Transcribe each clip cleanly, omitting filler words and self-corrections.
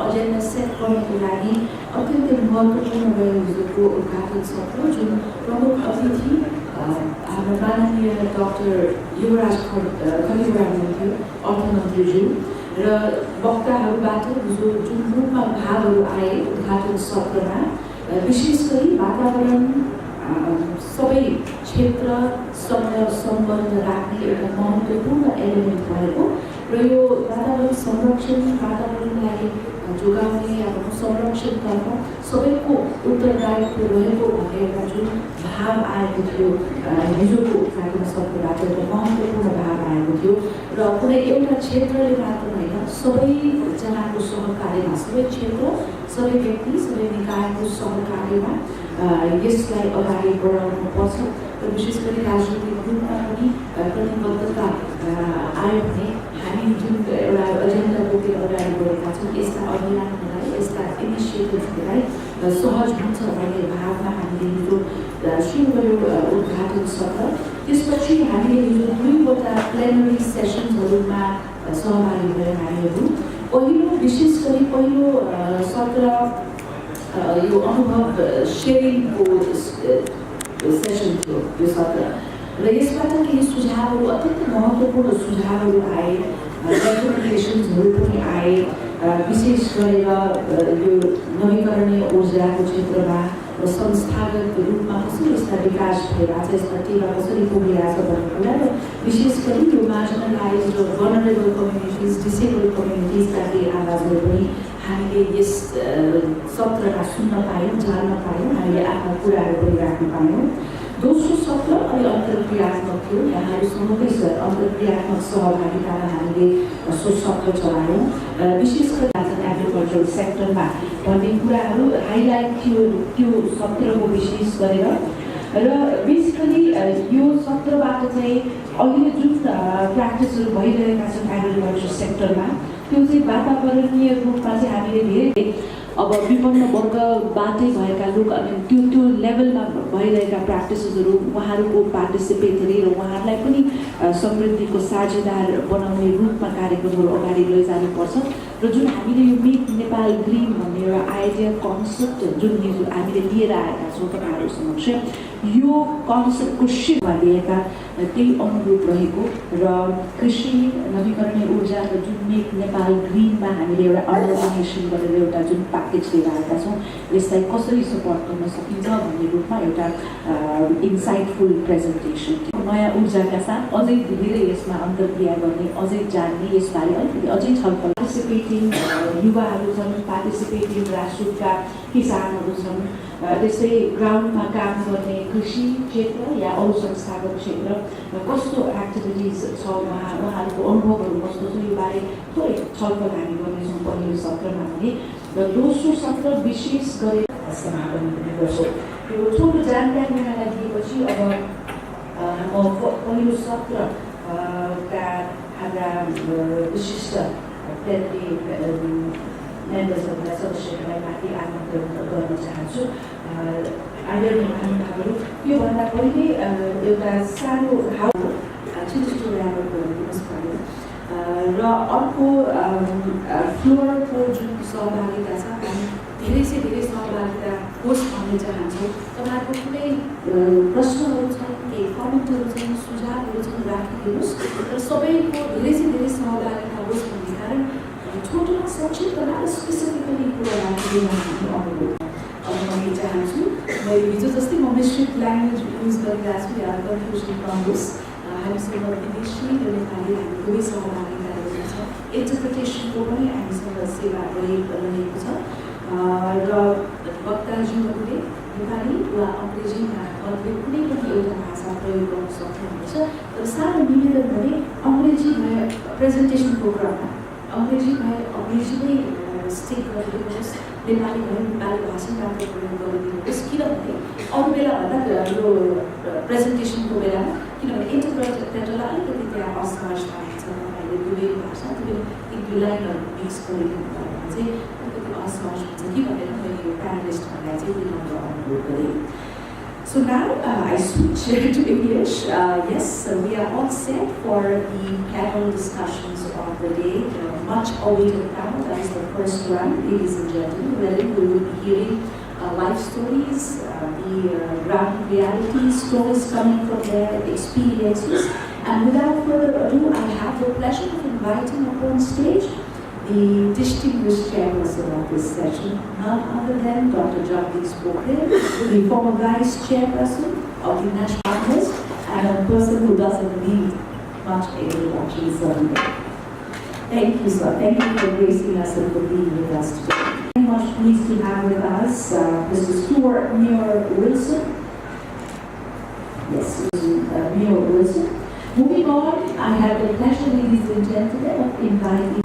अजेन्डा set गर्नको लागि अत्यन्तै महत्त्वपूर्ण रहेको उद्घाटन सत्र जुन प्रमुख अतिथि हाम्रो माननीय डाक्टर युवराज खलिवरा हुनुहुन्थ्यो अर्थमन्त्रीज्यू र वक्ताहरूबाट जुन रूपमा भागहरू आए उद्घाटन सत्रमा विशेष गरी वातावरण सबै क्षेत्रसँग सम्बन्ध राख्ने एउटा महत्त्वपूर्ण एलिमेन्ट भएको र यो वातावरण संरक्षण वातावरणलाई जोगाउने संरक्षणतर्फ सबैको उत्तरदायित्व रहेको भन्ने एउटा जुन भाव आएको थियो हिजोको उद्घाटन सत्रबाट एउटा महत्त्वपूर्ण भाव आएको थियो र कुनै एउटा क्षेत्रले मात्र होइन सबैजनाको सहकार्यमा सबै क्षेत्र सबै व्यक्ति सबै निकायको सहकार्यमा यसलाई अगाडि बढाउनु पर्छ र विशेष गरी राजनीतिक रूपमा पनि प्रतिबद्धता आयो भने हामी जुन एउटा एजेन्डा बोकेर अगाडि बढेका छौँ यस्ता अभियानहरूलाई यस्ता इनिसिएटिभ्सलाई सहज हुन्छ भन्ने भावना हामीले हिजो सुरु गर्यो उद्घाटन सत्र। त्यसपछि हामीले हिजो 2वटा प्लेनरी सेसन्सहरूमा सहभागी भए हामीहरू। पहिलो विशेष गरी पहिलो सत्र यो अनुभव सेयरिङको सेसन थियो यो सत्र र यसबाट केही सुझावहरू अत्यन्त महत्त्वपूर्ण सुझावहरू आए रेकमेन्डेसन्सहरू पनि आए विशेष गरेर यो नवीकरणीय ऊर्जाको क्षेत्रमा र संस्थागत रूपमा कसरी यसका विकास भइरहेछ यसका टेवा कसरी पुगिरहेछ भन्ने कुरा र विशेष गरी यो मार्जिनलाइज र भनरेबल कम्युनिटिज डिसेबल कम्युनिटिजका केही आवाजहरू पनि हामीले यस सत्रमा सुन्न पायौँ जान्न पायौँ हामीले आफ्ना कुराहरू पनि राख्न पायौँ। दोस्रो सत्र अलि अन्तर्क्रियात्मक थियो यहाँहरूसँगै अन्तर्क्रियात्मक सहभागितामा हामीले सो सत्र चलायौँ विशेष गरी एग्रिकल्चर सेक्टरमा भन्ने कुराहरू हाइलाइट थियो त्यो सत्रको विशेष गरेर र बेसिकली यो सत्रबाट चाहिँ अहिले जुन प्र्याक्टिसहरू भइरहेका छन् एग्रिकल्चर सेक्टरमा त्यो चाहिँ वातावरणीय रूपमा चाहिँ हामीले धेरै अब विपन्न वर्गबाटै भएका लोक अनि त्यो लेभलमा भइरहेका प्र्याक्टिसेसहरू उहाँहरूको पार्टिसिपेटरी र उहाँहरूलाई पनि समृद्धिको साझेदार बनाउने रूपमा कार्यक्रमहरू अगाडि लैजानुपर्छ र जुन हामीले यो मेक नेपाल ग्रिन भन्ने एउटा आइडिया कन्सेप्ट जुन हामीले लिएर आएका छौँ तपाईँहरू समक्ष यो कन्सेप्टको सिपमा लिएका त्यही अनुरूप रहेको र कृषि नवीकरणीय ऊर्जा र जुन मेक नेपाल ग्रिनमा हामीले एउटा अर्गनाइजेसन गरेर एउटा जुन प्याकेज लिएर आएका छौँ यसलाई कसरी सपोर्ट गर्न सकिन्छ भन्ने रूपमा एउटा इन्साइटफुल प्रेजेन्टेसन नयाँ ऊर्जाका साथ अझै धेरै यसमा अन्तर्क्रिया गर्ने अझै जान्ने यसबारे अलिकति अझै छलफल पार्टिसिपेटिङ युवाहरू छन् पार्टिसिपेटिङ ग्रासरुटका किसानहरू छन् त्यस्तै ग्राउन्डमा काम गर्ने कृषि क्षेत्र या अरू संस्थागत क्षेत्र कस्तो एक्टिभिटिज छ उहाँहरूको अनुभवहरू कस्तो छ यो बारे थोरै छलफल हामी गर्नेछौँ पहिलो सत्रमा भने र दोस्रो सत्र विशेष गरेर समापन हुने गर्छौँ यो छोटो जानकारी उहाँलाई दिएपछि अब म पहिलो सत्रका हाम्रा विशिष्ट मेम्बर्सहरूलाई सदस्यहरूलाई माथि आमन्त्रण गर्न चाहन्छु आदरणीय महानुभावहरू योभन्दा पहिले एउटा सानो छिटो ऱ्यापर गरिदिनुहोस् पऱ्यो र अर्को फ्लोरको जुन सहभागिता छ हामी धेरै से धेरै सहभागिता होस् भन्ने चाहन्छौँ तपाईँहरूको कुनै प्रश्नहरू छन् केही कमेन्टहरू छन् सुझावहरू छन् राखिदिनुहोस् र सबैको धेरै से धेरै सहभागिता होस् भन्ने कारण छोटो संक्षिप्तमा स्पेसिफिकली कुरा राखिदिनु भन्ने अनुरोध गर्न चाहन्छु मैले हिजो जस्तै म मिश्रित ल्याङ्ग्वेज युज गरिरहेको छु या कन्फ्युजन नहोस् हामीसँग विदेशी र नेपाली हामी दुवै सहभागिता रहेको छ इन्टरप्रिटेसनको पनि हामीसँग सेवा रहेको छ र वक्ताज्यूहरूले नेपाली वा अङ्ग्रेजीमा अर्को कुनै पनि एउटा भाषा प्रयोग गर्न सक्नुहुनेछ तर सानो निवेदन भने अङ्ग्रेजी भए प्रेजेन्टेसन प्रोग्राममा अङ्ग्रेजी भए अङ्ग्रेजीमै स्टिक गरिदिनुहोस् नेपाली भए नेपाली भाषा मात्र प्रयोग गरिदिनुहोस् किनभने अरू बेलाभन्दा यो प्रेजेन्टेसनको बेलामा किनभने इन्टरप्रेटरलाई अलिकति त्यहाँ असहज भएको छ तपाईँले दुवै भाषा एक दुई लाइनहरू मिक्स गरिदिनु भयो भने चाहिँ अलिकति असहज हुन्छ कि भनेर मैले यो प्यानलिस्टहरूलाई चाहिँ विनम्र अनुरोध गरेँ So now I switch to English. Yes, we are all set for the panel discussions of the day. Much awaited panel. That is the first one, ladies and gentlemen, wherein we will be hearing life stories, the ground reality stories coming from their experiences. And without further ado, I have the pleasure of inviting upon stage the distinguished chairperson of this session, none other than Dr. Jagdish Bokre, the former vice chairperson of the National Congress, and a person who doesn't need much introduction, certainly. Thank you, sir. Thank you for gracing us and for being with us today. Very much pleased to have with us Mr. Stuart Muir Wilson. Yes, Muir Wilson. Moving on, I have the pleasure, ladies and gentlemen, of inviting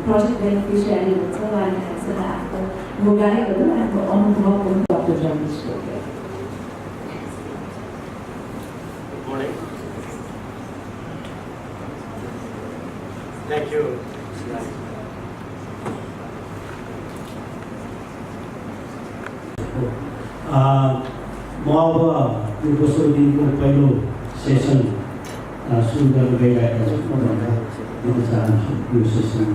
project beneficiary हुन्छ उहाँले हामीसँग आफ्नो भोगाइहरू आफ्नो अनुभवहरू doctor Jagdish Bokre Good morning. Thank you. म अब यो दोस्रो दिनको पहिलो सेसन सुरु गर्न गइरहेका छौँ भन्दा दिन चाहन्छु यो सेसन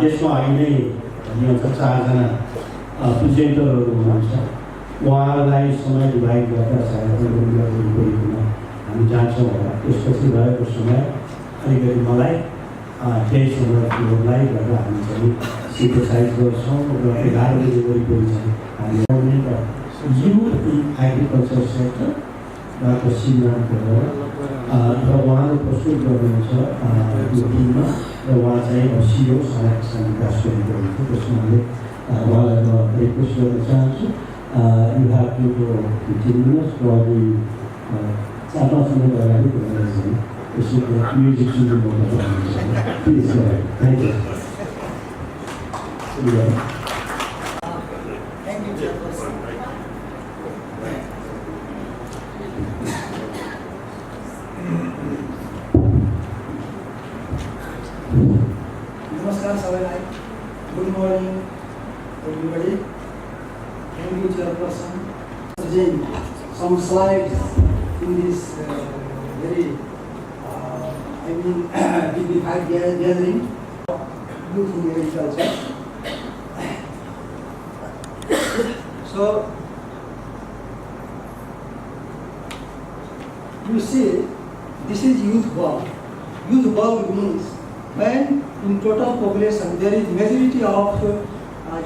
यसमा अहिले यहाँका 4 जना प्रेजेन्टरहरू हुनुहुन्छ उहाँहरूलाई समय डिभाइड गरेर सहायता गरिदिएकोमा हामी जान्छौँ होला त्यसपछि रहेको समय अलिकति मलाई केही समयहरूलाई गरेर हामी चाहिँ सिम्पसाइज गर्छौँ र 11 बजे वरिपरि चाहिँ हामी youth in agriculture sector Dr. Simran Kaur र उहाँले प्रस्तुत गर्नुहुन्छ यो टिममा र उहाँ चाहिँ सिओ सहायक विकास समितिको त्यसमा उहाँलाई म रिक्वेस्ट गर्न चाहन्छु you have to go 15 minutes probably 4-5 minute अगाडि उहाँलाई चाहिँ यसको म्युजिक सुन्नु मौका पाउनुहुन्छ please go ahead thank you Namaskar, good morning, everybody. Thank you, Chairperson. Presenting some slides in this very, dignified gathering youth in agriculture. So, you see, this is youth bulk. Youth bulk means when in total population there is majority of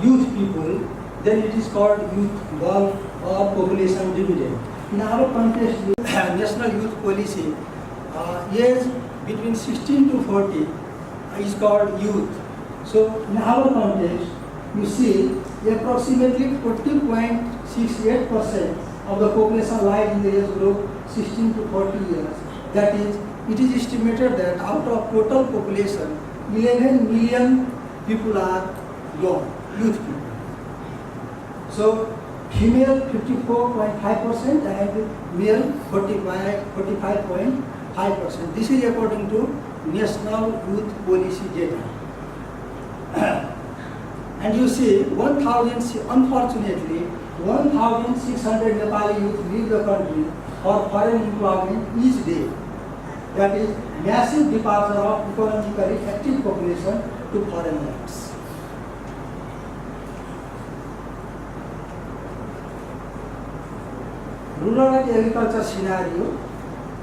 youth people, then it is called youth bulk or population dividend. In our context, national youth policy, age between 16 to 40 is called youth. So in our context, you see approximately 40.68% of the population lies in the age group 16 to 40 years. That is, it is estimated that out of total population, 11 million people are young, youth people. So, female 54.5% and male 45.5%. This is according to National Youth Policy data. And you see, unfortunately, 1,600 Nepali youth leave the country for foreign employment each day. That is massive departure of economically active population to foreign lands. Rural and agriculture scenario.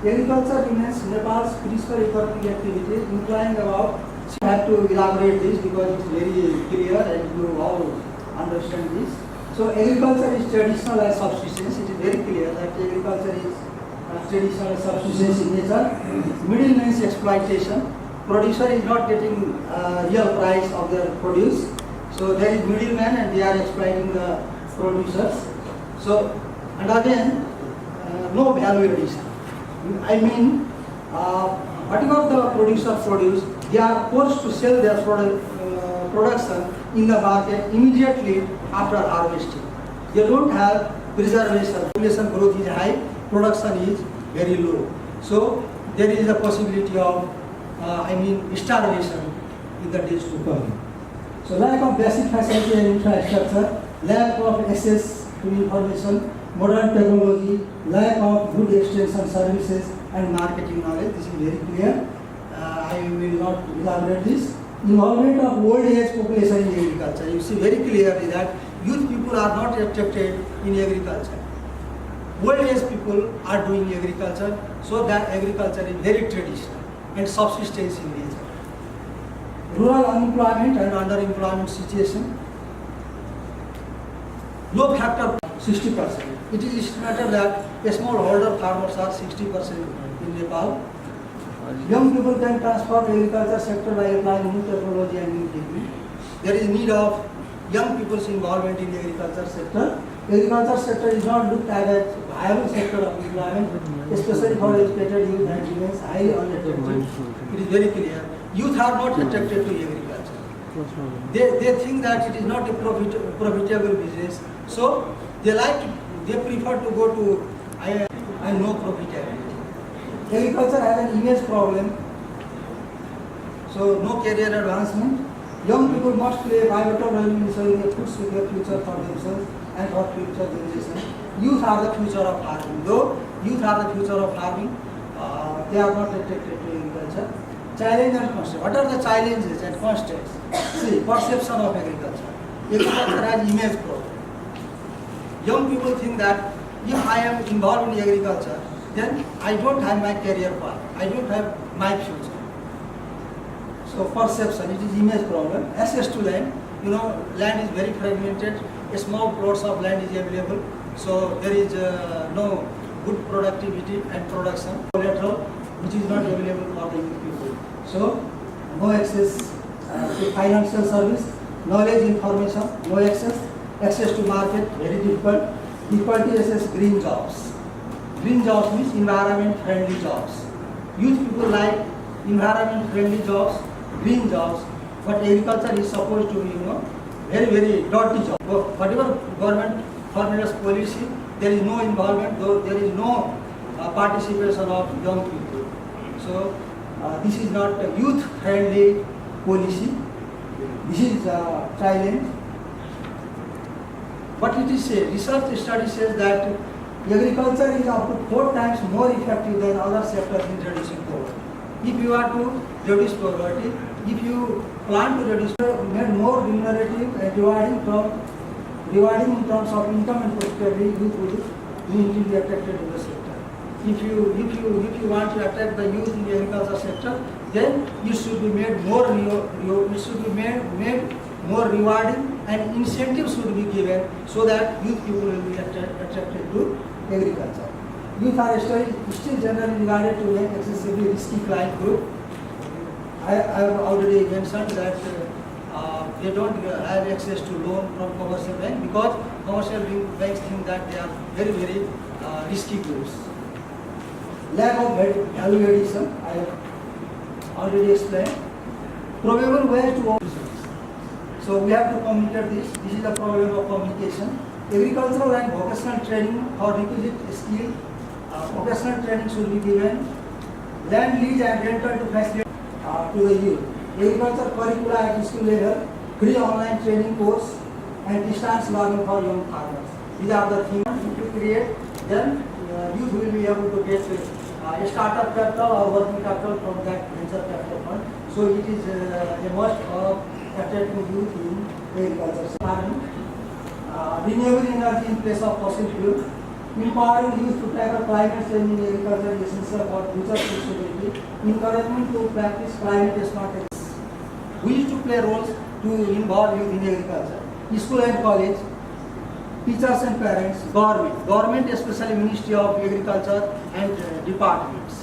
Agriculture remains Nepal's principal economic activity, implying about. I have to elaborate this because it's very clear and you all understand this. So agriculture is traditional and subsistence. It is very clear that agriculture is traditional and subsistence in nature. Middleman's exploitation. Producer is not getting real price of their produce. So there is middleman and they are exploiting the producers. So, and again, no value addition. I mean, whatever the producer produce, they are forced to sell their production in the market immediately after harvesting. They don't have preservation. Population growth is high, production is very low. So there is a possibility of, starvation in the days to come. So lack of basic facility and infrastructure, lack of access to information, modern technology, lack of good extension services and marketing knowledge. This is very clear. I will not elaborate this. Involvement of old age population in agriculture. You see very clearly that youth people are not attracted in agriculture. Old age people are doing agriculture, so that agriculture is very traditional and subsistence in nature. Rural unemployment and underemployment situation. Low factor 60%. It is estimated that smallholder farmers are 60% in Nepal. Young people can transform agriculture sector by applying new technology and new technique. There is need of young people's involvement in the agriculture sector. Agriculture sector is not looked at as viable sector of employment, especially for educated youth and remains highly unattractive. It is very clear. Youth are not attracted to agriculture. They think that it is not a profitable business. So they prefer to go to no profitability. Agriculture has an image problem, so no career advancement. Young people must play a pivotal role in ensuring a good secure future for themselves and for future generations. Youth are the future of farming. Though youth are the future of farming, they are not attracted to agriculture. Challenge and constraints. What are the challenges and constraints? See, perception of agriculture. Agriculture has image problem. Young people think that if I am involved in agriculture, then I don't have my career path. I don't have my future. So perception, it is image problem. Access to land, land is very fragmented. A small plots of land is available. So there is no good productivity and production. Collateral, which is not available for the young people. So no access to financial service, knowledge, information, no access to market, very difficult. Difficulty access green jobs. Green jobs means environment-friendly jobs. Youth people like environment-friendly jobs, green jobs, but agriculture is supposed to be, very, very dirty job. Whatever government formulates policy, there is no involvement, there is no participation of young people. So this is not a youth-friendly policy. This is Thailand. But it is said, research study says that agriculture is up to 4 times more effective than other sectors in reducing poverty. If you are to reduce poverty, if you plan to reduce, made more remunerative and rewarding in terms of income and profitability, youth will be attracted to the sector. If you want to attract the youth in the agriculture sector, then it should be made more more rewarding, and incentives should be given so that youth people will be attracted to agriculture. Youth are still generally regarded to an excessively risky client group. I have already mentioned that they don't have access to loan from commercial bank because commercial banks think that they are very, very risky groups. Lack of value addition, I have already explained. Probable ways to open business. So we have to communicate this. This is the problem of communication. Agricultural and vocational training for requisite skill. Vocational training should be given. Land lease and rental to facilitate to the youth. Agriculture curricula at school level, free online training course, and distance learning for young farmers. These are the things to create. Then youth will be able to get a startup capital or working capital from that venture capital fund. So it is a must of attracting youth in agriculture. Renewable energy in place of fossil fuel. Empowering youth to tackle climate change in agriculture is essential for future sustainability. Encouragement to practice climate smart practices. We used to play roles to involve youth in agriculture. School and college, teachers and parents, government especially Ministry of Agriculture and departments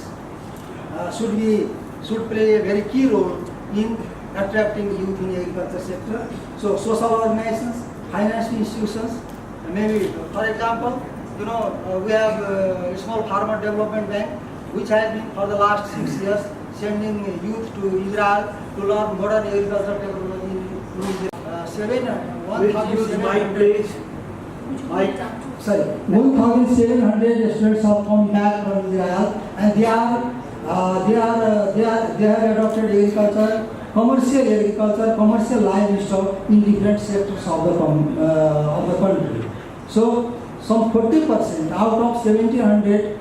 should play a very key role in attracting youth in agriculture sector. So social organizations, financial institutions, maybe for example, we have a small farmer development bank which has been for the last 6 years sending youth to Israel to learn modern agriculture technology. Sorry, 1,700 students have come back from Israel, and they have adopted agriculture, commercial livestock in different sectors of the country. So some 40% out of 1,700,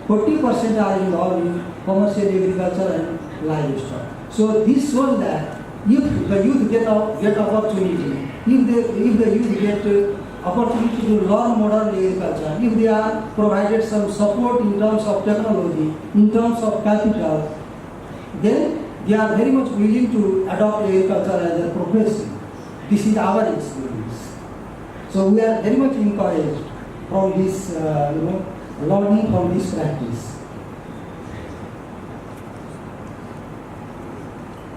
40% are involved in commercial agriculture and livestock. So this shows that if the youth get opportunity, if the youth get opportunity to learn modern agriculture, if they are provided some support in terms of technology, in terms of capital, then they are very much willing to adopt agriculture as a profession. This is our experience. So we are very much encouraged from this, learning from this practice.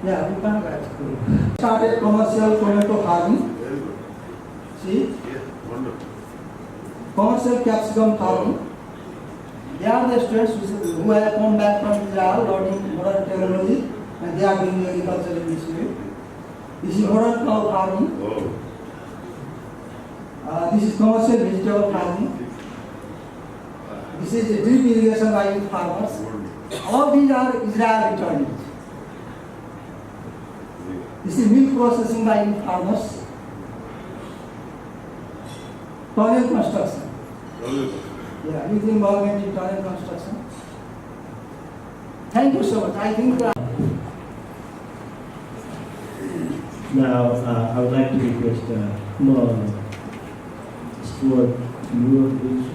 Yeah, we can go. Started commercial tomato farming. Very good. See, Yeah, wonderful. commercial capsicum farming. They are the students who have come back from Israel learning modern technology, and they are doing agriculture in this way. This is modern cow farming. Oh. This is commercial vegetable farming. This is drip irrigation by youth farmers. Wonderful. All these are Israel returnees. This is milk processing by youth farmers. Tunnel construction. Wonderful. Yeah, youth involvement in tunnel construction. Thank you so much. I think. Now, I would like to request Stuart Moore, please.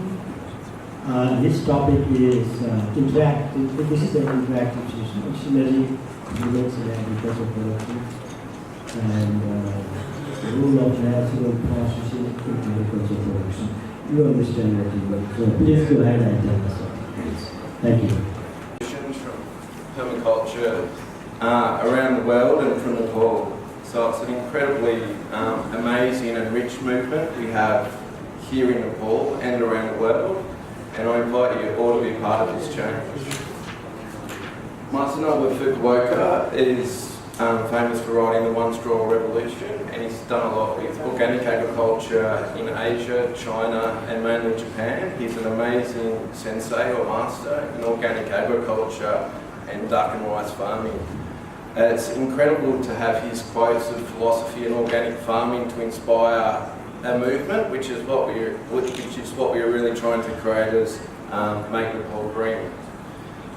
This topic is interactive. This is an interactive session. Machinery, units, and agricultural production, and the role of natural processing in agricultural production. You understand what you want, so please go ahead and tell us something. Thank you. From permaculture around the world and from Nepal. So it's an incredibly amazing and rich movement we have here in Nepal and around the world, and I invite you all to be part of this change. Masanobu Fukuoka is famous for writing The One Straw Revolution, and he's done a lot with organic agriculture in Asia, China and mainly Japan. He's an amazing sensei or master in organic agriculture and duck and rice farming. It's incredible to have his quotes of philosophy and organic farming to inspire a movement, which is what we're really trying to create as Make Nepal Green.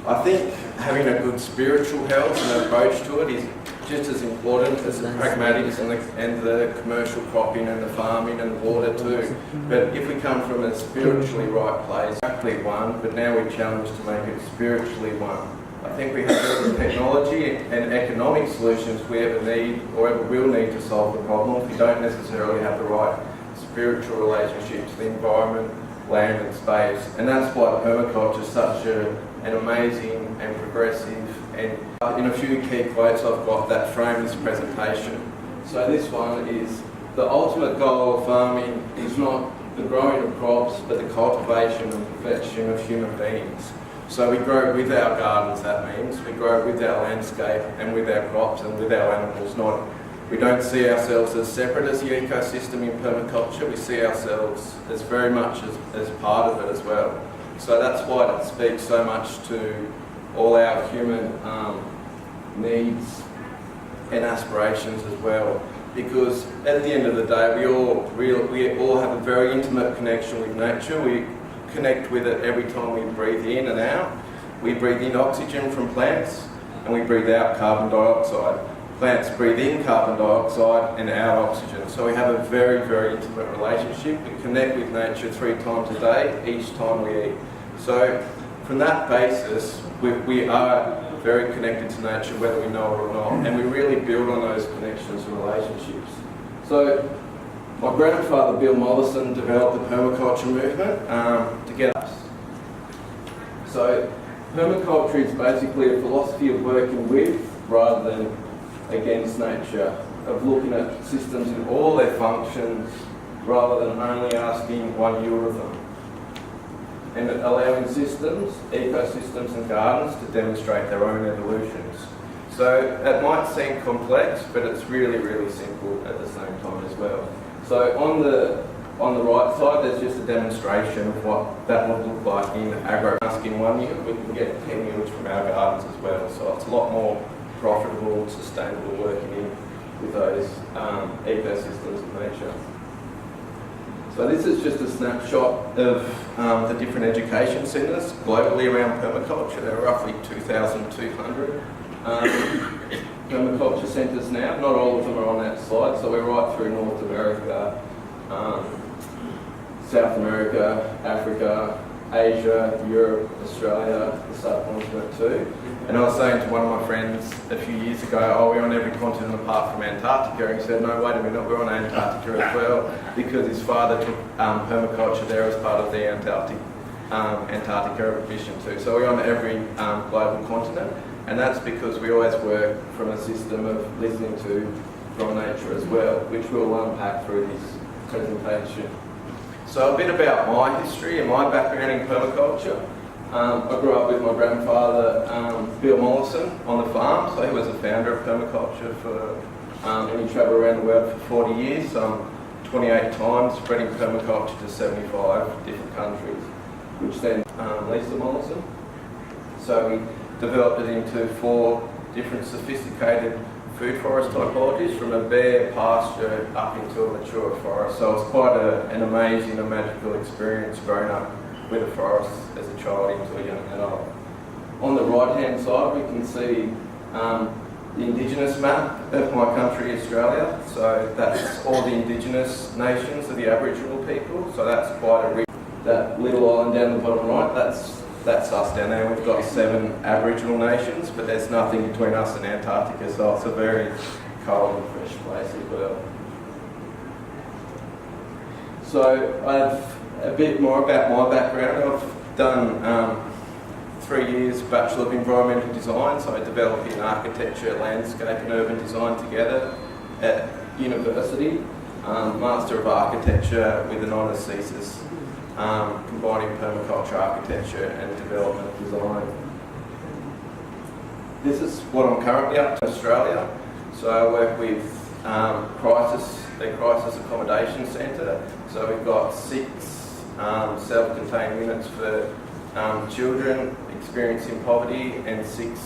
I think having a good spiritual health and approach to it is just as important as the pragmatics and the commercial cropping and the farming and the water too. But if we come from a spiritually right place, exactly one, but now we're challenged to make it spiritually one. I think we have all the technology and economic solutions we ever need or ever will need to solve the problem if we don't necessarily have the right spiritual relationship to the environment, land and space. And that's why permaculture is such an amazing and progressive, and in a few key quotes I've got that frame this presentation. So this one is, the ultimate goal of farming is not the growing of crops, but the cultivation and perfection of human beings. So we grow with our gardens, that means. We grow with our landscape and with our crops and with our animals. We don't see ourselves as separate as the ecosystem in permaculture. We see ourselves as very much as part of it as well. So that's why it speaks so much to all our human needs and aspirations as well. Because at the end of the day, we all have a very intimate connection with nature. We connect with it every time we breathe in and out. We breathe in oxygen from plants and we breathe out carbon dioxide. Plants breathe in carbon dioxide and out oxygen. So we have a very, very intimate relationship. We connect with nature 3 times a day, each time we eat. So from that basis, we are very connected to nature, whether we know it or not, and we really build on those connections and relationships. So my grandfather, Bill Mollison, developed the permaculture movement to get us. So permaculture is basically a philosophy of working with rather than against nature, of looking at systems in all their functions rather than only asking one yield of them, and allowing systems, ecosystems and gardens to demonstrate their own evolutions. So it might seem complex, but it's really, really simple at the same time as well. So on the right side, there's just a demonstration of what that would look like in agro. Asking 1 yield, we can get 10 yields from our gardens as well. So it's a lot more profitable, sustainable working in with those ecosystems of nature. So this is just a snapshot of the different education centres globally around permaculture. There are roughly 2,200 permaculture centres now. Not all of them are on that slide, so we're right through North America, South America, Africa, Asia, Europe, Australia, the subcontinent too. And I was saying to one of my friends a few years ago, oh, we're on every continent apart from Antarctica. And he said, no, wait a minute, we're on Antarctica as well, because his father took permaculture there as part of the Antarctica mission too. So we're on every global continent, and that's because we always work from a system of listening to from nature as well, which we'll unpack through this presentation. So a bit about my history and my background in permaculture. I grew up with my grandfather, Bill Mollison, on the farm. So he was the founder of permaculture and he travelled around the world for 40 years, 28 times, spreading permaculture to 75 different countries, which then Lisa Mollison. So we developed it into 4 different sophisticated food forest typologies, from a bare pasture up into a mature forest. So it's quite an amazing and magical experience growing up with a forest as a child into a young adult. On the right hand side we can see the Indigenous map of my country, Australia. So that's all the Indigenous nations of the Aboriginal people. So that's quite a rich, that little island down the bottom right, that's us down there. We've got 7 Aboriginal nations, but there's nothing between us and Antarctica, so it's a very cold and fresh place as well. So a bit more about my background. I've done 3 years Bachelor of Environmental Design, so I developed in architecture, landscape and urban design together at university. Master of Architecture with an honours thesis, combining permaculture, architecture and development design. This is what I'm currently up to in Australia. So I work with the Crisis Accommodation Centre. So we've got 6 self-contained units for children experiencing poverty and 6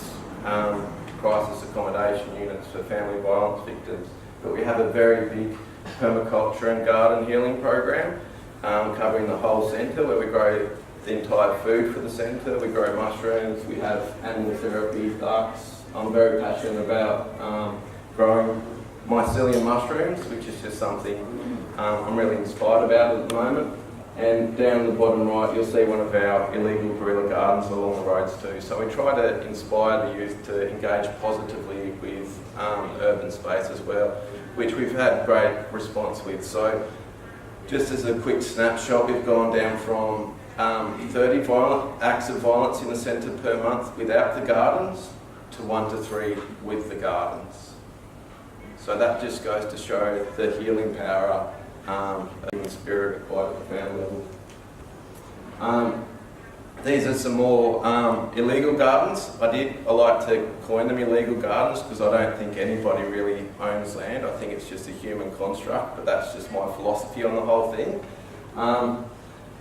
crisis accommodation units for family violence victims. But we have a very big permaculture and garden healing program covering the whole centre, where we grow the entire food for the centre. We grow mushrooms, we have animal therapy, ducks. I'm very passionate about growing mycelium mushrooms, which is just something I'm really inspired about at the moment. And down the bottom right, you'll see one of our illegal guerrilla gardens along the roads too. So we try to inspire the youth to engage positively with urban space as well, which we've had great response with. So just as a quick snapshot, we've gone down from 30 violent acts of violence in the centre per month without the gardens to 1 to 3 with the gardens. So that just goes to show the healing power in spirit at quite a profound level. These are some more illegal gardens. I like to coin them illegal gardens because I don't think anybody really owns land. I think it's just a human construct, but that's just my philosophy on the whole thing.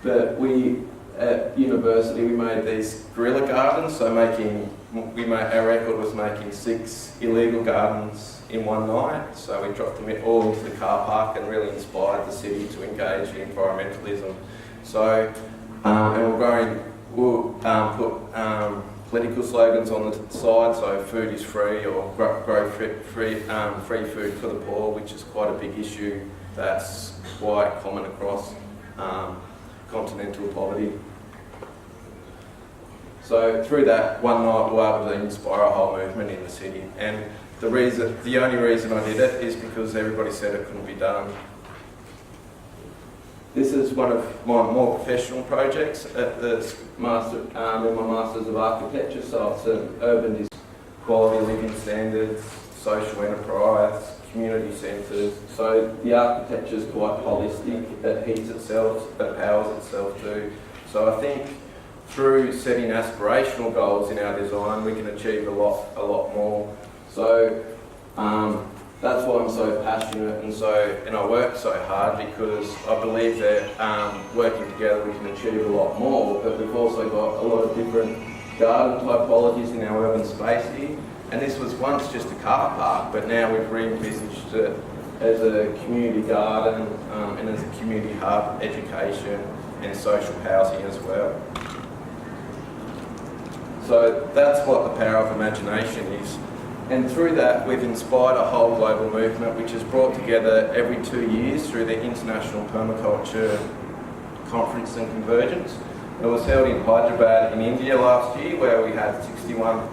But we, at university, we made these guerrilla gardens, so our record was making 6 illegal gardens in one night. So we dropped them all into the car park and really inspired the city to engage in environmentalism. So, and we'll put political slogans on the side, so food is free, or grow free food for the poor, which is quite a big issue that's quite common across continental poverty. So through that one night, we were able to inspire a whole movement in the city. And the only reason I did it is because everybody said it couldn't be done. This is one of my more professional projects at the in my Masters of Architecture. So it's an urban design, quality living standards, social enterprise, community centres. So the architecture is quite holistic. It heats itself, it powers itself too. So I think through setting aspirational goals in our design, we can achieve a lot more. So that's why I'm so passionate and I work so hard, because I believe that working together we can achieve a lot more. But we've also got a lot of different garden typologies in our urban space here. And this was once just a car park, but now we've re-envisaged it as a community garden and as a community hub, education and social housing as well. So that's what the power of imagination is. And through that, we've inspired a whole global movement which is brought together every 2 years through the International Permaculture Conference and Convergence. It was held in Hyderabad in India last year, where we had 61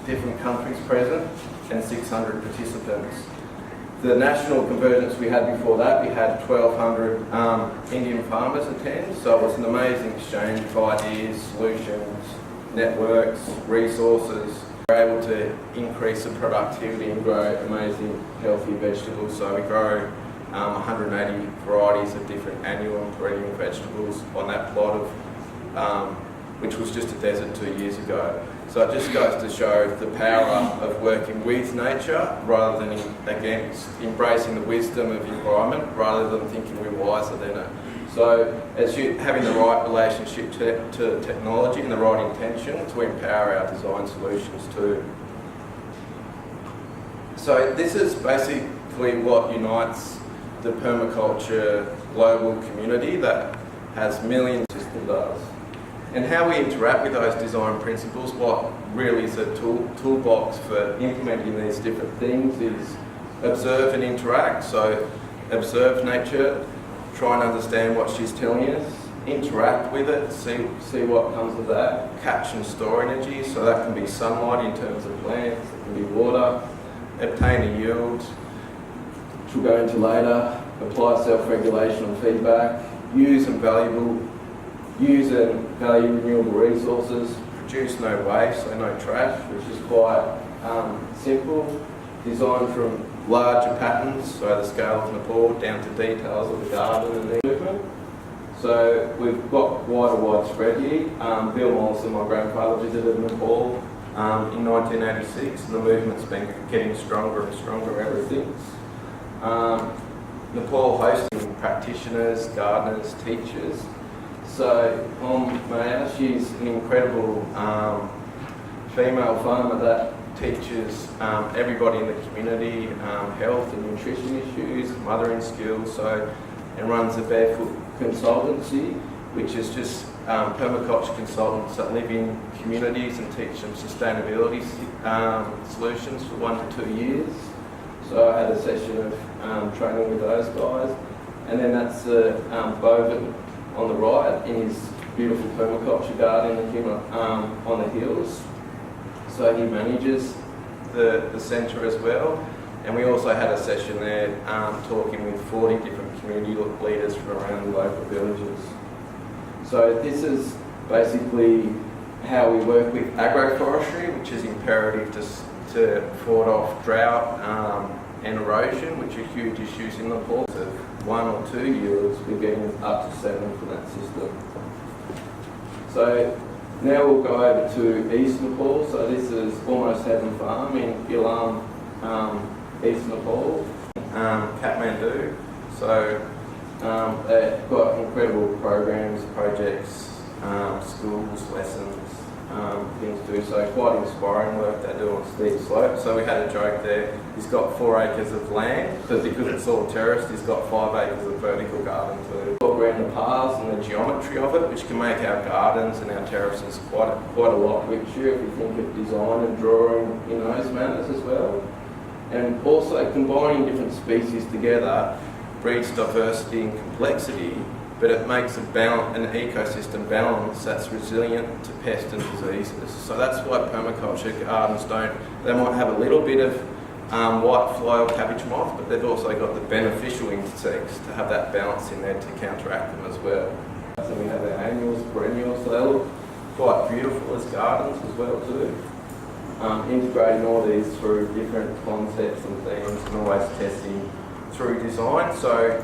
different countries present and 600 participants. The national convergence we had before that, we had 1,200 Indian farmers attend, so it was an amazing exchange of ideas, solutions, networks, resources. We were able to increase the productivity and grow amazing healthy vegetables. So we grow 180 varieties of different annual and perennial vegetables on that plot of which was just a desert 2 years ago. So it just goes to show the power of working with nature rather than against, embracing the wisdom of the environment rather than thinking we're wiser than it. So it's having the right relationship to technology and the right intention to empower our design solutions too. So this is basically what unites the permaculture global community that has millions of system does. And how we interact with those design principles, what really is a toolbox for implementing these different things, is observe and interact. So observe nature, try and understand what she's telling us, interact with it, see what comes of that, catch and store energy, so that can be sunlight in terms of plants, it can be water, obtain a yield, which we'll go into later, apply self-regulation and feedback, use and value renewable resources, produce no waste, so no trash, which is quite simple, design from larger patterns, so the scale of Nepal, down to details of the garden and the movement. So we've got quite a wide spread here. Bill Mollison, my grandfather, visited Nepal in 1986, and the movement's been getting stronger and stronger ever since. Nepal hosting practitioners, gardeners, teachers. So Maya, she's an incredible female farmer that teaches everybody in the community health and nutrition issues, mothering skills, and runs a barefoot consultancy, which is just permaculture consultants that live in communities and teach them sustainability solutions for 1 to 2 years. So I had a session of training with those guys, and then that's Boven on the right in his beautiful permaculture garden on the hills. So he manages the centre as well. And we also had a session there talking with 40 different community leaders from around the local villages. So this is basically how we work with agroforestry, which is imperative to fend off drought and erosion, which are huge issues in Nepal. Of 1 or 2 yields, we're getting up to 7 from that system. So now we'll go over to East Nepal. So this is Almost Heaven Farm in Ilam, East Nepal, Kathmandu. So they've got incredible programs, projects, schools, lessons, things to do. So quite inspiring work they do on steep slopes. So we had a joke there. He's got 4 acres of land, but because it's all terraced, he's got 5 acres of vertical garden too. Talk around the paths and the geometry of it, which can make our gardens and our terraces quite a lot richer if we think of design and drawing in those manners as well. And also combining different species together breeds diversity and complexity, but it makes an ecosystem balance that's resilient to pests and diseases. So that's why permaculture gardens they might have a little bit of white fly or cabbage moth, but they've also got the beneficial insects to have that balance in there to counteract them as well. So we have our annuals, perennials, so they look quite beautiful as gardens as well too. Integrating all these through different concepts and themes and always testing through design. So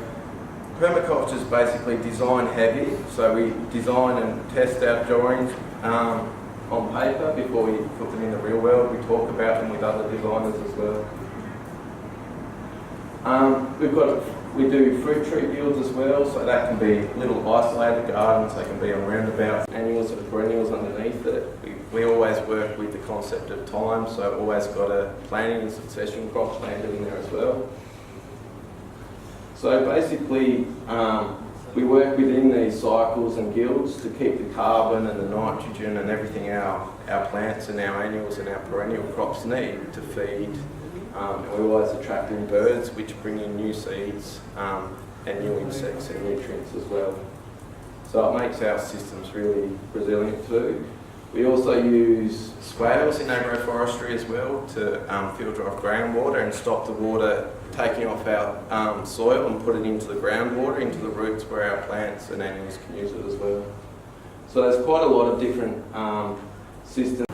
permaculture is basically design heavy, so we design and test our drawings on paper before we put them in the real world. We talk about them with other designers as well. We do fruit tree fields as well, so that can be little isolated gardens, they can be on roundabouts, annuals or perennials underneath it. We always work with the concept of time, so always got a planting and succession crop planted in there as well. So basically, we work within these cycles and guilds to keep the carbon and the nitrogen and everything our plants and our annuals and our perennial crops need to feed. And we're always attracting birds which bring in new seeds and new insects and nutrients as well. So it makes our systems really resilient too. We also use swales in agroforestry as well to filter off groundwater and stop the water taking off our soil and put it into the groundwater, into the roots where our plants and animals can use it as well. So there's quite a lot of different systems.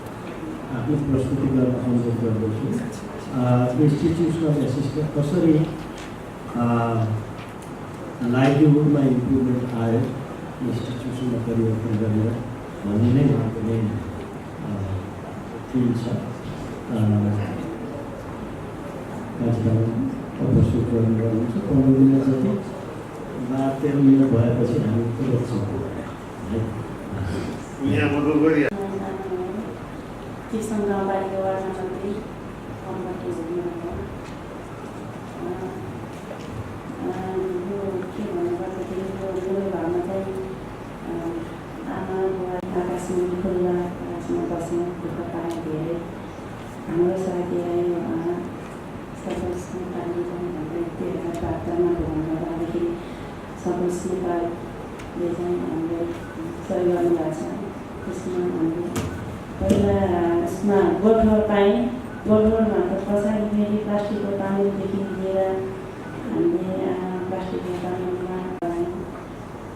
Institutional assistance कसरी लाइभलीहुडमा improvement आयो इन्स्टिट्युसनमा परिवर्तन गरेर भन्ने नै उहाँको main theme छ। प्रस्तुत गर्नुहुन्छ 15 मिनट जति 12-13 मिनट भएपछि हामी रोक्छौँ है। यहाँ मको गरी किसान गाउँपालिका वार्ड मन्त्री यो के भन्नुपर्दाखेरि यो घरमा चाहिँ आमा बुवा आकाशमा खुल्ला आकाशमा बस्न दुःख पाए धेरै हाम्रो साथी आयो सपोज नेपाली पनि हाम्रो 2012 मा भन्दाखेरि सपोज नेपालले चाहिँ हामीलाई सहयोग गर्नुभएको छ। त्यसमा हामीले पहिला यसमा गोठो पाएँ, गोठोमा त पछाडि फेरि प्लास्टिकको पानीदेखि लिएर हामीले प्लास्टिकको पानीमा पायौँ।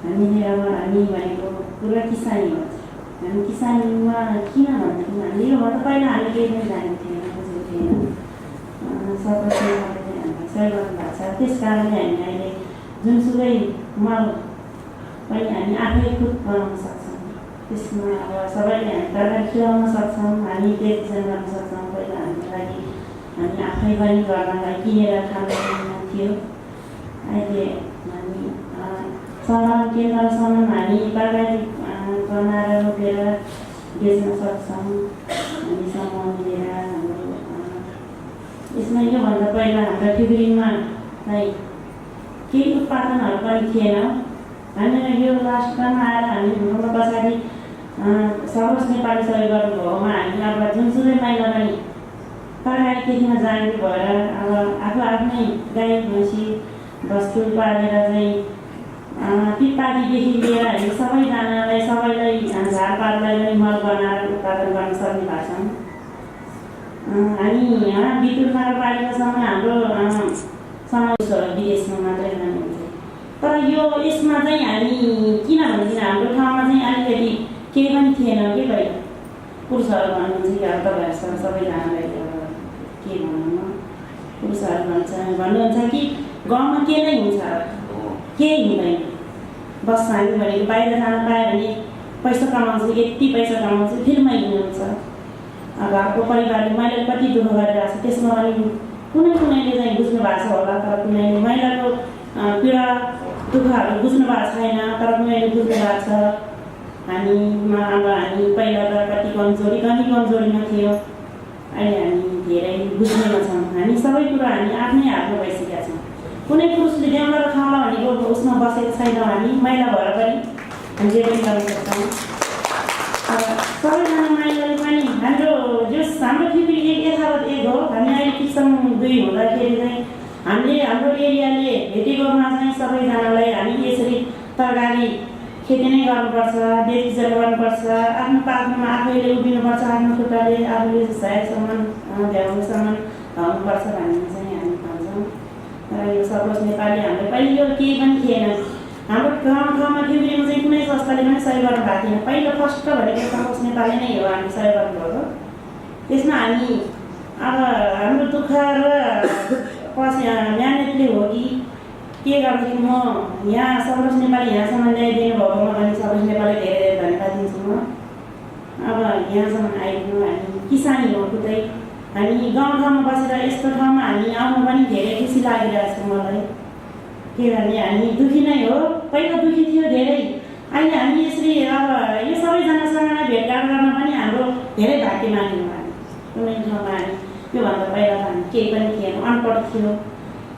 हामीले अब हामी भनेको पुरा किसानी हो। हामी किसानीमा किन भन्दाखेरि हामीले योभन्दा पहिला हामी केही पनि जानेको थिएन, बुझेको थिएन। सपोज नेपालले हामीलाई सहयोग गर्नुभएको छ। त्यस कारणले हामी अहिले जुनसुकै मल पनि हामी आफै खुद बनाउन सक्छौँ। त्यसमा अब सबैले हामी तरकारी खिलाउन सक्छौँ, हामी बेचबिखन गर्न सक्छौँ। पहिला हाम्रो लागि हामी आफै पनि घरलाई किनेर खानु थियो। अहिले हामी सहर केन्द्रसम्म हामी तरकारी बनाएर रोपेर बेच्न सक्छौँ। हामी समूह मिलेर हाम्रो यसमा योभन्दा पहिला हाम्रा टिग्रीमा चाहिँ केही उत्पादनहरू पनि थिएन। हामी यो राष्ट्रमा आएर हामी हुनुको पछाडि सर्वोच्च नेपाली सहयोग गर्नुभएकोमा हामी अब जुनसुकै महिला पनि तरकारी खेतीमा जाने भएर अब आफू आफ्नै गाई भैँसी वस्तु पालेर चाहिँ पिपपातीदेखि लिएर हामी सबैजनालाई सबैलाई झारपातलाई पनि मल बनाएर उत्पादन गर्न सक्ने भएको छौँ। हामी बितुल नगरपालिकासम्म हाम्रो समावेशहरू विदेशमा मात्रै जाने हुन्छ। तर यो यसमा चाहिँ हामी किनभने हाम्रो ठाउँमा चाहिँ अलिकति केही पनि थिएन के भाइ पुरुषहरू भन्नुहुन्छ कि अब तपाईँहरूसँग सबैजनालाई अब के भन्नु पुरुषहरू भन्नुहुन्छ कि गाउँमा के नै हुन्छ केही हुँदैन बस हामी भनेको बाहिर जान पायो भने पैसा कमाउँछु यति पैसा कमाउँछु फेरि मैले हुन्छ घरको परिवारले मैले कति दुःख गरिरहेको छु त्यसमा पनि कुनैले चाहिँ बुझ्नु भएको छ होला तर कुनैले महिलाको पीडा दुःखहरू बुझ्नु भएको छैन तर कुनैले बुझ्नु भएको छ। हामी पहिला त कति कमजोरीमा थियो अहिले हामी धेरै बुझ्नेमा छौँ। हामी सबै कुरा हामी आफ्नै हातमा भइसकेका छौँ। कुनै पुरुषले देउला र खाउला भनेको उसमा बसेको छैन। हामी महिला भएर पनि हामी जे पनि गर्न सक्छौँ। सबैजना महिलाले पनि हाम्रो फिक्री एक यथावत एक हो। हामी अहिले किसम 2 हुँदाखेरि चाहिँ हामीले हाम्रो एरियाले भेटेकोमा चाहिँ सबैजनालाई हामी यसरी तरकारी खेती नै गर्नुपर्छ, बेचबिखन गर्नुपर्छ, आफ्नो पाखमा आफैले उभिनुपर्छ, आफ्नो खुट्टाले आफूले सहायकसम्म भ्याउनुसम्म हुनुपर्छ भन्ने चाहिँ हामी भन्छौँ। र यो सर्वोच्च नेपाली हाम्रो पहिलो केही पनि थिएन। हाम्रो ठाउँमा फिब्रीमा चाहिँ कुनै संस्थाले पनि सहयोग गर्नु भएको थिएन। पहिलो फर्स्ट भनेको सर्वोच्च नेपाली नै हो हामी सहयोग गर्नुभएको। त्यसमा हामी अब हाम्रो दुःख र म्यानेजले हो कि के गर्दाखेरि म यहाँ सर्वोच्च नेपाली यहाँसम्म ल्याइदिनु भएकोमा पनि सर्वोच्च नेपाली धेरै धन्यवाद दिन्छु म। अब यहाँसम्म आइदिनु हामी किसानी हो खुदै हामी गाउँठाउँमा बसेर यस्तो ठाउँमा हामी आउनु पनि धेरै खुसी लागिरहेको छ मलाई। के भने हामी दुःखी नै हो, पहिला दुःखी थियो धेरै। अहिले हामी यसरी अब यो सबैजनासँग भेटघाट गर्न पनि हाम्रो धेरै भाग्यमानी हो। हामी कुनै ठाउँमा हामी योभन्दा पहिला त हामी केही पनि थिएन, अनपढ थियो,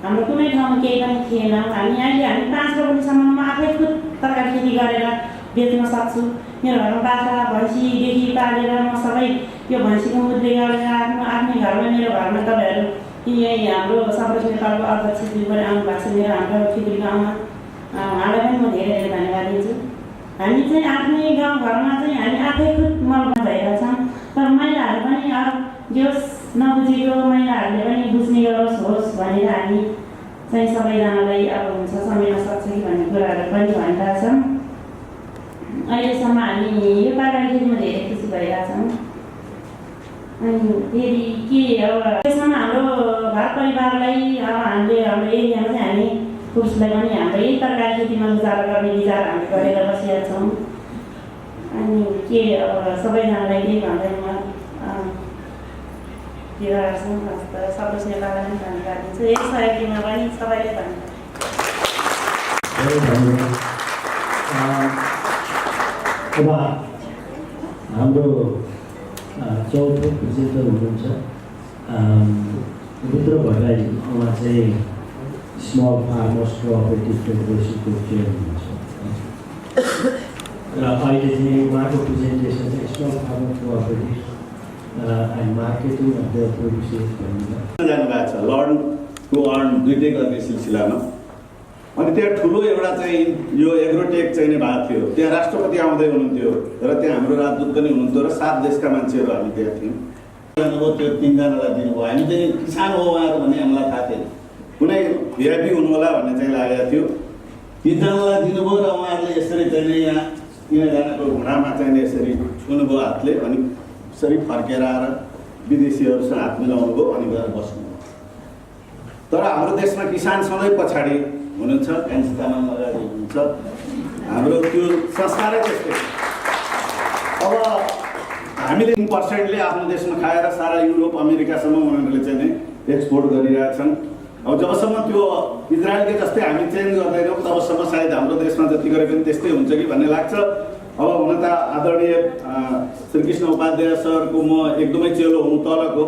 हाम्रो कुनै ठाउँमा केही पनि थिएन। हामी अहिले हामी 5 रोपनीसम्ममा आफै खुद तरकारी खेती गरेर बेच्न सक्छु। मेरो घरमा बाख्रा भैँसीदेखि पालेर म सबै यो भैँसीको मुद्दे गरेर आफ्नै घरमा मेरो घरमा तपाईँहरू यही हाम्रो सर्वोच्च नेपालको अध्यक्षज्यू पनि आउनु भएको छ मेरो हाम्रो फिक्री गाउँमा। उहाँलाई पनि म धेरै धन्यवाद दिन्छु। हामी चाहिँ आफ्नै गाउँघरमा चाहिँ हामी आफै खुद मलमा भइरहेछौँ। तर महिलाहरू पनि अब जो नबुझेको महिलाहरूले पनि बुझ्ने होस् भनेर हामी चाहिँ सबैजनालाई अब हुन्छ समेट्न सक्छ कि भन्ने कुराहरू पनि भनिरहेछौँ। अहिलेसम्म हामी यो तरकारी खेतीमा धेरै खुसी भइरहेछौँ। अनि फेरि के अब अहिलेसम्म हाम्रो घर परिवारलाई अब हामीले हाम्रो एरियामा चाहिँ हामी पुरुषलाई पनि हाम्रो यही तरकारी खेतीमा गुजारा गर्ने विचार हामी गरेर बसेका छौँ। अनि के अब सबैजनालाई केही भन्दै म सर्वोच्च नेपाललाई पनि धन्यवाद दिन्छु। यही सहयोगीमा पनि सबैले धन्यवाद। अब हाम्रो चौथो प्रेजेन्टर हुनुहुन्छ रुद्र भट्टराई। उहाँ चाहिँ स्मल फार्मर्स कोअपरेटिभ फेडरेसनको चेयर हुनुहुन्छ र अहिले चाहिँ उहाँको प्रेजेन्टेसन चाहिँ small farmer cooperative and marketing of the produces भन्ने जानुभएको छ लर्न टु अर्न दुइटै गर्ने सिलसिलामा। अनि त्यहाँ ठुलो एउटा चाहिँ यो एग्रोटेक चाहिँ भएको थियो। त्यहाँ राष्ट्रपति आउँदै हुनुहुन्थ्यो र त्यहाँ हाम्रो राजदूत पनि हुनुहुन्थ्यो र 7 देशका मान्छेहरू हामी त्यहाँ थियौँ। त्यो 3 जनालाई दिनुभयो। हामी चाहिँ किसान हो उहाँहरू भन्ने हामीलाई थाहा थिएन। कुनै भिआइपी हुनु होला भन्ने चाहिँ लागेको थियो। 3 जनालाई दिनुभयो र उहाँहरूले यसरी चाहिँ यहाँ 3 जनाको घुँडामा चाहिँ यसरी छुनुभयो हातले। अनि यसरी फर्केर आएर विदेशीहरूसँग हात मिलाउनु भयो अनि गएर बस्नुभयो। तर हाम्रो देशमा किसान सधैँ पछाडि हुनुहुन्छ, कान्छी तामाङ अगाडि हुनुहुन्छ। हाम्रो त्यो संस्कारै त्यस्तै। अब हामीले 3%ले आफ्नो देशमा खाएर सारा युरोप अमेरिकासम्म उनीहरूले चाहिँ नै एक्सपोर्ट गरिरहेछन्। अब जबसम्म त्यो इजरायलकै जस्तै हामी चेन्ज गर्दैनौँ तबसम्म सायद हाम्रो देशमा जति गरे पनि त्यस्तै हुन्छ कि भन्ने लाग्छ। अब हुन त आदरणीय श्रीकृष्ण उपाध्याय सरको म एकदमै चेलो हुँ तलको।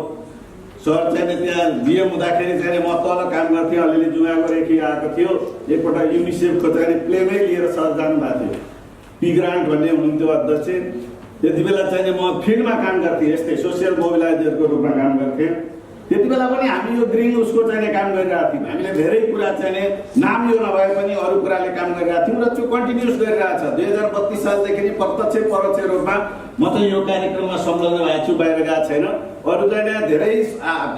सर चाहिँ त्यहाँ जिएम हुँदाखेरि चाहिँ म तल काम गर्थेँ, अलिअलि जुवाको रेखी आएको थियो। एकपल्ट युनिसेफको चाहिँ प्लेमै लिएर सर जानुभएको थियो। पी ग्रान्ट भन्ने हुनुहुन्थ्यो अध्यक्ष। त्यति बेला चाहिँ म फिल्डमा काम गर्थेँ, यस्तै सोसियल मोबिलाइजरको रूपमा काम गर्थेँ। त्यति बेला पनि हामी यो ग्रिन उसको चाहिँ काम गरिरहेको थियौँ। हामीले धेरै कुरा चाहिँ नाम यो नभए पनि अरू कुराले काम गरिरहेको थियौँ र त्यो कन्टिन्युस गरिरहेको छ। 2032 सालदेखि नै प्रत्यक्ष परोक्ष रूपमा म चाहिँ यो कार्यक्रममा संलग्न भएको छु, बाहिर गएको छैन। अरू चाहिँ धेरै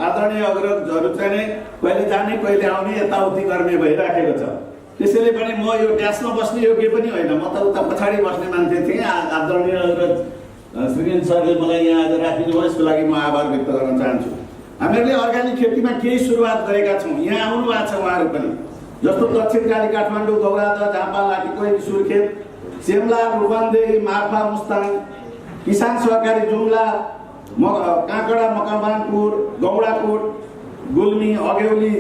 आदरणीय अग्रजहरू चाहिँ कहिले जाने कहिले आउने यताउति गर्ने भइराखेको छ। त्यसैले पनि म यो ट्यासमा बस्ने योग्य पनि होइन, म त उता पछाडि बस्ने मान्छे थिएँ। आदरणीय अग्रज श्रीकेन सरले मलाई यहाँ आज राखिदिनु भयो, यसको लागि म आभार व्यक्त गर्न चाहन्छु। हामीहरूले अर्ग्यानिक खेतीमा केही सुरुवात गरेका छौँ, यहाँ आउनु भएको छ उहाँहरू पनि, जस्तो दक्षिणकाली काठमाडौँ, गौरादह, झापा, लाटीकोई, सुर्खेत, सेम्ला, रूपन्देही, मार्फा, मुस्ताङ, किसान सहकारी जुम्ला, काँकडा, मकवानपुर, गौडाकोट, गुल्मी, अगेउली,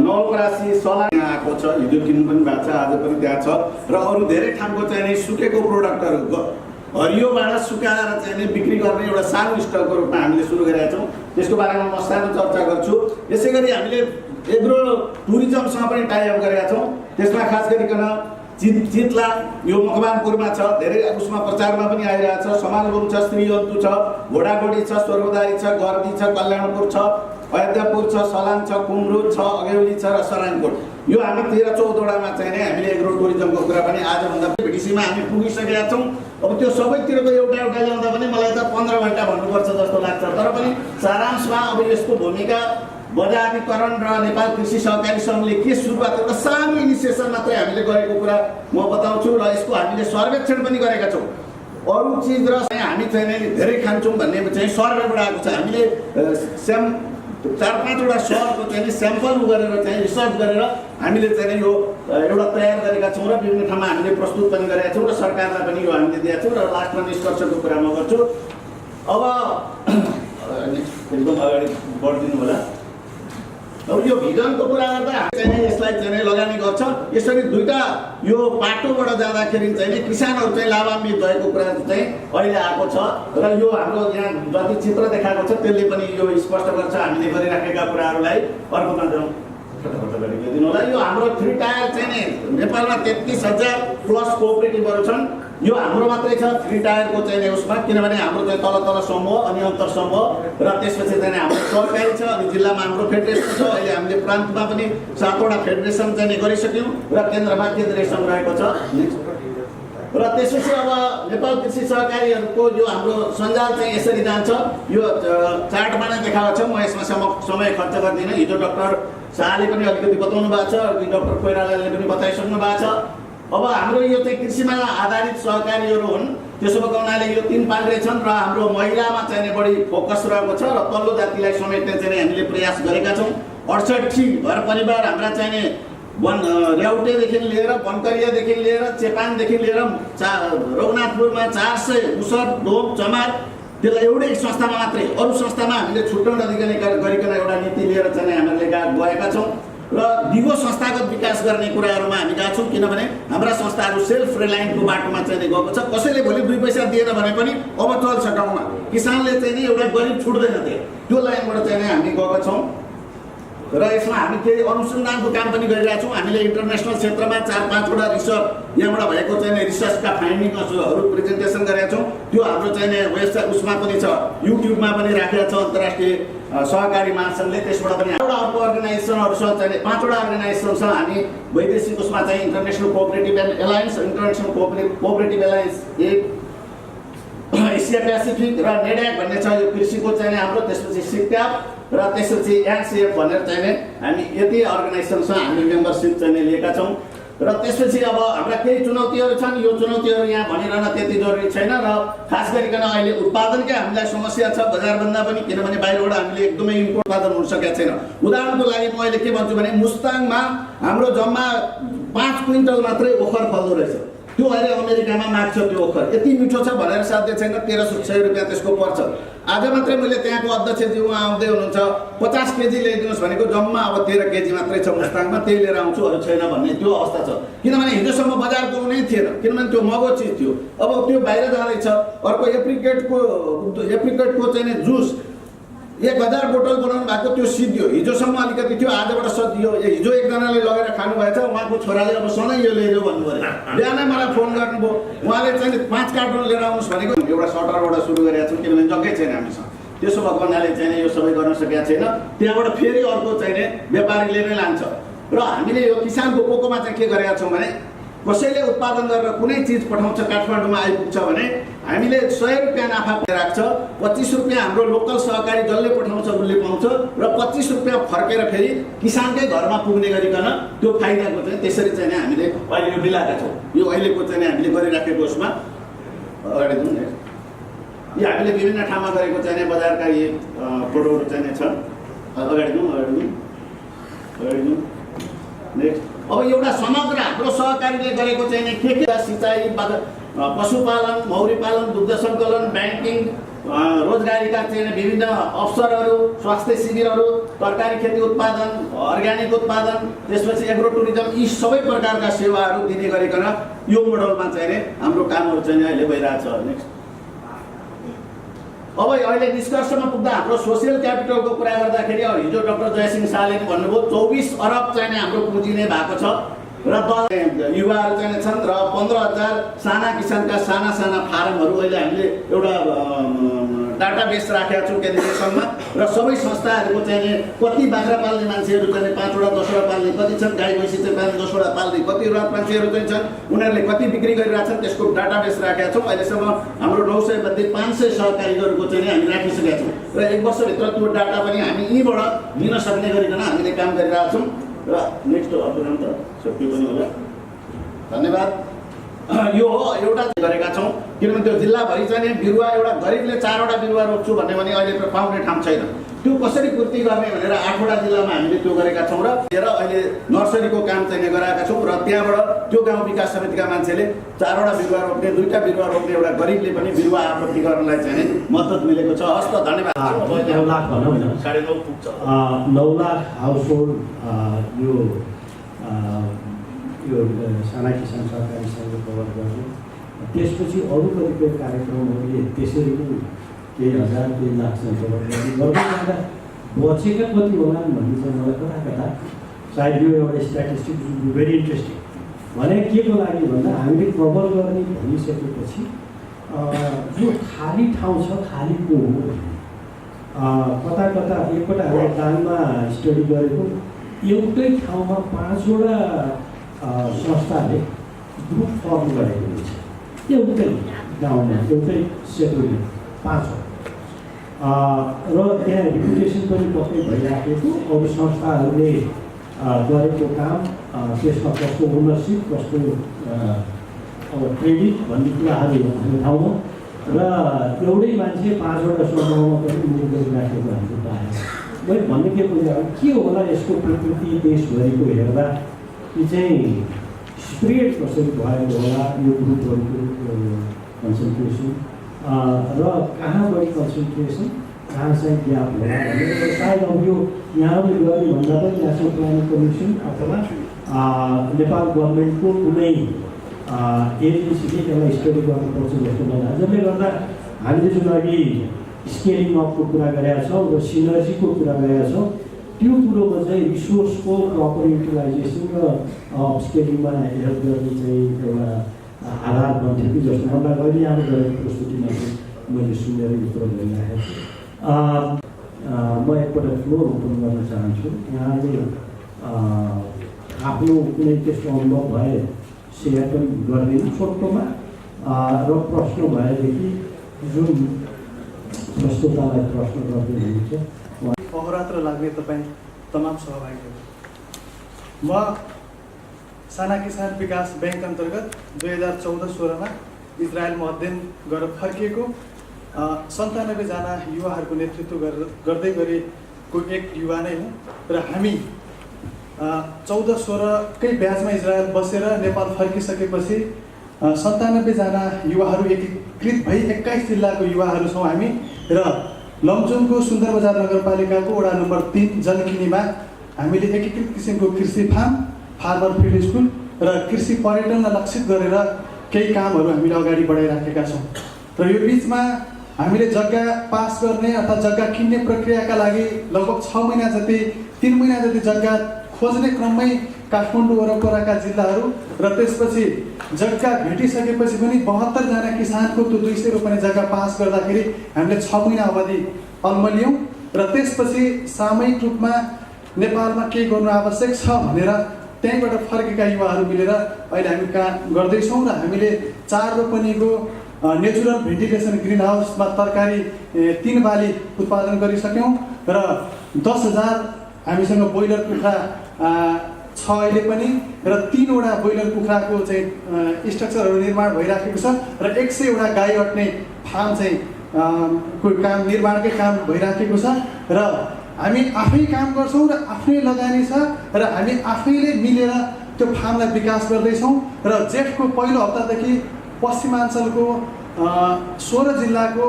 नवलपरासी, सला यहाँ आएको छ। हिजो किन्नु पनि भएको छ, आज पनि त्यहाँ छ। र अरू धेरै ठाउँको चाहिँ सुकेको प्रोडक्टहरू हरियोबाट सुकाएर चाहिँ बिक्री गर्ने एउटा सानो स्टलको रूपमा हामीले सुरु गरेका छौँ। त्यसको बारेमा म सानो चर्चा गर्छु। यसै गरी हामीले एग्रो टुरिज्मसँग पनि टाइअप गरेका छौँ। त्यसमा खास गरिकन चितला यो मकवानपुरमा छ, धेरै उसमा प्रचारमा पनि आइरहेको छ। समालबुङ छ, श्रीयन्तु छ, घोडाघोडी छ, स्वर्गदारी छ, गर्दी छ, कल्याणपुर छ, अयोध्यापुर छ, सलाम छ, कुमरुद छ, अगेउली छ र सराङकोट। यो हामी 13-14वटामा चाहिँ हामीले एग्रो टुरिज्मको कुरा पनि आजभन्दा भिडिसीमा हामी पुगिसकेका छौँ। अब त्यो सबैतिरको एउटा एउटा ल्याउँदा पनि मलाई त 15 घन्टा भन्नुपर्छ जस्तो लाग्छ। तर पनि सारांशमा अब यसको भूमिका बजारीकरण र नेपाल कृषि सहकारी सङ्घले के सुरुवात, एउटा सानो इनिसिएसन मात्रै हामीले गरेको कुरा म बताउँछु र यसको हामीले सर्वेक्षण पनि गरेका छौँ। अरू चिज र हामी चाहिँ धेरै खान्छौँ भन्ने चाहिँ सर्वेबाट आएको छ। हामीले 4-5वटा सहरको चाहिँ स्याम्पल गरेर चाहिँ रिसर्च गरेर हामीले चाहिँ यो एउटा तयार गरेका छौँ र विभिन्न ठाउँमा हामीले प्रस्तुत पनि गरेका छौँ र सरकारलाई पनि यो हामीले दिएका छौँ। र लास्टमा निष्कर्षको कुरा म गर्छु। अब एकदम अगाडि बढिदिनु होला। अब यो भिजनको कुरा गर्दा चाहिँ यसलाई चाहिँ लगानी गर्छ। यसरी दुईटा यो बाटोबाट जाँदाखेरि चाहिँ किसानहरू चाहिँ लाभान्वित भएको कुरा चाहिँ अहिले आएको छ। र यो हाम्रो यहाँ जति चित्र देखाएको छ त्यसले पनि यो स्पष्ट गर्छ हामीले गरिराखेका कुराहरूलाई। अर्कोमा जाउँ, दिनु होला। यो हाम्रो 3 टायर चाहिँ नेपालमा 33,000+ कोअपरेटिभहरू छन्। यो हाम्रो मात्रै छ 3 टायरको चाहिँ उसमा, किनभने हाम्रो चाहिँ तल समूह अनि अन्तर समूह र त्यसपछि चाहिँ हाम्रो सरकारी छ अनि जिल्लामा हाम्रो फेडरेसन छ। अहिले हामीले प्रान्तमा पनि 7वटा फेडरेसन चाहिँ गरिसक्यौँ र केन्द्रमा फेडरेसन रहेको छ। र त्यसपछि अब नेपाल कृषि सहकारीहरूको यो हाम्रो सञ्जाल चाहिँ यसरी जान्छ। यो चार्टमा नै देखाएको छ, म यसमा समय खर्च गर्दिनँ। हिजो डाक्टर शाहले पनि अलिकति बताउनु भएको छ, डाक्टर कोइरालाले पनि बताइसक्नु भएको छ। अब हाम्रो यो चाहिँ कृषिमा आधारित सहकारीहरू हुन्। त्यसो भएको हुनाले यो 3 पाङ्ग्रे छन् र हाम्रो महिलामा चाहिँ बढी फोकस रहेको छ र तल्लो जातिलाई समेट्ने चाहिँ हामीले प्रयास गरेका छौँ। 68 घर परिवार हाम्रा चाहिँ र्याउटेदेखि लिएर बनकरियादेखि लिएर चेपाङदेखि लिएर रघुनाथपुरमा 400 मुसर, डोम, चमार, त्यसलाई एउटै संस्थामा मात्रै, अरू संस्थामा हामीले छुट्याउन गरिकन एउटा नीति लिएर चाहिँ हामीले गएका छौँ। र दिगो संस्थागत विकास गर्ने कुराहरूमा हामी गएको छौँ, किनभने हाम्रा संस्थाहरू सेल्फ रिलायन्टको बाटोमा चाहिँ गएको छ। कसैले भोलि 2 पैसा दिएन भने पनि अब चल्छ गाउँमा, किसानले चाहिँ एउटा गरिब छुट्दैन थियो, त्यो लाइनबाट चाहिँ हामी गएका छौँ। र यसमा हामी केही अनुसन्धानको काम पनि गरिरहेका छौँ। हामीले इन्टरनेसनल क्षेत्रमा 4-5वटा रिसर्च यहाँबाट भएको चाहिँ रिसर्चका फाइन्डिङहरू प्रेजेन्टेसन गरेका छौँ। त्यो हाम्रो चाहिँ वेबसाइट उसमा पनि छ, युट्युबमा पनि राखेका छ अन्तर्राष्ट्रिय सहकारी महासङ्घले। त्यसबाट पनि एउटा अर्को अर्गनाइजेसनहरूसँग चाहिँ 5वटा अर्गनाइजेसन छ। हामी वैदेशिक उसमा चाहिँ international cooperative alliance, international cooperative alliance Asia Pacific र नेड्याक भन्ने छ यो कृषिको चाहिँ हाम्रो। त्यसपछि सिक्ट्याप र त्यसपछि एनसिएफ भनेर चाहिँ हामी यति अर्गनाइजेसनसँग हामी मेम्बरसिप चाहिँ लिएका छौँ। र त्यसपछि अब हाम्रा केही चुनौतीहरू छन्। यो चुनौतीहरू यहाँ भनिरहन त्यति जरुरी छैन। र खास गरिकन अहिले उत्पादनकै हामीलाई समस्या छ बजारभन्दा पनि, किनभने बाहिरबाट हामीले एकदमै इम्पोर्ट उत्पादन हुन सकेको छैन। उदाहरणको लागि म अहिले के भन्छु भने मुस्ताङमा हाम्रो जम्मा 5 क्विन्टल मात्रै ओखर फल्दो रहेछ। त्यो अहिले अमेरिकामा माग्छ त्यो ओखर, यति मिठो छ भनेर साध्य छैन। 1300 रुपियाँ त्यसको पर्छ। आज मात्रै मैले त्यहाँको अध्यक्षजी उहाँ आउँदै हुनुहुन्छ, 50 केजी ल्याइदिनुहोस् भनेको जम्मा अब 13 केजी मात्रै छ मुस्ताङमा, त्यही लिएर आउँछु, अरू छैन भन्ने त्यो अवस्था छ। किनभने हिजोसम्म बजारको नै थिएन, किनभने त्यो महँगो चिज थियो। अब त्यो बाहिर जाँदैछ। अर्को एप्रिकेटको चाहिँ जुस 1000 बोतल बनाउनु भएको त्यो सिद्धियो। हिजोसम्म अलिकति थियो, आजबाट सधियो। हिजो एकजनाले लगेर खानुभएछ, उहाँको छोराले अब सधैँ यो लिएर भन्नु पऱ्यो। बिहानै मलाई फोन गर्नुभयो, उहाँले चाहिँ 5 कार्टुन लिएर आउनुहोस् भनेको। एउटा सटरबाट सुरु गरेका छौँ, किनभने जग्गै छैन हामीसँग। त्यसो भएको हुनाले चाहिँ यो सबै गर्न सकेका छैन। त्यहाँबाट फेरि अर्को चाहिँ व्यापारीले नै लान्छ। र हामीले यो किसानको पोकोमा चाहिँ के गरेका छौँ भने कसैले उत्पादन गरेर कुनै चिज पठाउँछ काठमाडौँमा आइपुग्छ भने हामीले 100 रुपियाँ नाफा राख्छ। 25 रुपियाँ हाम्रो लोकल सहकारी जसले पठाउँछ उसले पाउँछ र 25 रुपियाँ फर्केर फेरि किसानकै घरमा पुग्ने गरिकन त्यो फाइदाको चाहिँ त्यसरी चाहिँ हामीले अहिले यो मिलाएका छौँ। यो अहिलेको चाहिँ हामीले गरिराखेको उसमा अगाडि जाउँ न। यो हामीले विभिन्न ठाउँमा गरेको चाहिँ बजारका यी फोटोहरू चाहिँ छन्। अगाडि जाउँ नेक्स्ट। अब एउटा समग्र हाम्रो सहकारीले गरेको चाहिँ के सिँचाइ, पशुपालन, मौरी पालन, दुग्ध सङ्कलन, ब्याङ्किङ, रोजगारीका चाहिँ विभिन्न अवसरहरू, स्वास्थ्य शिविरहरू, तरकारी खेती उत्पादन, अर्ग्यानिक उत्पादन, त्यसपछि एग्रो टुरिज्म, यी सबै प्रकारका सेवाहरू दिने गरिकन यो मोडलमा चाहिँ हाम्रो कामहरू चाहिँ अहिले भइरहेछ। नेक्स्ट। अब अहिले निष्कर्षमा पुग्दा हाम्रो सोसियल क्यापिटलको कुरा गर्दाखेरि हिजो डाक्टर जयसिंह शाहले भन्नुभयो 24 अरब चाहिँ हाम्रो पुँजी नै भएको छ र 10 युवाहरू चाहिँ छन् र 15,000 साना किसानका साना फारमहरू अहिले हामीले एउटा डाटाबेस राखेका छौँ केन्द्रीयसम्ममा। र सबै संस्थाहरूको चाहिँ कति बाख्रा पाल्ने मान्छेहरू चाहिँ 5वटा 10वटा पाल्ने कति छन्, गाई भैँसी चाहिँ 5-10वटा पाल्ने कति रात मान्छेहरू चाहिँ छन्, उनीहरूले कति बिक्री गरिरहेछन् त्यसको डाटाबेस राखेका छौँ। अहिलेसम्म हाम्रो 900 मध्ये 500 सहकारीहरूको चाहिँ हामी राखिसकेका छौँ र 1 वर्षभित्र त्यो डाटा पनि हामी यहीँबाट लिन सक्ने गरिकन हामीले काम गरिरहेका छौँ। र नेक्स्ट अभियान त सक्यो पनि होला। धन्यवाद। यो हो एउटा गरेका छौँ, किनभने त्यो जिल्लाभरि चाहिँ बिरुवा एउटा गरिबले 4वटा बिरुवा रोप्छु भन्ने भने अहिले त पाउने ठाउँ छैन। त्यो कसरी पूर्ति गर्ने भनेर 8वटा जिल्लामा हामीले त्यो गरेका छौँ र अहिले नर्सरीको काम चाहिँ गराएका छौँ र त्यहाँबाट त्यो गाउँ विकास समितिका मान्छेले 4वटा बिरुवा रोप्ने, 2टा बिरुवा रोप्ने एउटा गरिबले पनि बिरुवा आपूर्ति गर्नलाई चाहिँ मद्दत मिलेको छ। हस् त, धन्यवाद। 9 लाख भनौँ न, 9.5 पुग्छ। 9 लाख हाउस होल्ड यो साना किसान सहकारी सङ्घ कभर गर्ने। त्यसपछि अरू कतिपय कार्यक्रमहरूले त्यसरी पनि केही हजार केही लाख चाहिँ कभर गर्ने गर्दै जाँदा बचेका कति होलान् भन्ने चाहिँ मलाई कता सायद यो एउटा स्ट्याटिस्टिक भेरी इन्ट्रेस्टिङ। भने के को लागि भन्दा हामीले कभर गर्ने भनिसकेपछि यो खाली ठाउँ छ, खाली को हो कता एकपल्ट हामीले दानमा स्टडी गरेको एउटै ठाउँमा 5वटा संस्थाले ग्रुप फर्म गरेको हुन्छ। एउटै गाउँमा एउटै सेटलमेन्ट 5वटा र त्यहाँ रिपुटेसन पनि पक्कै भइराखेको। अरू संस्थाहरूले गरेको काम, त्यसमा कस्तो ओनरसिप, कस्तो अब क्रेडिट भन्ने कुराहरू हाम्रो ठाउँमा र एउटै मान्छे 5वटा समूहमा पनि उयो गरिराखेको हामीले पाएँ। मैले भन्ने के होला यसको प्रकृति देशभरिको हेर्दा कि चाहिँ स्प्रेड कसरी भएको होला यो ग्रुपहरूको कन्सन्ट्रेसन र कहाँ बढी कन्सन्ट्रेसन, कहाँ चाहिँ ग्याप होला भनेर सायद अब यो यहाँले गर्ने भन्दा पनि नेसनल प्लानिङ कमिसन अथवा नेपाल गभर्मेन्टको कुनै एजेन्सीले त्यसलाई स्टडी गर्नुपर्छ जस्तो मलाई। जसले गर्दा हामीले जुन अघि स्केलिङ अपको कुरा गरेका छौँ र सिनर्जीको कुरा गरेका छौँ, त्यो कुरोमा चाहिँ रिसोर्सको प्रपर युटिलाइजेसन र अपस्केलिङमा हेल्प गर्ने चाहिँ एउटा आधार बन्थ्यो कि जस्तो मलाई अहिले यहाँ गरेको प्रस्तुतिमा चाहिँ मैले सुनेर यो कुरो गरिराखेको छु। म एकपल्ट फ्लोर ओपन गर्न चाहन्छु। यहाँले आफ्नो कुनै त्यस्तो अनुभव भए सेयर पनि गरिदिनु छोटोमा र प्रश्न भएदेखि जुन प्रस्तुतालाई प्रश्न गर्दै हुनुहुन्छ अहोरात्र लाग्ने तपाईँ तमाम सहभागीहरू, म साना किसान विकास ब्याङ्क अन्तर्गत 2014-16मा इजरायलमा अध्ययन गरेर फर्किएको 97 जना युवाहरूको नेतृत्व गर्दै गरेको एक युवा नै हुँ र हामी 14-16कै ब्याचमा इजरायल बसेर नेपाल फर्किसकेपछि 97 जना युवाहरू एकीकृत भई 21 जिल्लाको युवाहरू छौँ हामी र लमजुङको सुन्दर बजार नगरपालिकाको वडा नम्बर 3 जनकिनीमा हामीले एकीकृत किसिमको कृषि फार्मर फिल्ड स्कुल र कृषि पर्यटनलाई लक्षित गरेर केही कामहरू हामीले अगाडि बढाइराखेका छौँ। र यो बिचमा हामीले जग्गा पास गर्ने अथवा जग्गा किन्ने प्रक्रियाका लागि लगभग 6 महिना जति 3 महिना जति जग्गा खोज्ने क्रममै काठमाडौँ वरपरका जिल्लाहरू र त्यसपछि जग्गा भेटिसकेपछि पनि 72 जना किसानको त्यो 200 रोपनी जग्गा पास गर्दाखेरि हामीले 6 महिना अवधि अल्मलियौँ र त्यसपछि सामूहिक रूपमा नेपालमा के गर्नु आवश्यक छ भनेर त्यहीँबाट फर्केका युवाहरू मिलेर अहिले हामी काम गर्दैछौँ र हामीले 4 रोपनीको नेचुरल भेन्टिलेसन ग्रिन हाउसमा तरकारी 3 बाली उत्पादन गरिसक्यौँ र 10,000 हामीसँग बोइलर कुखुरा छ अहिले पनि र 3वटा बोइलर कुखुराको चाहिँ स्ट्रक्चरहरू निर्माण भइराखेको छ र 100वटा गाई अट्ने फार्म चाहिँ को काम निर्माणकै काम भइराखेको छ र हामी आफै काम गर्छौँ र आफ्नै लगानी छ र हामी आफैले मिलेर त्यो फार्मलाई विकास गर्दैछौँ र जेठको पहिलो हप्तादेखि पश्चिमाञ्चलको 16 जिल्लाको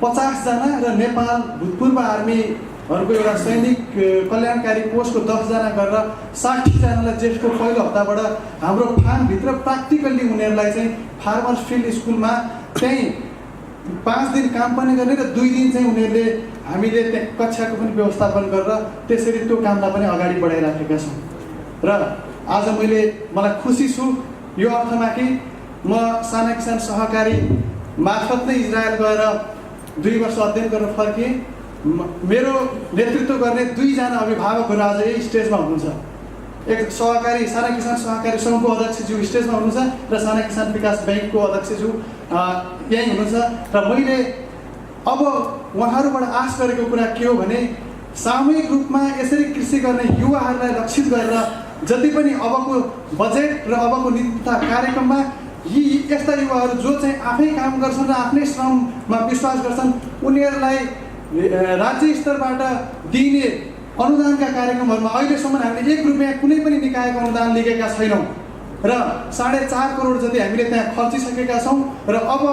50 जना र नेपाल भूतपूर्व आर्मीहरूको एउटा सैनिक कल्याणकारी पोस्टको 10 जना गरेर 60 जनालाई जेठको पहिलो हप्ताबाट हाम्रो फार्मभित्र प्र्याक्टिकल्ली उनीहरूलाई चाहिँ फार्मर्स फिल्ड स्कुलमा त्यहीँ 5 दिन काम पनि गर्ने र 2 दिन चाहिँ उनीहरूले हामीले त्यहाँ कक्षाको पनि व्यवस्थापन गरेर त्यसरी त्यो कामलाई पनि अगाडि बढाइराखेका छौँ र आज मलाई खुसी छु यो अर्थमा कि म साना किसान सहकारी मार्फत नै इजरायल गएर 2 वर्ष अध्ययन गरेर फर्केँ। मेरो नेतृत्व गर्ने 2 जना अभिभावकहरू आज यही स्टेजमा हुनुहुन्छ। एक सहकारी साना किसान सहकारी सङ्घको अध्यक्षज्यू स्टेजमा हुनुहुन्छ र साना किसान विकास ब्याङ्कको अध्यक्षज्यू यहीँ हुनुहुन्छ र मैले अब उहाँहरूबाट आश गरेको कुरा के हो भने सामूहिक रूपमा यसरी कृषि गर्ने युवाहरूलाई लक्षित गरेर जति पनि अबको बजेट र अबको नीति तथा कार्यक्रममा यी यस्ता युवाहरू जो चाहिँ आफै काम गर्छन् र आफ्नै श्रममा विश्वास गर्छन् उनीहरूलाई राज्य स्तरबाट दिइने अनुदानका कार्यक्रमहरूमा अहिलेसम्म हामीले 1 रुपैयाँ कुनै पनि निकायको अनुदान लिएका छैनौँ र 4.5 करोड जति हामीले त्यहाँ खर्चिसकेका छौँ र अब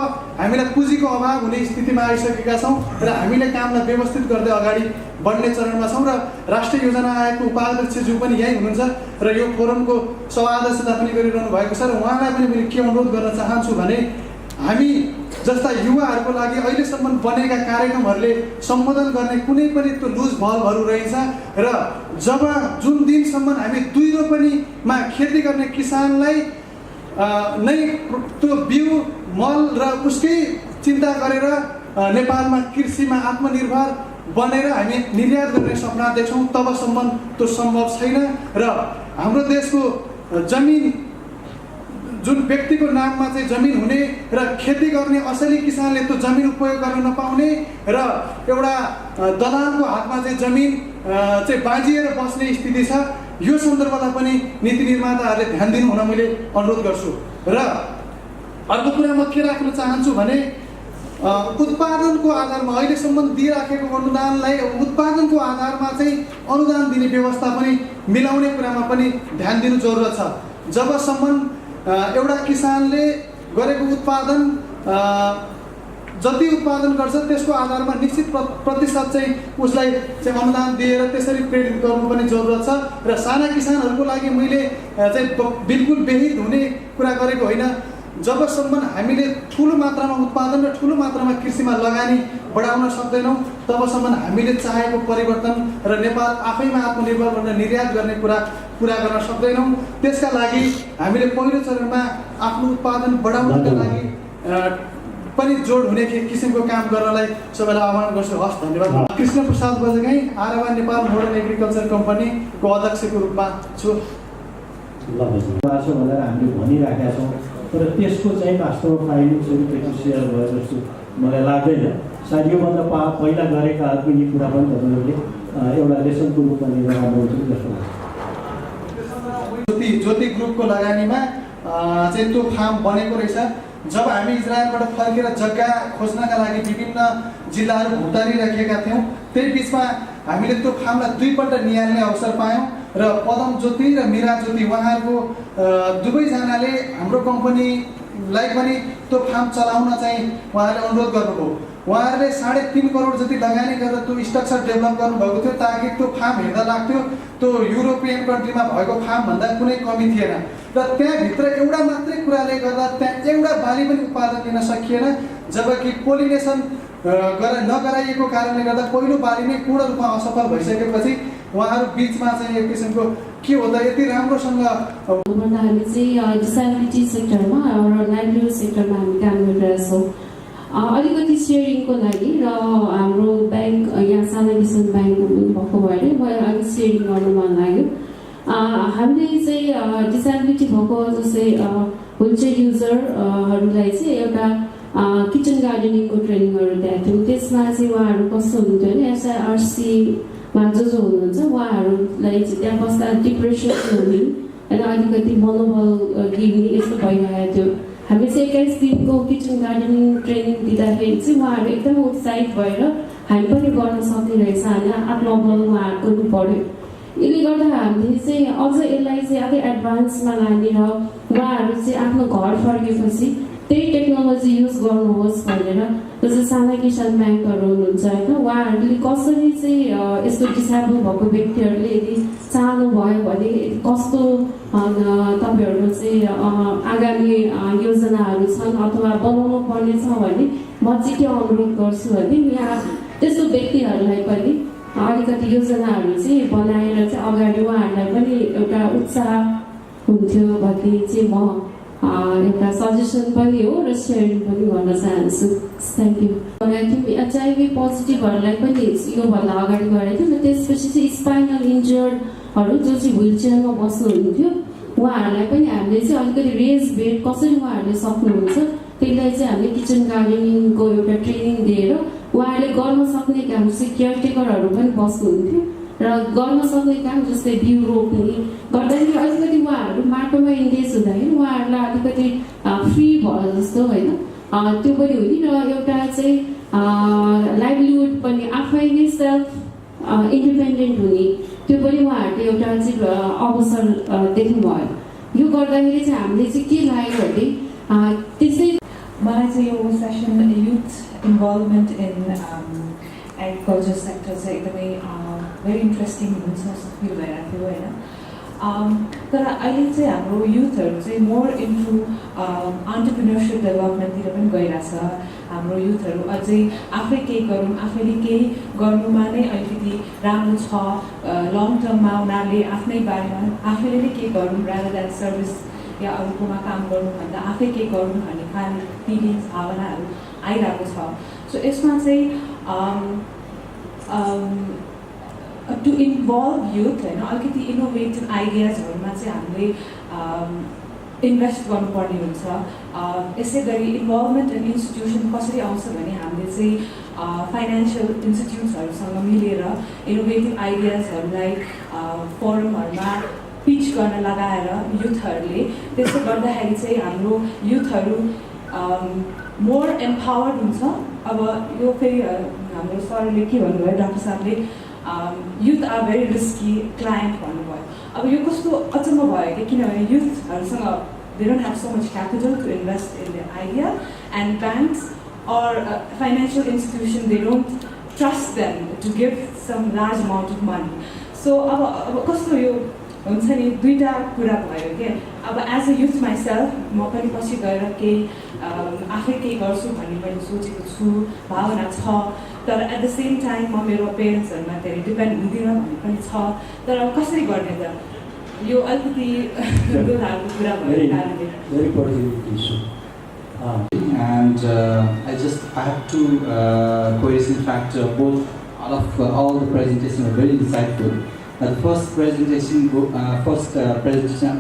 हामीलाई पुँजीको अभाव हुने स्थितिमा आइसकेका छौँ र हामीले कामलाई व्यवस्थित गर्दै अगाडि बढ्ने चरणमा छौँ र राष्ट्रिय योजना आयोगको उपाध्यक्षज्यू पनि यहीँ हुनुहुन्छ र यो फोरमको सभाध्यक्षता पनि गरिरहनु भएको छ र उहाँलाई पनि मैले के अनुरोध गर्न चाहन्छु भने हामी जस्ता युवाहरूको लागि अहिलेसम्म बनेका कार्यक्रमहरूले सम्बोधन गर्ने कुनै पनि त्यो लुज भल्भहरू रहेछ र जब जुन दिनसम्म हामी 2 रोपनीमा खेती गर्ने किसानलाई नै त्यो बिउ मल र उसकै चिन्ता गरेर नेपालमा कृषिमा आत्मनिर्भर बनेर हामी निर्यात गर्ने सपना देख्छौँ तबसम्म त्यो सम्भव छैन र हाम्रो देशको जमिन जुन व्यक्तिको नाममा चाहिँ जमिन हुने र खेती गर्ने असली किसानले त्यो जमिन उपयोग गर्न नपाउने र एउटा दलालको हातमा चाहिँ जमिन चाहिँ बाँझिएर बस्ने स्थिति छ। यो सन्दर्भलाई पनि नीति निर्माताहरूले ध्यान दिनु हुन मैले अनुरोध गर्छु र अर्को कुरा म के राख्न चाहन्छु भने उत्पादनको आधारमा अहिलेसम्म दिइराखेको अनुदानलाई उत्पादनको आधारमा चाहिँ अनुदान दिने व्यवस्था पनि मिलाउने कुरामा पनि ध्यान दिनु जरुरत छ। जबसम्म एउटा किसानले गरेको उत्पादन जति उत्पादन गर्छ त्यसको आधारमा निश्चित प्रतिशत चाहिँ उसलाई चाहिँ अनुदान दिएर त्यसरी प्रेरित गर्नु पनि जरुरत छ र साना किसानहरूको लागि मैले चाहिँ बिल्कुल बेहित हुने कुरा गरेको होइन। जबसम्म हामीले ठुलो मात्रामा उत्पादन र ठुलो मात्रामा कृषिमा लगानी बढाउन सक्दैनौँ तबसम्म हामीले चाहेको परिवर्तन र नेपाल आफैमा आत्मनिर्भर बन्न निर्यात गर्ने कुरा पुरा गर्न सक्दैनौँ। त्यसका लागि हामीले पहिलो चरणमा आफ्नो उत्पादन बढाउनका लागि पनि जोड हुने किसिमको काम गर्नलाई सबैलाई आह्वान गर्छु। हस्, धन्यवाद। कृष्ण प्रसाद बजगाई, आरावा नेपाल मोडर्न एग्रिकल्चर कम्पनीको अध्यक्षको रूपमा छु। भनेर हामीले भनिराखेका छौँ तर त्यसको चाहिँ वास्तवमा फाइलिङ्सहरू त्यति सेयर भयो जस्तो मलाई लाग्दैन। सायद योभन्दा पहिला गरेकाहरूको यी कुरा पनि तपाईँहरूले एउटा लेसनको रूपमा लिएर आउनुहुन्छ जस्तो लाग्छ। ज्योति ग्रुपको लगानीमा चाहिँ त्यो फार्म बनेको रहेछ। जब हामी इजरायलबाट फर्केर जग्गा खोज्नका लागि विभिन्न जिल्लाहरू भुक्तारिराखेका थियौँ त्यही बिचमा हामीले त्यो फार्मलाई 2 पल्ट निहाल्ने अवसर पायौँ र पदम ज्योति र मीरा ज्योति उहाँहरूको दुवैजनाले हाम्रो कम्पनीलाई पनि त्यो फार्म चलाउन चाहिँ उहाँहरूले अनुरोध गर्नुभयो। उहाँहरूले 3.5 करोड जति लगानी गरेर त्यो स्ट्रक्चर डेभलप गर्नुभएको थियो ताकि त्यो फार्म हेर्दा लाग्थ्यो त्यो युरोपियन कन्ट्रीमा भएको फार्मभन्दा कुनै कमी थिएन र त्यहाँभित्र एउटा मात्रै कुराले गर्दा त्यहाँ एउटा बाली पनि उत्पादन लिन सकिएन। जबकि पोलिनेसन नगराइएको कारणले गर्दा पहिलो पालि नै पूर्ण रूपमा असफल भइसकेपछि उहाँहरू बिचमा चाहिँ एक किसिमको के हो त यति राम्रोसँग भन्दा हामी चाहिँ डिसेबिलिटी सेक्टरमा र लाइभलीहुड सेक्टरमा हामी काम गरिरहेछौँ। अलिकति सेयरिङको लागि र हाम्रो ब्याङ्क यहाँ साना किसान ब्याङ्क भएको भएर मलाई अलिक सेयरिङ गर्नु मन लाग्यो। हामीले चाहिँ डिसेबिलिटी भएको जस्तै व्हिलचेयर युजरहरूलाई चाहिँ एउटा किचन गार्डनिङको ट्रेनिङहरू दिएको थियौँ। त्यसमा चाहिँ उहाँहरू कस्तो हुनुहुन्थ्यो भने एसआरसीमा जो हुनुहुन्छ उहाँहरूलाई चाहिँ त्यहाँ बस्दा डिप्रेसन हुने होइन अलिकति मनोबल गिर्ने यस्तो भइरहेको थियो। हामी चाहिँ 21 दिनको किचन गार्डनिङ ट्रेनिङ दिँदाखेरि चाहिँ उहाँहरू एकदमै उत्साहित भएर हामी पनि गर्न सक्ने रहेछ होइन आत्मबल उहाँहरूको बढ्यो। यसले गर्दा हामीले चाहिँ अझ यसलाई चाहिँ अझै एडभान्समा लाने र उहाँहरू चाहिँ आफ्नो घर फर्केपछि त्यही टेक्नोलोजी युज गर्नुहोस् भनेर जस्तै साना किसान ब्याङ्कहरू हुनुहुन्छ होइन उहाँहरूले कसरी चाहिँ यस्तो डिसेबल भएको व्यक्तिहरूले यदि चाहनुभयो भने कस्तो तपाईँहरूको चाहिँ आगामी योजनाहरू छन् अथवा बनाउनु पर्ने छ भने म चाहिँ के अनुरोध गर्छु भने यहाँ त्यस्तो व्यक्तिहरूलाई पनि अलिकति योजनाहरू चाहिँ बनाएर चाहिँ अगाडि उहाँहरूलाई पनि एउटा उत्साह हुन्थ्यो भन्ने चाहिँ म एउटा सजेसन पनि हो र सेयरिङ पनि गर्न चाहन्छु। Thank you. लगाएको थियौँ एचआइभी पोजिटिभहरूलाई पनि योभन्दा अगाडि गराएको थियौँ र त्यसपछि चाहिँ स्पाइनल इन्जर्डहरू जो चाहिँ व्हिल चेयरमा बस्नुहुन्थ्यो उहाँहरूलाई पनि हामीले चाहिँ अलिकति रेज बेड कसरी उहाँहरूले सक्नुहुन्छ त्यसलाई चाहिँ हामीले किचन गार्डनिङको एउटा ट्रेनिङ दिएर उहाँहरूले गर्न सक्ने काम चाहिँ केयरटेकरहरू पनि बस्नुहुन्थ्यो र गर्न सक्ने काम जस्तै बिउ रोप्ने गर्दाखेरि अलिकति उहाँहरू माटोमा इन्गेज हुँदाखेरि उहाँहरूलाई अलिकति फ्री भयो जस्तो होइन त्यो पनि हुने र एउटा चाहिँ लाइभलीहुड पनि आफै नै सेल्फ इन्डिपेन्डेन्ट हुने त्यो पनि उहाँहरूले एउटा चाहिँ अवसर देख्नुभयो। यो गर्दाखेरि चाहिँ हामीले चाहिँ के लाग्यो भने त्यसै मलाई चाहिँ यो session youth involvement in agriculture sector चाहिँ एकदमै भेरी इन्ट्रेस्टिङ हुन्छ जस्तो फिल भइरहेको थियो होइन। तर अहिले चाहिँ हाम्रो युथहरू चाहिँ मोर इन्टु अन्टरप्रिनरसिप डेभलपमेन्टतिर पनि गइरहेछ। हाम्रो युथहरू अझै आफै केही गरौँ आफैले केही गर्नुमा नै अलिकति राम्रो छ लङ टर्ममा उनीहरूले आफ्नै बारेमा आफैले नै केही गरौँ रादर देन सर्भिस या अरूकोमा काम गर्नुभन्दा आफै केही गरौँ भन्ने खाने फिलिङ्स भावनाहरू आइरहेको छ। सो यसमा चाहिँ टु इन्भल्भ युथ होइन अलिकति इनोभेटिभ आइडियाजहरूमा चाहिँ हामीले इन्भेस्ट गर्नुपर्ने हुन्छ। यसै गरी इन्भल्भमेन्ट एन्ड इन्स्टिट्युसन कसरी आउँछ भने हामीले चाहिँ फाइनेन्सियल इन्स्टिट्युट्सहरूसँग मिलेर इनोभेटिभ आइडियाजहरूलाई फोरमहरूमा पिच गर्न लगाएर युथहरूले त्यसो गर्दाखेरि चाहिँ हाम्रो युथहरू मोर एम्पावर्ड हुन्छ। अब यो फेरि हाम्रो सरले के भन्नुभयो डाक्टर साहबले youth are very risky client भन्नुभयो। अब यो कस्तो अचम्म भयो कि किनभने युथहरूसँग they don't have so much capital to invest in the idea and banks or financial institution they don't trust them to give some large amount of money. So अब कस्तो यो हुन्छ नि दुईवटा कुरा भयो क्या। अब एज अ युथ माइसेल्फ म पनि पछि गएर केही आफै केही गर्छु भन्ने मैले सोचेको छु भावना छ। तर एट द सेम टाइम म मेरो पेरेन्ट्सहरूमा धेरै डिपेन्ड हुँदिनँ भन्ने पनि छ। तर अब कसरी गर्ने त यो अलिकति दुःखको कुरा भएको कारणले And I have two queries. In fact, both all the presentations were very insightful. The first presentation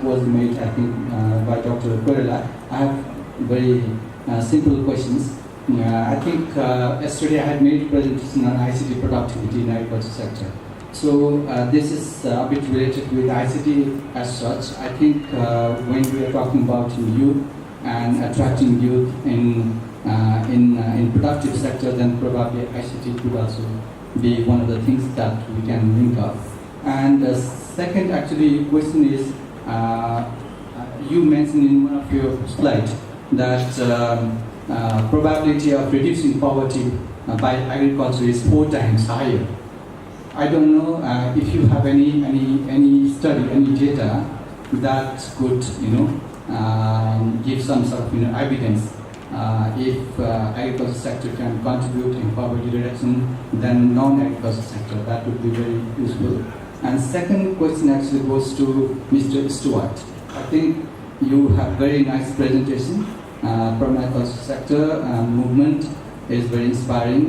was made, I think, by Dr. Kurela. I have very simple questions. I think yesterday I had made a presentation on ICT productivity in agriculture sector. So this is a bit related with ICT as such. I think when we are talking about youth and attracting youth in productive sector, then probably ICT could also be one of the things that we can link up. And the second question is, you mentioned in one of your slides that probability of reducing poverty by agriculture is 4 times higher. I don't know if you have any study, any data that could give some sort of evidence if agriculture sector can contribute in poverty reduction than non-agriculture sector. That would be very useful. And second question actually goes to Mr. Stewart. I think you have very nice presentation. Permaculture sector movement is very inspiring,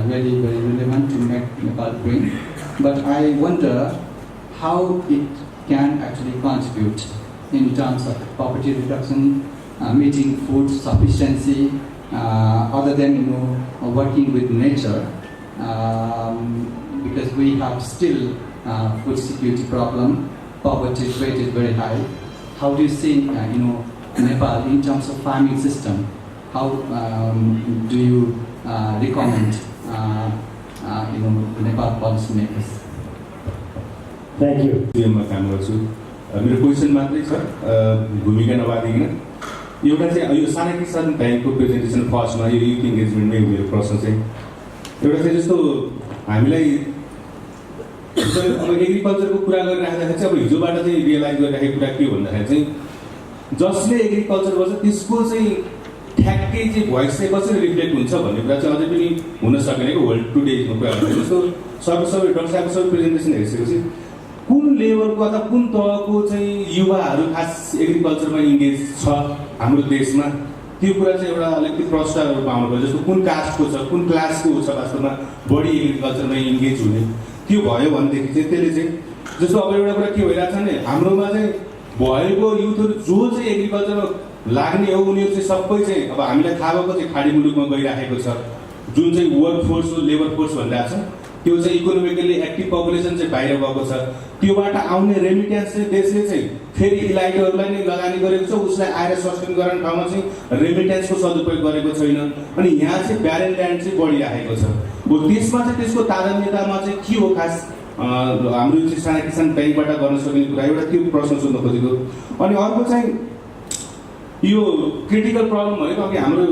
really very relevant to make Nepal green. But I wonder how it can actually contribute in terms of poverty reduction, meeting food sufficiency, other than working with nature, because we have still food security problem, poverty rate is very high. How do you see Nepal in terms of farming system? How do you recommend Nepal policymakers? Thank you. मेरो question मात्रै छ, भूमिका नबादिकन एउटा चाहिँ यो साना किसान ब्याङ्कको प्रेजेन्टेसन फर्स्टमा यो युथ इङ्गेजमेन्टमै मेरो प्रश्न चाहिँ एउटा चाहिँ जस्तो हामीलाई अब एग्रिकल्चरको कुरा गरिराख्दाखेरि चाहिँ अब हिजोबाट चाहिँ रियलाइज गरिराखेको कुरा के भन्दाखेरि चाहिँ जसले एग्रिकल्चर गर्छ त्यसको चाहिँ ठ्याक्कै चाहिँ भोइस चाहिँ कसरी रिफ्लेक्ट हुन्छ भन्ने कुरा चाहिँ अझै पनि हुन सकेन कि होल्ड टुडेजमा कुरा गर्छ। जस्तो सबै डक्टर साहबको सबै प्रेजेन्टेसन हेरिसकेपछि कुन लेभलको अथवा कुन तहको चाहिँ युवाहरू खास एग्रिकल्चरमा इङ्गेज छ हाम्रो देशमा, त्यो कुरा चाहिँ एउटा अलिकति प्रष्ट रूपमा आउनुपर्छ। जस्तो कुन कास्टको छ, कुन क्लासको छ वास्तवमा बढी एग्रिकल्चरमा इङ्गेज हुने, त्यो भयो भनेदेखि चाहिँ त्यसले चाहिँ जस्तो अब एउटा कुरा के भइरहेको छ भने हाम्रोमा चाहिँ भएको युथहरू जो चाहिँ एग्रिकल्चरमा लाग्ने हो उनीहरू चाहिँ सबै चाहिँ अब हामीलाई थाहा भएको चाहिँ खाडी मुलुकमा गइराखेको छ, जुन चाहिँ वर्क फोर्स हो, लेबर फोर्स भनिरहेको छ, त्यो चाहिँ इकोनोमिकली एक्टिभ पपुलेसन चाहिँ बाहिर गएको छ। त्योबाट आउने रेमिट्यान्स चाहिँ देशले चाहिँ फेरि इलाइटहरूलाई नै लगानी गरेको छ, उसलाई आएर सस्टेन गर्ने ठाउँमा चाहिँ रेमिट्यान्सको सदुपयोग गरेको छैन। अनि यहाँ चाहिँ ब्यारेन ल्यान्ड चाहिँ बढिरहेको छ। हो त्यसमा चाहिँ त्यसको तादान्यतामा चाहिँ के हो खास हाम्रो चाहिँ साना किसान ब्याङ्कबाट गर्न सक्ने कुरा, एउटा त्यो प्रश्न सोध्न खोजेको। अनि अर्को चाहिँ यो क्रिटिकल प्रब्लम भनेको अघि हाम्रो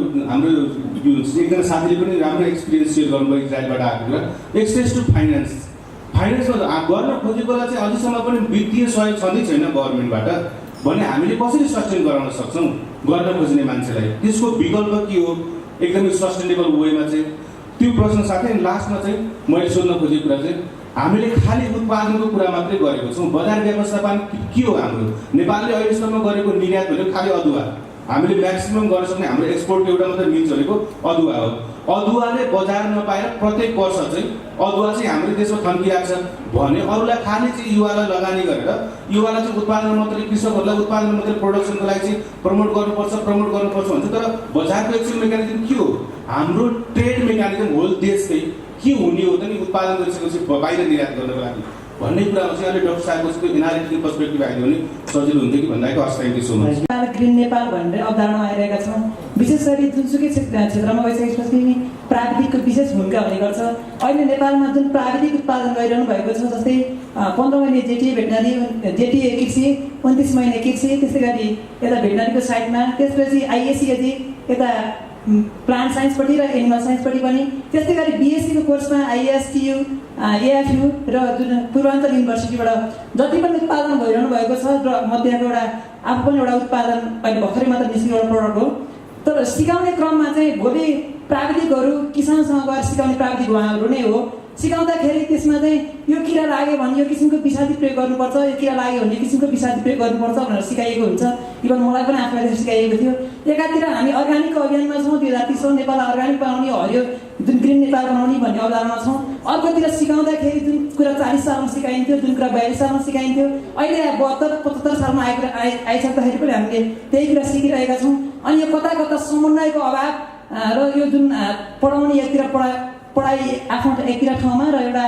यो एकजना साथीले पनि राम्रो एक्सपिरियन्स सेयर गर्नुभयो इजरायलबाट आएको कुरा, एक्सेस टु फाइनेन्समा गर्न खोजेकोलाई चाहिँ अझैसम्म पनि वित्तीय सहयोग छँदै छैन गभर्मेन्टबाट भने हामीले कसरी सस्टेन गराउन सक्छौँ गर्न खोज्ने मान्छेलाई, त्यसको विकल्प के हो एकदमै सस्टेनेबल वेमा चाहिँ, त्यो प्रश्न साथै लास्टमा चाहिँ मैले सोध्न खोजेको कुरा चाहिँ हामीले खालि उत्पादनको कुरा मात्रै गरेको छौँ, बजार व्यवस्थापन के हो हाम्रो? नेपालले अहिलेसम्म गरेको निर्यात भनेको खालि अदुवा, हामीले म्याक्सिमम गर्न सक्ने हाम्रो एक्सपोर्टको एउटा मात्रै मिन्स भनेको अदुवा हो। अदुवाले बजार नपाएर प्रत्येक वर्ष चाहिँ अदुवा चाहिँ हाम्रो देशमा थन्किरहेको छ भने अरूलाई खालि चाहिँ युवालाई लगानी गरेर युवालाई चाहिँ उत्पादन मात्रै, कृषकहरूलाई उत्पादन मात्रै प्रोडक्सनको लागि चाहिँ प्रमोट गर्नुपर्छ भन्छ। तर बजारको एक्सन मेकानिजम के हो? हाम्रो ट्रेड मेकानिजम होल देशकै के हुने हो त नि उत्पादन गरिसकेपछि बाहिर निर्यात गर्नको लागि भन्ने कुरामा चाहिँ अहिले डक्टर साहबको एनालिटिकल पर्सपेक्टिभ आइदियो भने सजिलो हुन्थ्यो कि भन्दाखेरि हस्, thank you so much. Green Nepal भनेर अवधारणा आइरहेका छौँ। विशेष गरी जुनसुकै क्षेत्रमा गइसकेपछि प्राविधिकको विशेष भूमिका हुने गर्छ। अहिले नेपालमा जुन प्राविधिक उत्पादन गरिरहनु भएको छ, जस्तै 15 महिने जेटिए भेटनरी, जेटिए कृषि, 29 महिने कृषि, त्यस्तै गरी यता भेटनरीको साइडमा, त्यसपछि आइएससी यता प्लान्ट साइन्सपट्टि र एनिमल साइन्सपट्टि पनि, त्यस्तै गरी बिएससीको कोर्समा आइएसटियु, एएफयु र जुन पूर्वाञ्चल युनिभर्सिटीबाट जति पनि उत्पादन भइरहनु भएको छ र मध्येको एउटा आफू पनि एउटा उत्पादन अहिले भर्खरै मात्र निस्केको एउटा प्रडक्ट हो। तर सिकाउने क्रममा चाहिँ भोलि प्राविधिकहरू किसानसँग गएर सिकाउने प्राविधिक उहाँहरू नै हो। सिकाउँदाखेरि त्यसमा चाहिँ यो किरा लाग्यो भने यो किसिमको विषादी प्रयोग गर्नुपर्छ, यो किरा लाग्यो भने यो किसिमको विषादी प्रयोग गर्नुपर्छ भनेर सिकाइएको हुन्छ। इभन मलाई पनि आफूलाई सिकाइएको थियो। एकातिर हामी अर्ग्यानिकको अभियानमा छौँ, 2030 नेपाललाई अर्ग्यानिक बनाउने, हरियो जुन ग्रिन नेपाल बनाउने भन्ने अवधारणा छौँ। अर्कोतिर सिकाउँदाखेरि जुन कुरा 40 सालमा सिकाइन्थ्यो, जुन कुरा 42 सालमा सिकाइन्थ्यो, अहिले 72-75 सालमा आइसक्दाखेरि पनि हामीले त्यही कुरा सिकिरहेका छौँ। अनि यो कता कता समन्वयको अभाव र यो जुन पढाउने एकतिर पढाइ आफ्नो एकतिर ठाउँमा र एउटा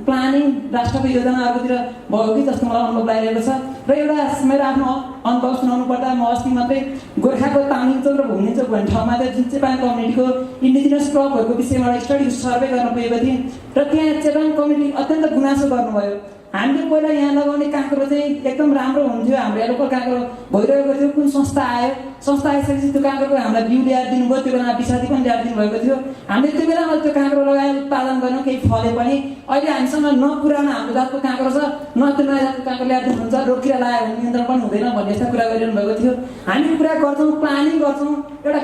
प्लानिङ राष्ट्रको योजना अर्कोतिर भयो कि जस्तो मलाई अनुभव लागिरहेको छ। र एउटा मेरो आफ्नो अनुभव सुनाउनु पर्दा म अस्ति मात्रै गोर्खाको तामिङचोक र भुम्नेचोक भन्ने ठाउँमा चाहिँ जुन चेपाङ कम्युनिटीको इन्डिजिनस क्रपहरूको विषयमा एउटा स्टडी सर्वे गर्न पुगेको थिएँ। र त्यहाँ चेपाङ कम्युनिटी अत्यन्त गुनासो गर्नुभयो। हामीले पहिला यहाँ लगाउने काँक्रो चाहिँ एकदम राम्रो हुन्थ्यो, हाम्रो यहाँ लोकल काँक्रो भइरहेको थियो। कुन संस्था आयो, संस्था आइसकेपछि त्यो काँक्रोको हामीलाई बिउ ल्याएर दिनुभयो। त्यो बेला विषादी पनि ल्याएर दिनुभएको थियो। हामीले त्यो बेलामा त्यो काँक्रो लगाएर उत्पादन गर्यौँ, केही फले पनि। अहिले हामीसँग न पुरानो हाम्रो जातको काँक्रो छ, न त्यो नयाँ जातको काँक्रो ल्याएर दिनुहुन्छ। रोगकिरा लगायो भने नियन्त्रण पनि हुँदैन भन्ने यस्ता कुरा गरिरहनु भएको थियो। हामी कुरा गर्छौँ, प्लानिङ गर्छौँ, एउटा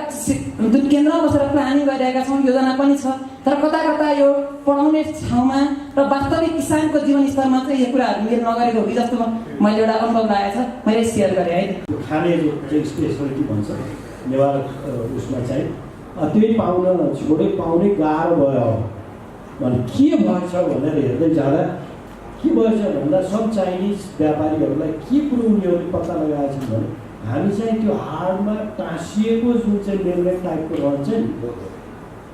जुन केन्द्रमा बसेर प्लानिङ गरिरहेका छौँ, योजना पनि छ। तर कता कता यो पढाउने ठाउँमा र वास्तविक किसानको जीवनस्तरमा चाहिँ यो कुराहरू मेल नगरेको हो कि जस्तो मैले एउटा अनुभव लागेको छ, मैले सेयर गरेँ है। खाने जो स्पेसलिटी भन्छ नेवार उसमा चाहिँ त्यही पाउनै गाह्रो भयो भने के भएछ भनेर हेर्दै जाँदा के भएछ भन्दा सब चाइनिज व्यापारीहरूलाई के कुरो उनीहरूले पत्ता लगाएका छन् भने हामी चाहिँ त्यो हाडमा टाँसिएको जुन चाहिँ मेम्ब्रेन टाइपको रहन्छ नि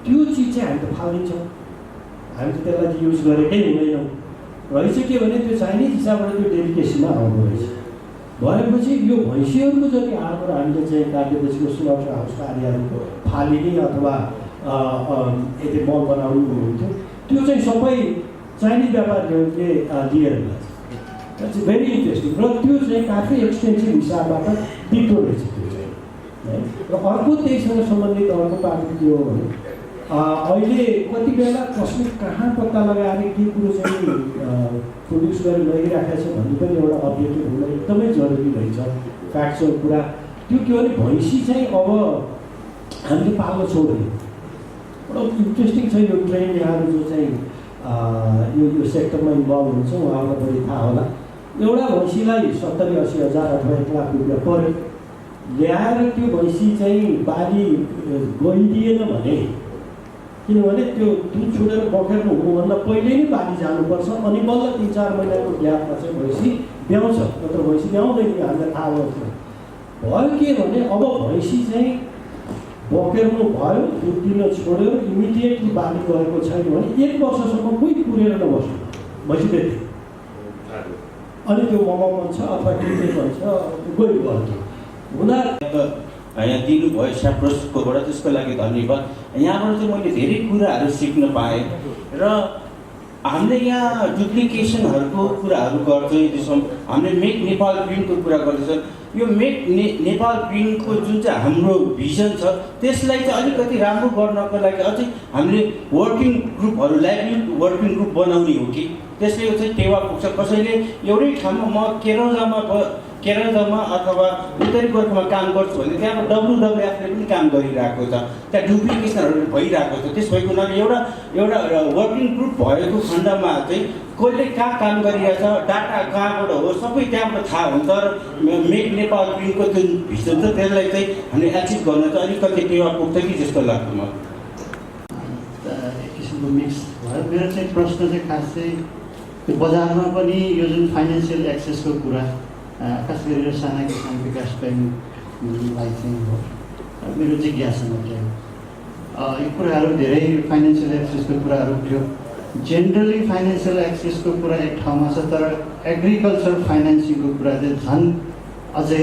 त्यो चिज चाहिँ हामी त फालिदिन्छौँ। हामी त त्यसलाई युज गरेकै हुँदैनौँ। रहेछ के भने त्यो चाइनिज हिसाबबाट त्यो डेलिकेसीमा आउनु रहेछ। भएपछि यो भैँसीहरूको जति हाडबाट हामीले चाहिँ कार्यदक्षको सुरक्षा हाउसका आदिहरूको फालिने अथवा यति मल बनाउनु हुन्थ्यो त्यो चाहिँ सबै चाइनिज व्यापारीहरूले लिएर गएको छ। That's very interesting. र त्यो चाहिँ काफी एक्सपेन्सिभ हिसाबबाट बिग्रो रहेछ त्यो चाहिँ है। र अर्को त्यहीसँग सम्बन्धित अर्को पार्टी के हो भने अहिले कति बेला कसले कहाँ पत्ता लगाएर के कुरो चाहिँ प्रड्युस गरेर लगिराखेको छ भन्ने पनि एउटा अपडेटेड हुन एकदमै जरुरी रहेछ। फ्याक्चुअल कुरा त्यो के भने भैँसी चाहिँ अब हामीले पाल्न छोड्यौँ। बडो इन्ट्रेस्टिङ छ यो ट्रेन यहाँहरू जो चाहिँ यो सेक्टरमा इन्भल्भ हुन्छ उहाँहरूलाई बढी थाहा होला। एउटा भैँसीलाई 70-80 हजार अथवा 1 लाख रुपियाँ पऱ्यो। ल्याएर त्यो भैँसी चाहिँ बाली गइदिएन भने किनभने त्यो दुध छोडेर बखेर हुनुभन्दा पहिले नै बाली जानुपर्छ अनि बल्ल 3-4 महिनाको ग्यापमा चाहिँ भैँसी ब्याउँछ। नत्र भैँसी ब्याउँदैन हामीलाई थाहा भयो के भने अब भैँसी चाहिँ बकेर्नु भयो, दुध दिन छोड्यो, इमिडिएटली बाली गएको छैन भने 1 वर्षसम्म कोही पुरेर नबस्नु भैँसी बेच्यो। अनि त्यो ममाउनु छ अथवा के भन्छ गइगयो हुँदा यहाँ दिनुभयो स्याप्रोसकोबाट, त्यसको लागि धन्यवाद। यहाँबाट चाहिँ मैले धेरै कुराहरू सिक्न पाएँ र हामीले यहाँ डुप्लिकेसनहरूको कुराहरू गर्छौँ। त्यसमा हामीले मेक नेपाल प्रिन्टको कुरा गर्दैछौँ। यो मेक नेपाल प्रिन्टको जुन चाहिँ हाम्रो भिजन छ त्यसलाई चाहिँ अलिकति राम्रो गर्नको लागि अझै हामीले वर्किङ ग्रुपहरू लाइभलीहुड वर्किङ ग्रुप बनाउने हो कि त्यसले चाहिँ टेवा पुग्छ। कसैले एउटै ठाउँमा म केरलमा अथवा उत्तरी गोर्खामा काम गर्छु भने त्यहाँ WWFले पनि काम गरिरहेको छ, त्यहाँ डुप्लिकेसनहरू भइरहेको छ। त्यस भएको हुनाले एउटा वर्किङ ग्रुप भएको खण्डमा चाहिँ कसले कहाँ काम गरिरहेछ, डाटा कहाँबाट हो सबै त्यहाँबाट थाहा हुन्छ। र मेक नेपाल प्रिन्टको जुन भिजन छ त्यसलाई चाहिँ हामीले एचिभ गर्न चाहिँ अलिकति टेवा पुग्छ कि जस्तो लाग्छ मलाई। एक किसिमको मिक्स भयो। मेरो चाहिँ प्रश्न चाहिँ खास चाहिँ त्यो बजारमा पनि यो जुन फाइनेन्सियल एक्सेसको कुरा खास गरेर साना किसान विकास ब्याङ्कलाई चाहिँ हो मेरो जिज्ञासा मात्रै हो। यो कुराहरू धेरै फाइनेन्सियल एक्सेसको कुराहरू थियो। जेनरली फाइनेन्सियल एक्सेसको कुरा एक ठाउँमा छ, तर एग्रिकल्चर फाइनेन्सिङको कुरा चाहिँ झन् अझै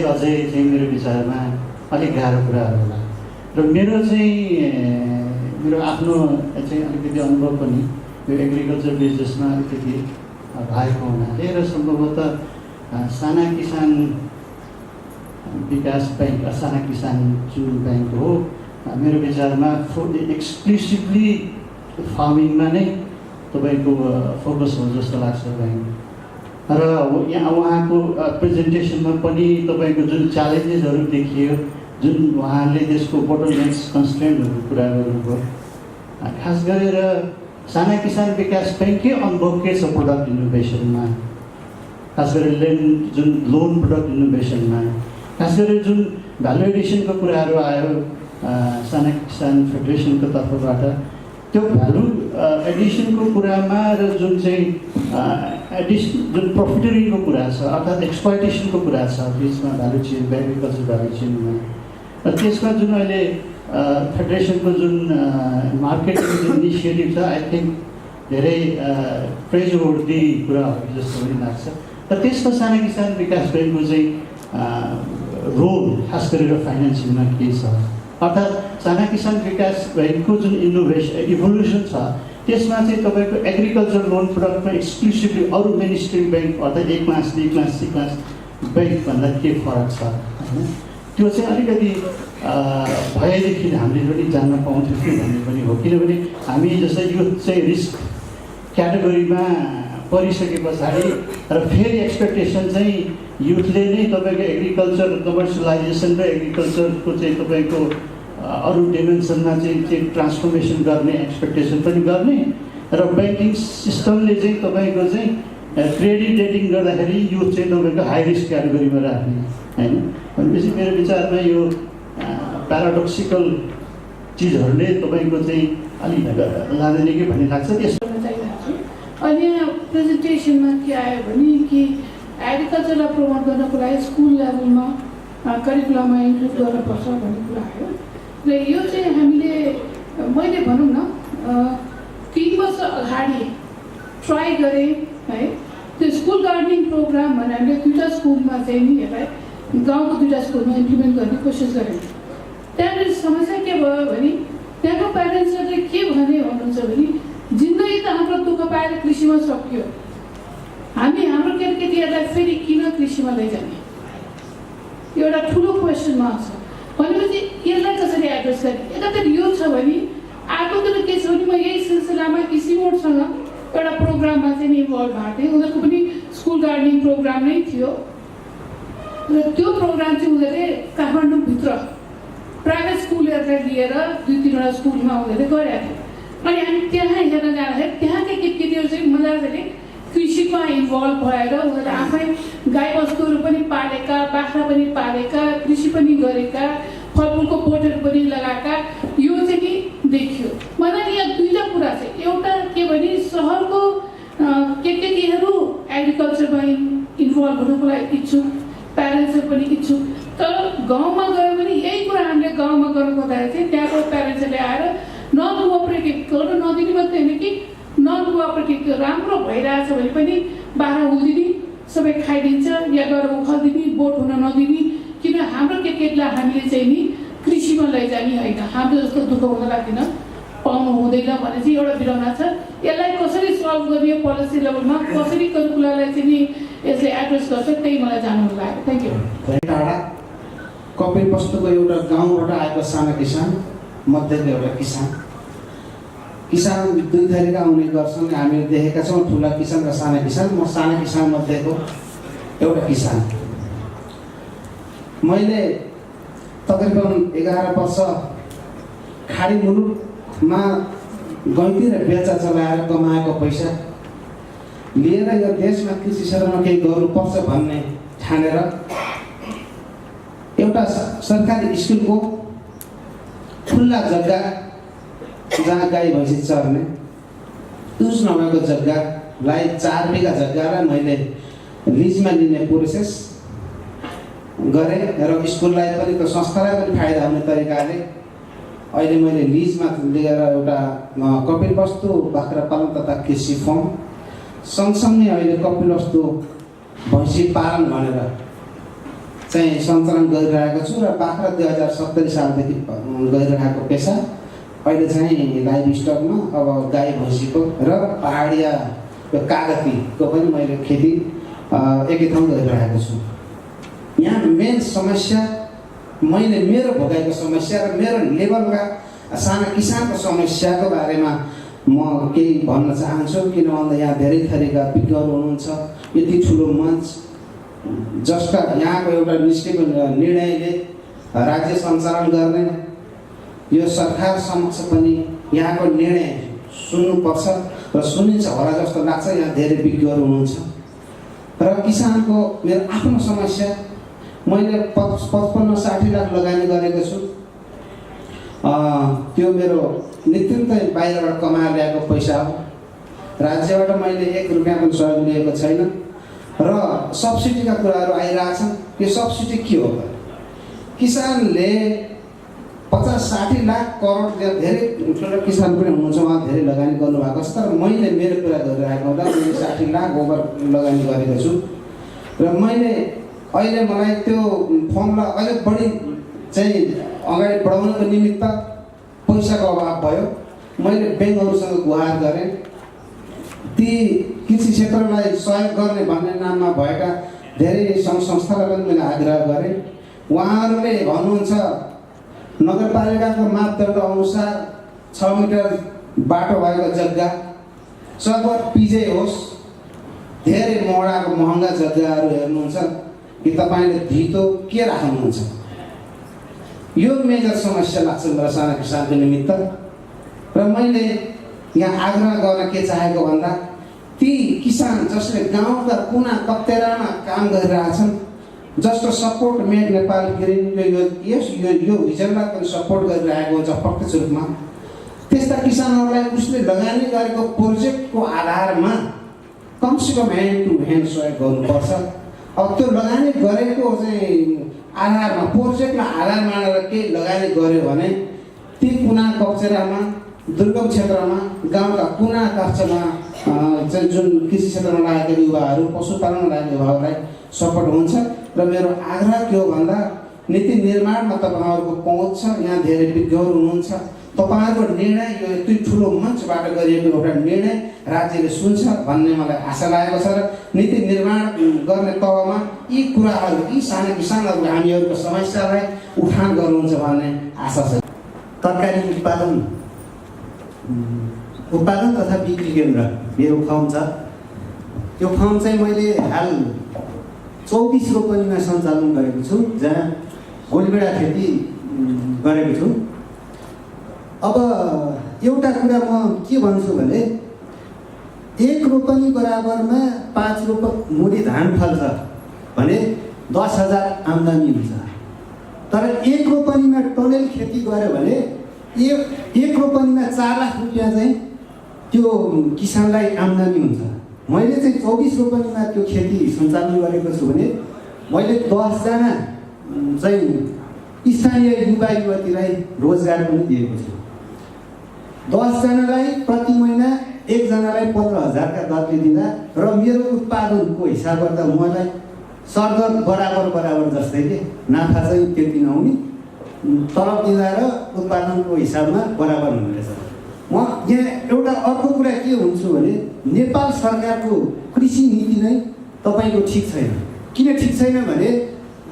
चाहिँ मेरो विचारमा अलिक गाह्रो कुराहरू होला। र मेरो आफ्नो चाहिँ अलिकति अनुभव पनि यो एग्रिकल्चर बिजनेसमा अलिकति भएको हुनाले र सम्भवतः साना किसान विकास ब्याङ्क साना किसान जुन ब्याङ्क हो मेरो विचारमा एक्सक्लुसिभली फार्मिङमा नै तपाईँको फोकस हो जस्तो लाग्छ ब्याङ्क। र यहाँ उहाँको प्रेजेन्टेसनमा पनि तपाईँको जुन च्यालेन्जेसहरू देखियो, जुन उहाँले त्यसको बोटलनेक्स कन्स्ट्रेन्टहरूको कुरा गर्नुभयो, खास गरेर साना किसान विकास ब्याङ्ककै अनुभव के छ प्रोडक्ट इनोभेसनमा, खास गरेर जुन लोन प्रोडक्ट इनोभेसनमा, खास गरेर जुन भ्यालु एडिसनको कुराहरू आयो साना किसान फेडरेसनको तर्फबाट, त्यो भ्यालु एडिसनको कुरामा र जुन चाहिँ जुन प्रफिटरिङको कुरा छ अर्थात् एक्सप्लोइटेसनको कुरा छ बिचमा भ्यालु चेन एग्रिकल्चर भ्यालु चेनमा, र त्यसमा जुन अहिले फेडरेसनको जुन मार्केटिङ जुन इनिसिएटिभ छ आई थिङ्क धेरै प्रेजवर्दी कुरा हो जस्तो पनि लाग्छ। र त्यसमा साना किसान विकास ब्याङ्कको चाहिँ रोल खास गरेर फाइनेन्सिङमा के छ अर्थात् साना किसान विकास ब्याङ्कको जुन इभोल्युसन छ त्यसमा चाहिँ तपाईँको एग्रिकल्चर लोन प्रडक्टमा एक्सक्लुसिभली अरू मेन स्ट्रिम ब्याङ्क अर्थात् A class B class C class ब्याङ्कभन्दा के फरक छ होइन त्यो चाहिँ अलिकति भएदेखि हामीले पनि जान्न पाउँथ्यौँ कि भन्ने पनि हो। किनभने हामी जस्तै यो चाहिँ रिस्क क्याटेगोरीमा परिसके पछाडि र फेरि एक्सपेक्टेसन चाहिँ युथले नै तपाईँको एग्रिकल्चर कमर्सियलाइजेसन र एग्रिकल्चरको चाहिँ तपाईँको अरू डिमेन्सनमा चाहिँ ट्रान्सफर्मेसन गर्ने एक्सपेक्टेसन पनि गर्ने र ब्याङ्किङ सिस्टमले चाहिँ तपाईँको चाहिँ क्रेडिट रेटिङ गर्दाखेरि युथ चाहिँ तपाईँको हाई रिस्क क्याटेगोरीमा राख्ने होइन। भनेपछि मेरो विचारमा यो प्याराडोक्सिकल चिजहरूले तपाईँको चाहिँ अलिक लाँदैन कि भन्ने लाग्छ। त्यसो अनि यहाँ प्रेजेन्टेसनमा के आयो भने कि एग्रिकल्चरलाई प्रमोट गर्नको लागि स्कुल लेभलमा करिकुलममा इन्क्लुड गर्नुपर्छ भन्ने कुरा आयो र यो चाहिँ हामीले मैले भनौँ न 3 वर्ष अगाडि ट्राई गरेँ है। त्यो स्कुल गार्डनिङ प्रोग्राम भनेर हामीले 2टा स्कुलमा चाहिँ नि यसलाई गाउँको 2टा स्कुलमा इम्प्लिमेन्ट गर्ने कोसिस गरेँ। त्यहाँनिर समस्या के भयो भने त्यहाँको प्यारेन्ट्सहरूले के भने भन्नुहुन्छ भने जिन्दगी त हाम्रो दुःख पाएर कृषिमा सकियो, हामी हाम्रो केटाकेटीहरूलाई फेरि किन कृषिमा लैजाने, एउटा ठुलो क्वेसन मार्क छ। भनेपछि यसलाई कसरी एड्रेस गर्ने? एकातिर यो छ भने अर्कोतिर के छ भने म यही सिलसिलामा इसिमोडसँग एउटा प्रोग्राममा चाहिँ इन्भल्भ भएको थिएँ। उनीहरूको पनि स्कुल गार्डनिङ प्रोग्राम नै थियो र त्यो प्रोग्राम चाहिँ उनीहरूले काठमाडौँभित्र प्राइभेट स्कुलहरूलाई लिएर 2-3वटा स्कुलमा उनीहरूले गरेका थियो। अनि हामी त्यहाँ हेर्न जाँदाखेरि त्यहाँकै केटीकेटीहरू चाहिँ मजाले कृषिमा इन्भल्भ भएर उनीहरूले आफै गाईबस्तुहरू पनि पालेका, बाख्रा पनि पालेका, कृषि पनि गरेका, फलफुलको बोटहरू पनि लगाएका यो चाहिँ नि देखियो। मलाई यहाँ 2टा कुरा छ। एउटा के भने सहरको केटीकेटीहरू एग्रिकल्चरमा इन्भल्भ हुनुको लागि इच्छुक, प्यारेन्ट्सहरू पनि इच्छुक, तर गाउँमा गयो भने यही कुरा हामीले गाउँमा गर्नु खोज्दाखेरि चाहिँ त्यहाँको प्यारेन्ट्सहरूले आएर नन कोअपरेटिभ गर्न नदिने मात्रै होइन कि नन कोअपरेटिभ त्यो राम्रो भइरहेछ भने पनि बाह्र हुँदिने, सबै खाइदिन्छ या गएर उखालिदिने, बोट हुन नदिने। किन हाम्रो केटीलाई हामीले चाहिँ नि कृषिमा लैजाने होइन, हाम्रो जस्तो दुःख हुनलाई किन पाउनु हुँदैन भने चाहिँ एउटा विडम्बना छ। यसलाई कसरी सल्भ गर्ने पोलिसी लेभलमा, कसरी करिकुलरलाई चाहिँ नि यसले एड्रेस गर्छ, त्यही मलाई जान्नु लाग्यो। Thank you. टाढा कपिलवस्तुको एउटा गाउँबाट आएको साना किसान मध्येको एउटा किसान 2 थरीका आउने गर्छन्। हामीले देखेका छौँ ठुला किसान र साना किसान। म साना किसान मध्येको एउटा किसान। मैले तकरिबन 11 वर्ष खाडी मुलुकमा गैँती र बेल्चा चलाएर कमाएको पैसा लिएर यो देशमा कृषि क्षेत्रमा केही गर्नुपर्छ भन्ने ठानेर एउटा सरकारी स्कुलको खुल्ला जग्गा जहाँ गाई भैँसी चर्ने युज नभएको जग्गालाई 4 बिघा जग्गालाई मैले लिजमा लिने प्रोसेस गरेँ र स्कुललाई पनि संस्थालाई पनि फाइदा हुने तरिकाले अहिले मैले लिजमा लिएर एउटा कपिलवस्तु बाख्रा पालन तथा कृषि फर्म सँगसँगै अहिले कपिलवस्तु भैँसी पालन भनेर चाहिँ सञ्चालन गरिरहेको छु र बाख्रा 2070 सालदेखि गरिरहेको पेसा अहिले चाहिँ लाइभ स्टकमा अब गाई भैँसीको र पहाडिया यो कागतीको पनि मैले खेती एकै ठाउँ गरिरहेको छु। यहाँ मेन समस्या मैले मेरो भोगाएको समस्या र मेरो लेभलका साना किसानको समस्याको बारेमा म केही भन्न चाहन्छु। किन भन्दा यहाँ धेरै थरीका विज्ञहरू हुनुहुन्छ। यति ठुलो मञ्च जसका यहाँको एउटा निस्केको निर्णयले राज्य सञ्चालन गर्ने यो सरकार समक्ष पनि यहाँको निर्णय सुन्नुपर्छ र सुनिन्छ होला जस्तो लाग्छ। यहाँ धेरै विज्ञहरू हुनुहुन्छ र किसानको मेरो आफ्नो समस्या मैले 55-60 लाख लगानी गरेको छु। त्यो मेरो नित्यन्तै बाहिरबाट कमाएर ल्याएको पैसा हो। राज्यबाट मैले 1 रुपियाँ पनि सहयोग लिएको छैन र सब्सिडीका कुराहरू आइरहेछन्। यो सब्सिडी के हो त? किसानले 50-60 लाख करोड धेरै ठुलो किसान पनि हुनुहुन्छ, उहाँ धेरै लगानी गर्नुभएको छ। तर मैले मेरो कुरा गरिरहेको हुँदा मैले 60 लाख ओभर लगानी गरेको छु र मैले अहिले मलाई त्यो फर्मलाई अलिक बढी चाहिँ अगाडि बढाउनको निमित्त पैसाको अभाव भयो। मैले ब्याङ्कहरूसँग गुहार गरेँ, ती कृषि क्षेत्रलाई सहयोग गर्ने भन्ने नाममा भएका धेरै सङ्घ संस्थालाई पनि मैले आग्रह गरेँ। उहाँहरूले भन्नुहुन्छ नगरपालिकाको मापदण्ड अनुसार 6 मिटर बाटो भएको जग्गा सर्वत पिजे होस्, धेरै मोडाको महँगा जग्गाहरू हेर्नुहुन्छ कि तपाईँले धितो के राख्नुहुन्छ। यो मेजर समस्या लाग्छ मेरो साना किसानको निमित्त। र मैले यहाँ आग्रह गर्न के चाहेको भन्दा ती किसान जसले गाउँका कुना कप्तेरामा काम गरिरहेछन्, जसको सपोर्ट मेड नेपाल यो भिजनलाई पनि सपोर्ट गरिरहेको हुन्छ प्रत्यक्ष रूपमा, त्यस्ता किसानहरूलाई उसले लगानी गरेको प्रोजेक्टको आधारमा कमसेकम ह्यान्ड टु ह्यान्ड सहयोग गर्नुपर्छ। अब त्यो लगानी गरेको चाहिँ आधारमा प्रोजेक्टलाई आधार मानेर केही लगानी गर्यो भने ती कुना कप्चेरामा दुर्गम क्षेत्रमा गाउँका कुना काप्चामा चाहिँ जुन कृषि क्षेत्रमा लागेका युवाहरू, पशुपालनमा लागेका युवाहरूलाई सपोर्ट हुन्छ। र मेरो आग्रह के हो भन्दा नीति निर्माणमा तपाईँहरूको पहुँच छ, यहाँ धेरै विज्ञहरू हुनुहुन्छ, तपाईँहरूको निर्णय यो यति ठुलो मञ्चबाट गरिएको एउटा निर्णय राज्यले सुन्छ भन्ने मलाई आशा लागेको छ। र नीति निर्माण गर्ने तहमा यी कुराहरू, यी साना किसानहरू हामीहरूको समस्यालाई उठान गर्नुहुन्छ भन्ने आशा छ। तरकारी उत्पादन तथा बिक्री केन्द्र मेरो फर्म छ। त्यो फर्म चाहिँ मैले हाल 24 रोपनीमा सञ्चालन गरेको छु, जहाँ गोलबेडा खेती गरेको छु। अब एउटा कुरा म के भन्छु भने 1 रोपनी बराबरमा 5 मुठी धान फल्छ भने 10,000 आम्दानी हुन्छ। तर 1 रोपनीमा टनेल खेती गर्यो भने 1 रोपनीमा 4 लाख रुपियाँ चाहिँ त्यो किसानलाई आम्दानी हुन्छ। मैले चाहिँ 24 रोपनीमा त्यो खेती सञ्चालन गरेको छु भने मैले 10 जना चाहिँ स्थानीय युवा युवतीलाई रोजगार पनि दिएको छु। 10 जनालाई प्रति महिना 1 जनालाई 15,000 का दरले दिँदा र मेरो उत्पादनको हिसाब गर्दा मलाई सरदर बराबर जस्तै के नाफा चाहिँ त्यति नहुने, तलब दिँदा र उत्पादनको हिसाबमा बराबर हुने रहेछ। म यहाँ एउटा अर्को कुरा के हुन्छु भने नेपाल सरकारको कृषि नीति नै तपाईँको ठिक छैन। किन ठिक छैन भने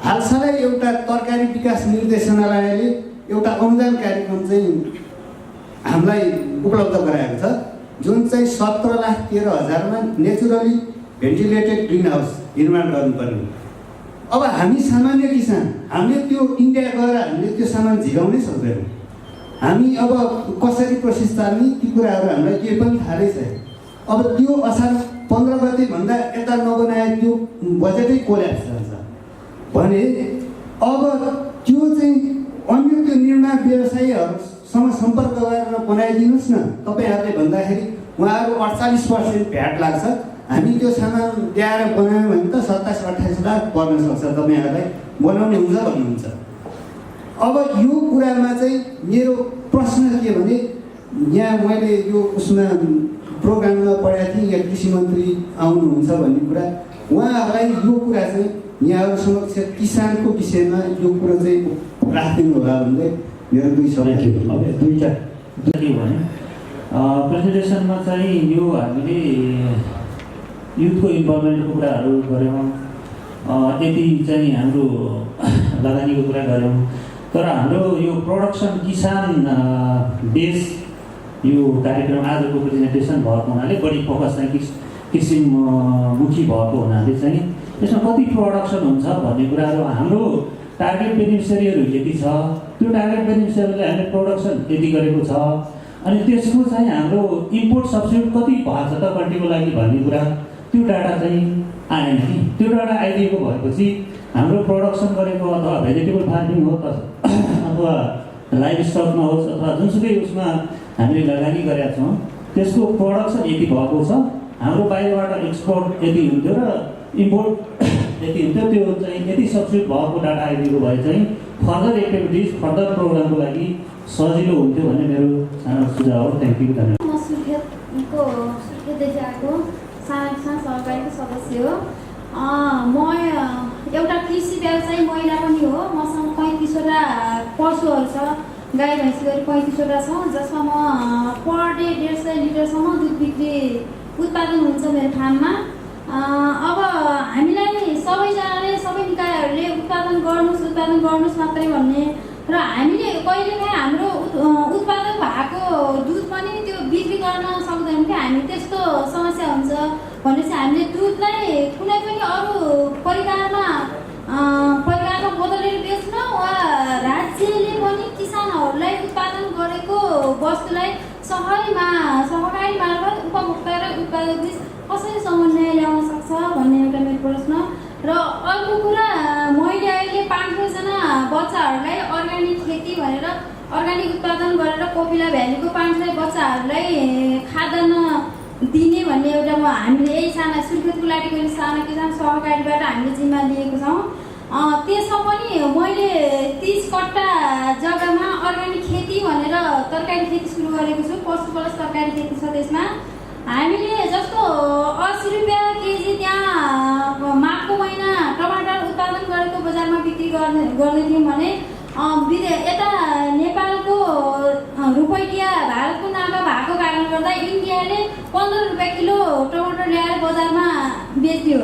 हालसालै एउटा तरकारी विकास निर्देशनालयले एउटा अनुदान कार्यक्रम चाहिँ हामीलाई उपलब्ध गराएको छ, जुन चाहिँ 17,13,000मा नेचुरली भेन्टिलेटेड ग्रिन हाउस निर्माण गर्नुपर्ने। अब हामी सामान्य किसान, हामीले त्यो इन्डिया गएर हामीले त्यो सामान झिकाउनै सक्दैनौँ। हामी अब कसरी प्रोसेस चाल्ने ती कुराहरू हामीलाई केही पनि थाहै छैन। अब त्यो असार 15 गते भन्दा यता नबनाए त्यो बजेटै कोल्याप्स जान्छ भने अब त्यो चाहिँ अन्य त्यो निर्माण व्यवसायीहरूसँग सम्पर्क गरेर बनाइदिनुहोस् न। तपाईँहरूले भन्दाखेरि उहाँहरू 48% भ्याट लाग्छ, हामी त्यो सामान ल्याएर बनायौँ भने त 27-28 लाख पर्न सक्छ, तपाईँहरूलाई बनाउने हुन्छ भन्नुहुन्छ। अब यो कुरामा चाहिँ मेरो प्रश्न के भने यहाँ मैले यो उसमा प्रोग्राममा पढाएको थिएँ, यहाँ कृषि मन्त्री आउनुहुन्छ भन्ने कुरा, उहाँहरूलाई यो कुरा चाहिँ यहाँहरू समक्ष किसानको विषयमा यो कुरो चाहिँ राखिदिनु होला भन्दै मेरो 2 सवाल के अब दुईटा भने प्रेजेन्टेसनमा चाहिँ यो हामीले युथको इन्भल्भमेन्टको कुराहरू गऱ्यौँ, यति चाहिँ हाम्रो लगानीको कुरा गऱ्यौँ। तर हाम्रो यो प्रोडक्सन किसान बेस यो कार्यक्रम आजको प्रेजेन्टेसन भएको हुनाले बढी फोकस चाहिँ किसिममुखी भएको हुनाले चाहिँ यसमा कति प्रोडक्सन हुन्छ भन्ने कुराहरू, हाम्रो टार्गेट बेनिफिसियरीहरू यति छ, त्यो टार्गेट बेनिफिसियरीले हामीले प्रोडक्सन यति गरेको छ, अनि त्यसको चाहिँ हाम्रो इम्पोर्ट सब्सिडी कति भएको छ त कन्ट्रीको लागि भन्ने कुरा त्यो डाटा चाहिँ आएन नि। त्यो डाटा आइदिएको भएपछि हाम्रो प्रोडक्सन गरेको अथवा भेजिटेबल फार्मिङ हो अथवा लाइभ स्टकमा होस् अथवा जुनसुकै उसमा हामीले लगानी गरेका छौँ त्यसको प्रोडक्सन यति भएको छ, हाम्रो बाहिरबाट एक्सपोर्ट यति हुन्थ्यो र इम्पोर्ट यति हुन्थ्यो, त्यो चाहिँ यति सब्सिडी भएको डाटा आइदिएको भए चाहिँ फर्दर एक्टिभिटिज फर्दर प्रोग्रामको लागि सजिलो हुन्थ्यो भन्ने मेरो सानो सुझाव हो। थ्याङ्क यू, धन्यवाद। म सुर्खेतदेखि आएको साना किसान सहकारीको सदस्य हो। म एउटा कृषि व्यवसायी महिला पनि हो। मसँग 35 35वटा पशुहरू छ, गाई भैँसी गरी 35वटा छ, जसमा म पर डे 150 लिटरसम्म दुध बिक्री उत्पादन हुन्छ मेरो फार्ममा। अब हामीलाई सबैजनाले सबै निकायहरूले उत्पादन गर्नुहोस् मात्रै भन्ने र हामीले कहिलेकाहीँ हाम्रो उत्पादन भएको दुध पनि त्यो बिक्री गर्न सक्दैनौँ कि हामी त्यस्तो समस्या हुन्छ भनेपछि हामीले दुधलाई कुनै पनि अरू परिकारमा बदलेर बेच्न वा राज्यले पनि किसानहरूलाई उत्पादन गरेको वस्तुलाई सहकारी मार्फत उपभोक्ता र उत्पादक बीच कसरी समन्वय ल्याउन सक्छ भन्ने एउटा मेरो प्रश्न। र अर्को कुरा, मैले अहिले 5-6जना बच्चाहरूलाई अर्ग्यानिक खेती भनेर अर्ग्यानिक उत्पादन गरेर कोपिला भ्यालीको 5 बच्चाहरूलाई खाद्यान्न दिने भन्ने एउटा हामीले यही साना सुर्खेत गुलाटीको साना किसान सहकारीबाट हामीले जिम्मा लिएको छौँ। त्यसमा पनि मैले 30 कट्टा जग्गामा अर्ग्यानिक खेती भनेर तरकारी खेती सुरु गरेको छु। पशु प्लस तरकारी खेती छ। त्यसमा हामीले जस्तो 80 रुपियाँ केजी त्यहाँ माघको महिना टमाटर उत्पादन गरेको बजारमा बिक्री गर्दै थियौँ भने यता नेपालको रुपैयाँ भारतको नाफा भएको कारणले गर्दा इन्डियाले 15 रुपियाँ किलो टमाटर ल्याएर बजारमा बेच्थ्यो।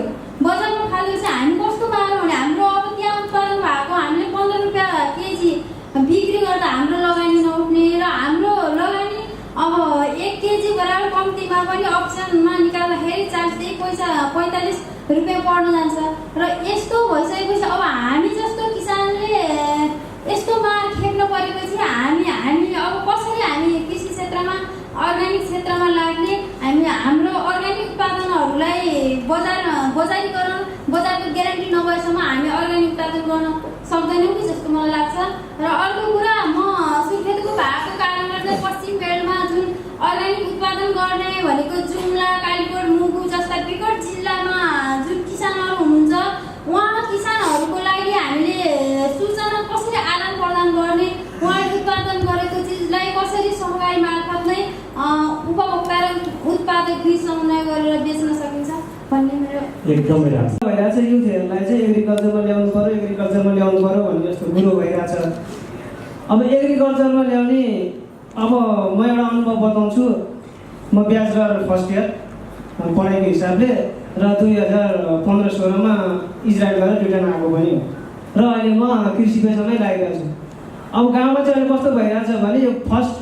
बजारमा फालेपछि हामी कस्तो पायौँ भने हाम्रो अब त्यहाँ उत्पादन भएको हामीले 15 रुपियाँ केजी बिक्री गर्दा हाम्रो लगानी नउठ्ने र हाम्रो लगानी अब 1 केजी बराबर कम्तीमा पनि अप्सनमा निकाल्दाखेरि 45 रुपियाँ पर्न जान्छ। र यस्तो भइसकेपछि अब हामी जस्तो किसानले यस्तो मार खेप्न परेपछि हामी अब कसरी हामी कृषि क्षेत्रमा अर्ग्यानिक क्षेत्रमा लाग्ने, हामी हाम्रो अर्ग्यानिक उत्पादनहरूलाई बजारीकरण बजारको ग्यारेन्टी नभएसम्म हामी अर्ग्यानिक उत्पादन गर्न सक्दैनौँ कि जस्तो मलाई लाग्छ। र अर्को कुरा, म सुर्खेतको भएको कारणले गर्दा पश्चिम बेल्टमा जुन अर्ग्यानिक उत्पादन गर्ने भनेको जुम्ला, कालीकोट, मुगु जस्ता विकट जिल्लामा जुन किसानहरू हुनुहुन्छ उहाँ किसानहरूको लागि हामीले सूचना कसरी आदान प्रदान गर्ने, उहाँले उत्पादन गरेको चिजलाई कसरी सहकारी मार्फत नै उपभोक्ता र उत्पादक बीच समन्वय गरेर बेच्न सकिन्छ भन्ने मेरो एकदमै राम्रो भइरहेछ। युथहरूलाई चाहिँ एग्रिकल्चरमा ल्याउनु पर्यो भन्ने जस्तो कुरो भइरहेछ। अब एग्रिकल्चरमा ल्याउने, अब म एउटा अनुभव बताउँछु। म ब्याचलर फर्स्ट इयर पढाइको हिसाबले र 2015-16मा इजरायल गएर रिटर्न आएको पनि हो र अहिले म कृषि पेसामै लागिरहेको छु। अब गाउँमा चाहिँ अहिले कस्तो भइरहेछ भने यो फर्स्ट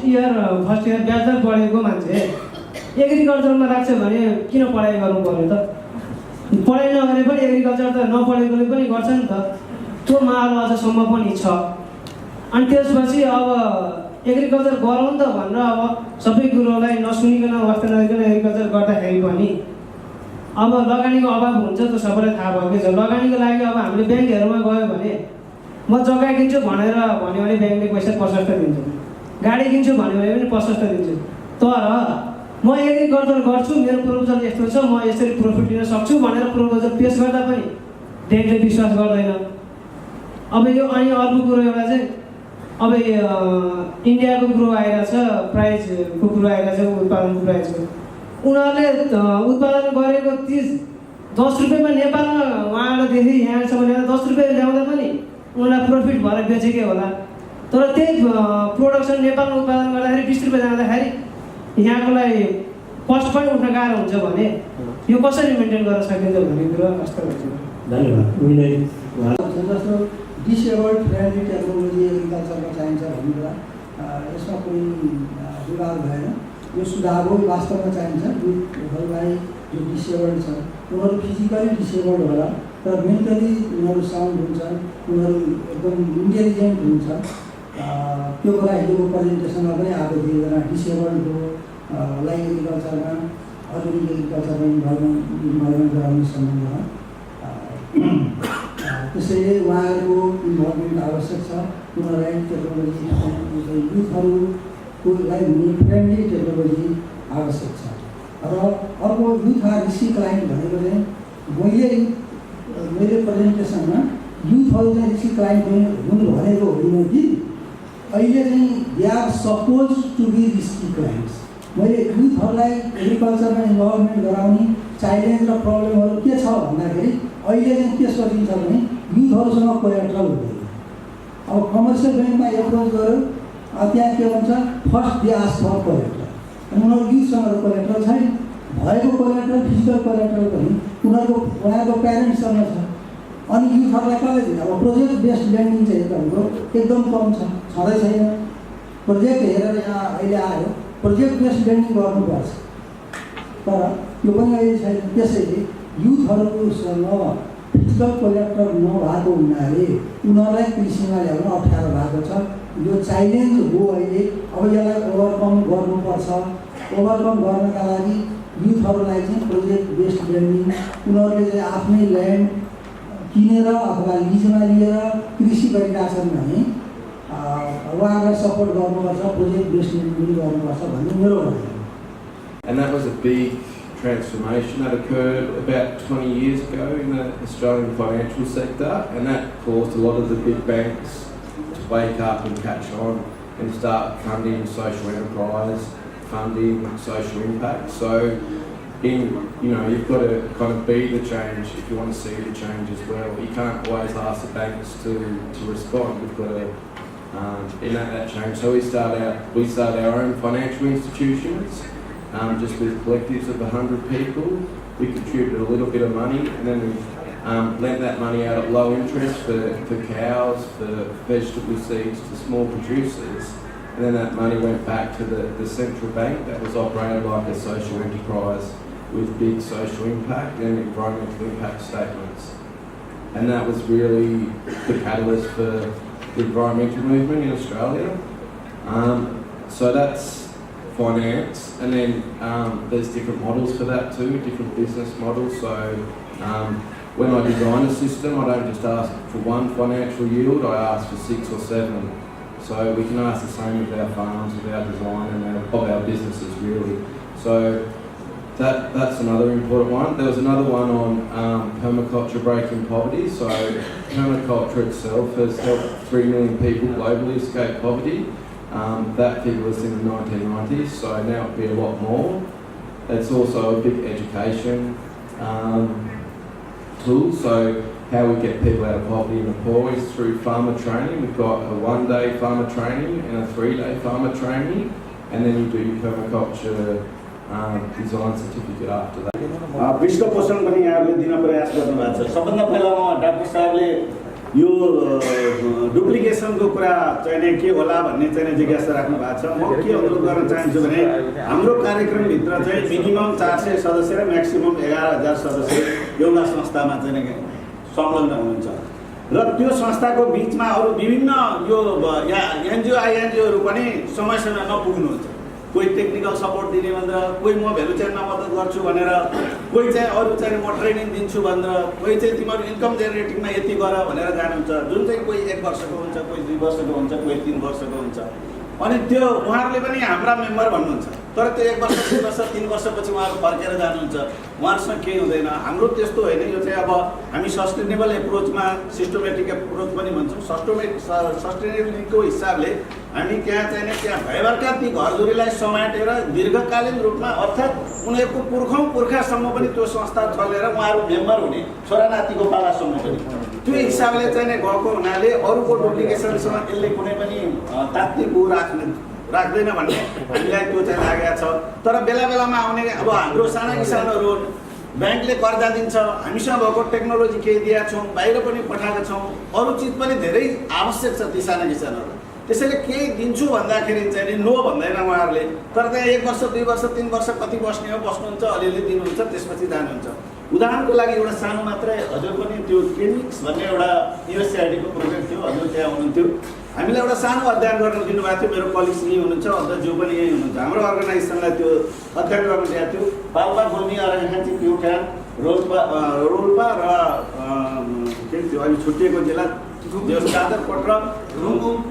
इयर ब्याचलर पढेको मान्छे एग्रिकल्चरमा लाग्छ भने किन पढाइ गर्नु पर्यो त? पढाइ नगरे पनि एग्रिकल्चर त नपढेकोले पनि गर्छ नि त। त्यो माहौल अझसम्म पनि छ। अनि त्यसपछि अब एग्रिकल्चर गरौँ त भनेर अब सबै कुरोलाई नसुनिकन वास्ता नगरिकन एग्रिकल्चर गर्दाखेरि पनि अब लगानीको अभाव हुन्छ, त्यो सबैलाई थाहा भएकै छ। लगानीको लागि अब हामीले ब्याङ्कहरूमा गयो भने म जग्गा किन्छु भनेर भन्यो भने ब्याङ्कले पैसा प्रशस्त दिन्छ, गाडी किन्छु भन्यो भने पनि प्रशस्त दिन्छ। तर म एग्रिकल्चर गर्छु, मेरो प्रपोजल यस्तो छ, म यसरी प्रफिट लिन सक्छु भनेर प्रपोजल पेस गर्दा पनि ब्याङ्कले विश्वास गर्दैन। अब यो अनि अर्को कुरो एउटा चाहिँ अब इन्डियाको कुरो आइरहेछ, प्राइजको कुरो आइरहेछ, उत्पादनको प्राइजको। उनीहरूले उत्पादन गरेको चिज 10 रुपियाँमा नेपालमा उहाँहरूदेखि यहाँसम्म ल्याउँदा 10 रुपियाँ ल्याउँदा पनि उनीहरूलाई प्रफिट भएर बेचेकै होला। तर त्यही प्रोडक्सन नेपालमा उत्पादन गर्दाखेरि 20 रुपियाँ जाँदाखेरि यहाँकोलाई कस्ट पनि उठ्न गाह्रो हुन्छ भने यो कसरी मेन्टेन गर्न सकिन्छ भन्ने कुरो कस्तो हुन्छ। धन्यवाद। जस्तो डिसेबल्ड फ्रेन्डली टेक्नोलोजी एग्रिकल्चरमा चाहिन्छ भन्ने कुरा, यसमा कुनै विवाद भएन। यो सुधार हो, वास्तवमा चाहिन्छ। दुधहरूलाई जो डिसेबल्ड छ उनीहरू फिजिकली डिसेबल्ड होला तर मेन्टली उनीहरू साउन्ड हुन्छन्, उनीहरू एकदम इन्टेलिजेन्ट हुन्छ। त्यो कुरा हिजोको प्रेजेन्टेसनमा पनि आएको थियो। एकजना डिसेबल्डको लाई एग्रिकल्चरमा अर्ग्यानिक एग्रिकल्चरमा इन्भल्भमेन्ट गराउने सम्बन्धमा त्यसैले उहाँहरूको इन्भल्भमेन्ट आवश्यक छ। उनीहरूलाई टेक्नोलोजी युथहरूलाई हुने फ्रेन्डली टेक्नोलोजी आवश्यक छ। र अर्को युथ आर रिस्की क्लाइन्ट भनेको चाहिँ मैले प्रेजेन्टेसनमा युथहरू चाहिँ रिस्की क्लाइन्ट हुनु भनेको होइन कि अहिले चाहिँ they are suppose to be risky clients. मैले युथहरूलाई एग्रिकल्चरमा इन्भल्भमेन्ट गराउने च्यालेन्ज र प्रब्लमहरू के छ भन्दाखेरि अहिले चाहिँ के सोचिन्छ भने युथहरूसँग कोलेट्रल हुँदैन। अब कमर्सियल ब्याङ्कमा एप्रोच गऱ्यो, त्यहाँ के भन्छ first they ask for collateral, उनीहरू युथसँग कोलेट्रल छैन, भएको कोलेट्रल फिजिकल कोलेट्रल पनि उहाँहरूको प्यारेन्ट्ससँग छ। अनि युथहरूलाई कसले दिने? अब प्रोजेक्ट बेस्ड ल्यान्डिङ चाहिँ तपाईँको एकदम कम छ, छँदै छैन। प्रोजेक्ट हेरेर यहाँ अहिले आयो, प्रोजेक्ट बेस्ड ल्यान्डिङ गर्नुपर्छ, तर त्यो पनि अहिले छैन। त्यसैले युथहरूसँग फिजिकल कोलेट्रल नभएको हुनाले उनीहरूलाई कृषिमा ल्याउन अप्ठ्यारो भएको छ। यो च्यालेन्ज हो अहिले। अब यसलाई ओभरकम गर्नुपर्छ। ओभरकम गर्नका लागि युथहरूलाई चाहिँ प्रोजेक्ट बेस्ड ल्यान्डिङ, उनीहरूले चाहिँ आफ्नै ल्यान्ड किनेर अथवा लिजमा लिएर कृषि गरिरहेछन् भने उहाँहरूलाई सपोर्ट गर्नुपर्छ, प्रोजेक्ट बेस्ड ल्यान्डिङ गर्नुपर्छ भन्ने मेरो भनाइ। And that was a big transformation that occurred about 20 years ago in the Australian financial sector, and that caused a lot of the big banks to wake up and catch on and start funding social enterprise, funding social impact. So you've got to kind of be the change if you want to see the change as well. You can't always ask the banks to respond. You've got to enact that change. So we start our own financial institutions, just with collectives of 100 people. We contributed a little bit of money, and then we lent that money out at low interest for cows, for vegetable seeds to small producers. And then that money went back to the central bank that was operated like a social enterprise with big social impact and environmental impact statements. And that was really the catalyst for the environmental movement in Australia. So that's finance, and then there's different models for that too, different business models. So when I design a system, I don't just ask for one financial yield, I ask for 6 or 7. So we can ask the same of our farms, of our design, and of our businesses really. So that's another important one. There was another one on permaculture breaking poverty. So permaculture itself has helped 3 million people globally escape poverty. That figure was in the 1990s, so now it'd be a lot more. It's also a big education tool. So how we get people out of poverty in Nepal is through farmer training. We've got a 1-day farmer training and a 3-day farmer training, and then you do your permaculture design certificate after that. विश्व पोषण पनि यहाँहरूले दिन प्रयास गर्नुभएको छ। सबभन्दा पहिला डाक्टर साहबले यो डुप्लिकेसनको कुरा चाहिँ के होला भन्ने चाहिँ जिज्ञासा राख्नु भएको छ। म के अनुरोध गर्न चाहन्छु भने हाम्रो कार्यक्रमभित्र चाहिँ मिनिमम 400 सदस्य र म्याक्सिमम 11,000 सदस्य एउटा संस्थामा चाहिँ संलग्न हुनुहुन्छ, र त्यो संस्थाको बिचमा अरू विभिन्न यो एनजिओ आइएनजिओहरू पनि समय समय नपुग्नुहुन्छ। कोही टेक्निकल सपोर्ट दिने भनेर, कोही म भ्यालु चेनमा मद्दत गर्छु भनेर, कोही चाहिँ अरू चाहिँ म ट्रेनिङ दिन्छु भनेर, कोही चाहिँ तिमीहरू इन्कम जेनेरेटिङमा यति गर भनेर जानुहुन्छ, जुन चाहिँ कोही 1 वर्षको हुन्छ, कोही 2 वर्षको हुन्छ, कोही 3 वर्षको हुन्छ। अनि त्यो उहाँहरूले पनि हाम्रा मेम्बर भन्नुहुन्छ, तर त्यो 1 वर्ष 2 वर्ष 3 वर्षपछि उहाँहरू फर्केर जानुहुन्छ, उहाँहरूसँग केही हुँदैन। हाम्रो त्यस्तो होइन। यो चाहिँ अब हामी सस्टेनेबल एप्रोचमा सिस्टमेटिक एप्रोच पनि भन्छौँ। सस्टेनेबिलिटीको हिसाबले हामी त्यहाँ भएभरका ती घरधुरीलाई समाटेर दीर्घकालीन रूपमा, अर्थात् उनीहरूको पुर्खासम्म पनि त्यो संस्था चलेर उहाँहरू मेम्बर हुने, छोरानातिको पालासम्म पनि त्यो हिसाबले गएको हुनाले अरूको डुप्लिकेसनसँग यसले कुनै पनि तात्विक राख्दैन भन्ने हामीलाई त्यो चाहिँ लागेको छ। तर बेला बेलामा आउने अब हाम्रो साना किसानहरू ब्याङ्कले कर्जा दिन्छ, हामीसँग भएको टेक्नोलोजी केही दिएका छौँ, बाहिर पनि पठाएका छौँ, अरू चिज पनि धेरै आवश्यक छ ती साना किसानहरू। त्यसैले केही दिन्छु भन्दाखेरि चाहिँ नो भन्दैन उहाँहरूले, तर त्यहाँ 1 वर्ष 2 वर्ष 3 वर्ष कति बस्ने हो बस्नुहुन्छ, अलिअलि दिनुहुन्छ, त्यसपछि जानुहुन्छ। उदाहरणको लागि एउटा सानो मात्रै, हजुर पनि त्यो क्लिनिक्स भन्ने एउटा युएसएआइडीको प्रोजेक्ट थियो, हजुर त्यहाँ हुनुहुन्थ्यो। हामीलाई एउटा सानो अध्ययन गर्न दिनुभएको थियो, मेरो कलिग्स यहीँ हुनुहुन्छ, अध्यक्षज्यू पनि यहीँ हुनुहुन्छ। हाम्रो अर्गनाइजेसनलाई त्यो अध्ययन गर्न दिएको थियो। पाल्पा, गुल्मी, अरखाँची, प्युठान, रोल्पा र के थियो अहिले छुट्टिएको जिल्ला जाजरकोट र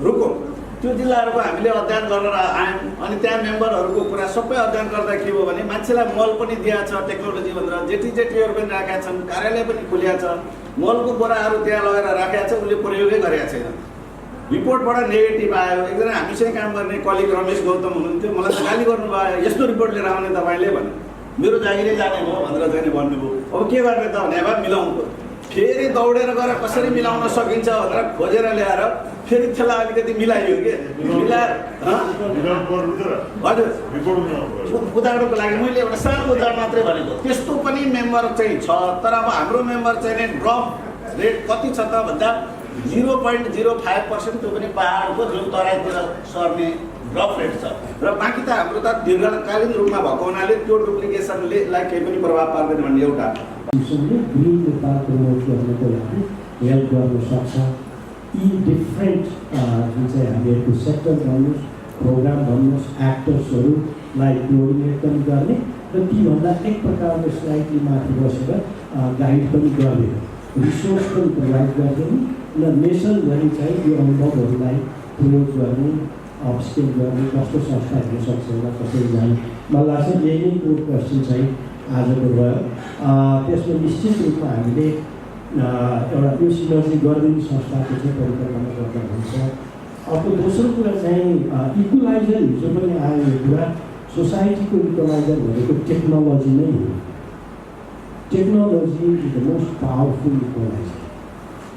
रुकुम, त्यो जिल्लाहरूको हामीले अध्ययन गरेर आयौँ। अनि त्यहाँ मेम्बरहरूको कुरा सबै अध्ययन गर्दा के हो भने मान्छेलाई मल पनि दिएको छ टेक्नोलोजी भनेर, जेटीहरू पनि राखेका छन्, कार्यालय पनि खुलिया छ, मलको बोराहरू त्यहाँ लगेर राखेका छ, उसले प्रयोगै गरेका छैन। रिपोर्टबाट नेगेटिभ आयो। एकजना हामीसँग काम गर्ने कलिग रमेश गौतम हुनुहुन्थ्यो, मलाई त गाली गर्नुभयो, यस्तो रिपोर्ट लिएर आउने तपाईँले भन्नु, मेरो जागिरै जाने भयो भनेर चाहिँ भन्नुभयो। अब के गर्ने त भने भए मिलाउनु पर्यो। फेरि दौडेर गएर कसरी मिलाउन सकिन्छ भनेर खोजेर ल्याएर फेरि त्यसलाई अलिकति मिलाइयो कि मिलाएर हजुर उदाहरणको लागि मैले एउटा सानो उदाहरण मात्रै भनेको त्यस्तो पनि मेम्बर चाहिँ छ तर अब हाम्रो मेम्बर चाहिँ ड्रप रेट कति छ त भन्दा 0.05% त्यो पनि पहाडको जुन तराईतिर सर्ने ड्रप रेट छ र बाँकी त हाम्रो त दीर्घकालीन रूपमा भएको हुनाले त्यो डुप्लिकेसनले केही पनि प्रभाव पार्दैन भन्ने एउटा ग्रिन नेपाल प्रमोट गर्नको लागि हेल्प गर्न सक्छ यी डिफ्रेन्ट जुन चाहिँ हामीहरूको सेक्टर भन्नुहोस् प्रोग्राम भन्नुहोस् एक्टर्सहरूलाई कोअर्डिनेट पनि गर्ने र तीभन्दा एक प्रकारले स्लाइटली माथि बसेर गाइड पनि गर्ने रिसोर्स पनि प्रोभाइड गरिदिने र नेसनभरि चाहिँ यो अनुभवहरूलाई प्रयोग गर्ने अपस्केल गर्ने कस्तो संस्था हुन सक्छ होला कसरी जाने मलाई लाग्छ यही नै कोर क्वेसन चाहिँ आजको भयो त्यसमा निश्चित रूपमा हामीले एउटा यो सिनर्जी गरिदिने संस्थाको चाहिँ परिकल्पना गर्दा हुन्छ अर्को दोस्रो कुरा चाहिँ इक्वलाइजर हिजो पनि आयो यो कुरा सोसाइटीको इक्वलाइजर भनेको टेक्नोलोजी नै हो technology is the most powerful equaliser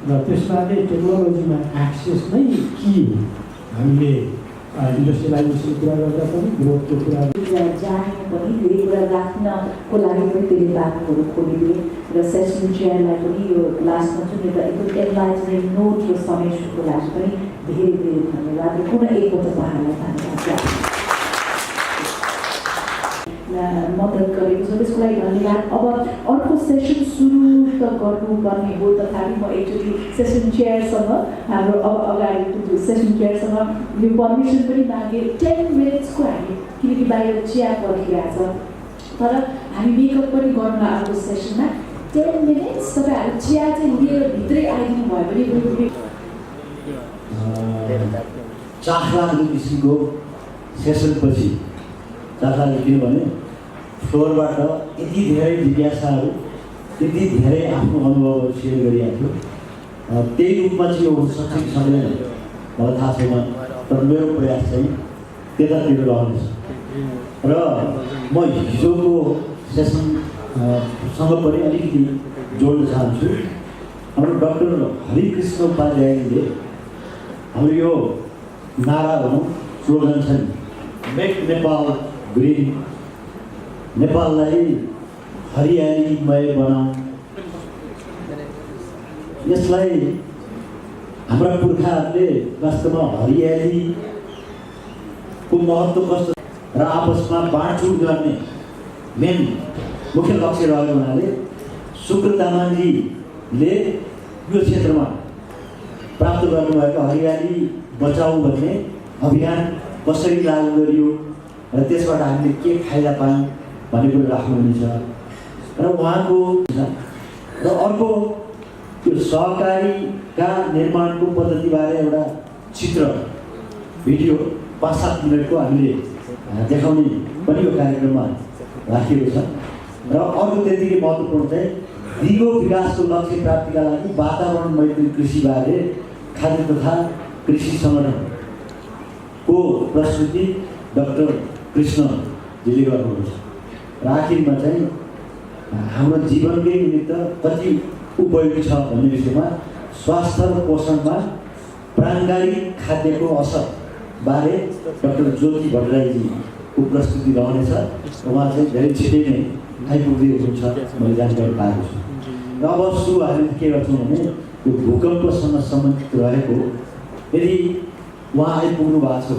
र त्यसमाले टेक्नोलोजीमा एक्सेस नै के हो हामीले इन्डस्ट्रियलाइजेसनको कुरा गर्दा पनि ग्रोथको कुरा जाने पनि धेरै कुरा राख्नको लागि पनि धेरै बाटोहरू खोलिदिए र सेसन चेयरलाई पनि यो लास्टमा जुन एउटा एकदम एडभाइजरी नोट र समेसनको लागि पनि धेरै धेरै धन्यवाद र कुनै एकपल्ट उहाँहरूलाई धन्यवाद मद्दत गरेको छ त्यसको लागि धन्यवाद अब अर्को सेसन सुरु त गर्नुपर्ने हो तथापि म एकचोटि सेसन चेयरसँग हाम्रो अब अगाडि सेसन चेयरसँग यो पर्मिसन पनि मागे 10 मिनट्सको हामी किनकि बाहिर चिया पर्खिरहेको छ तर हामी मेकअप पनि गर्न अर्को सेसनमा 10 मिनट्स तपाईँहरू चिया चाहिँ लिएर भित्रै आइदिनु भयो भने चाखलाग्दो किसिमको सेसनपछि चाखलाग्दो किनभने फ्लोरबाट यति धेरै जिज्ञासाहरू त्यति धेरै आफ्नो अनुभवहरू सेयर गरिरहेको थियो त्यही रूपमा चाहिँ यो हुन सक्छ कि सक्दैन मलाई थाहा छैन तर मेरो प्रयास चाहिँ त्यतातिर रहनेछ र म हिजोको सेसनसँग पनि अलिकति जोड्न चाहन्छु हाम्रो डाक्टर हरिकृष्ण उपाध्यायले हाम्रो यो नारा भनौँ स्लोगन छ नि मेक नेपाल ग्रिन नेपाललाई हरियालीमय बनाऊ यसलाई हाम्रा पुर्खाहरूले वास्तवमा हरियालीको महत्त्व कस्तो र आपसमा बाँडचुँड गर्ने मेन मुख्य लक्ष्य रहेको हुनाले शुक्र तामाङजीले यो क्षेत्रमा प्राप्त गर्नुभएको हरियाली बचाऊ भन्ने अभियान कसरी लागू गरियो र त्यसबाट हामीले के फाइदा पायौँ भन्ने कुरो राख्नुहुनेछ र उहाँको र अर्को त्यो सहकारीका निर्माणको पद्धतिबारे एउटा चित्र भिडियो 5-7 मिनटको हामीले देखाउने पनि यो कार्यक्रममा राखिएको छ र अर्को त्यतिकै महत्त्वपूर्ण चाहिँ दिगो विकासको लक्ष्य प्राप्तिका लागि वातावरण मैत्री कृषिबारे खाद्य तथा कृषि सङ्गठनको प्रस्तुति डाक्टर कृष्णजीले गर्नुहुन्छ र आखिरमा चाहिँ हाम्रो जीवनकै निमित्त कति उपयोगी छ भन्ने विषयमा स्वास्थ्य र पोषणमा प्राङ्गारिक खाद्यको असरबारे डाक्टर ज्योति भट्टराईजीको प्रस्तुति रहनेछ उहाँ चाहिँ धेरै छिटै नै आइपुग्दै हुनुहुन्छ मैले जानकारी पाएको छु र अब सुरु हामी के गर्छौँ भने यो भूकम्पसँग सम्बन्धित रहेको यदि उहाँ आइपुग्नु भएको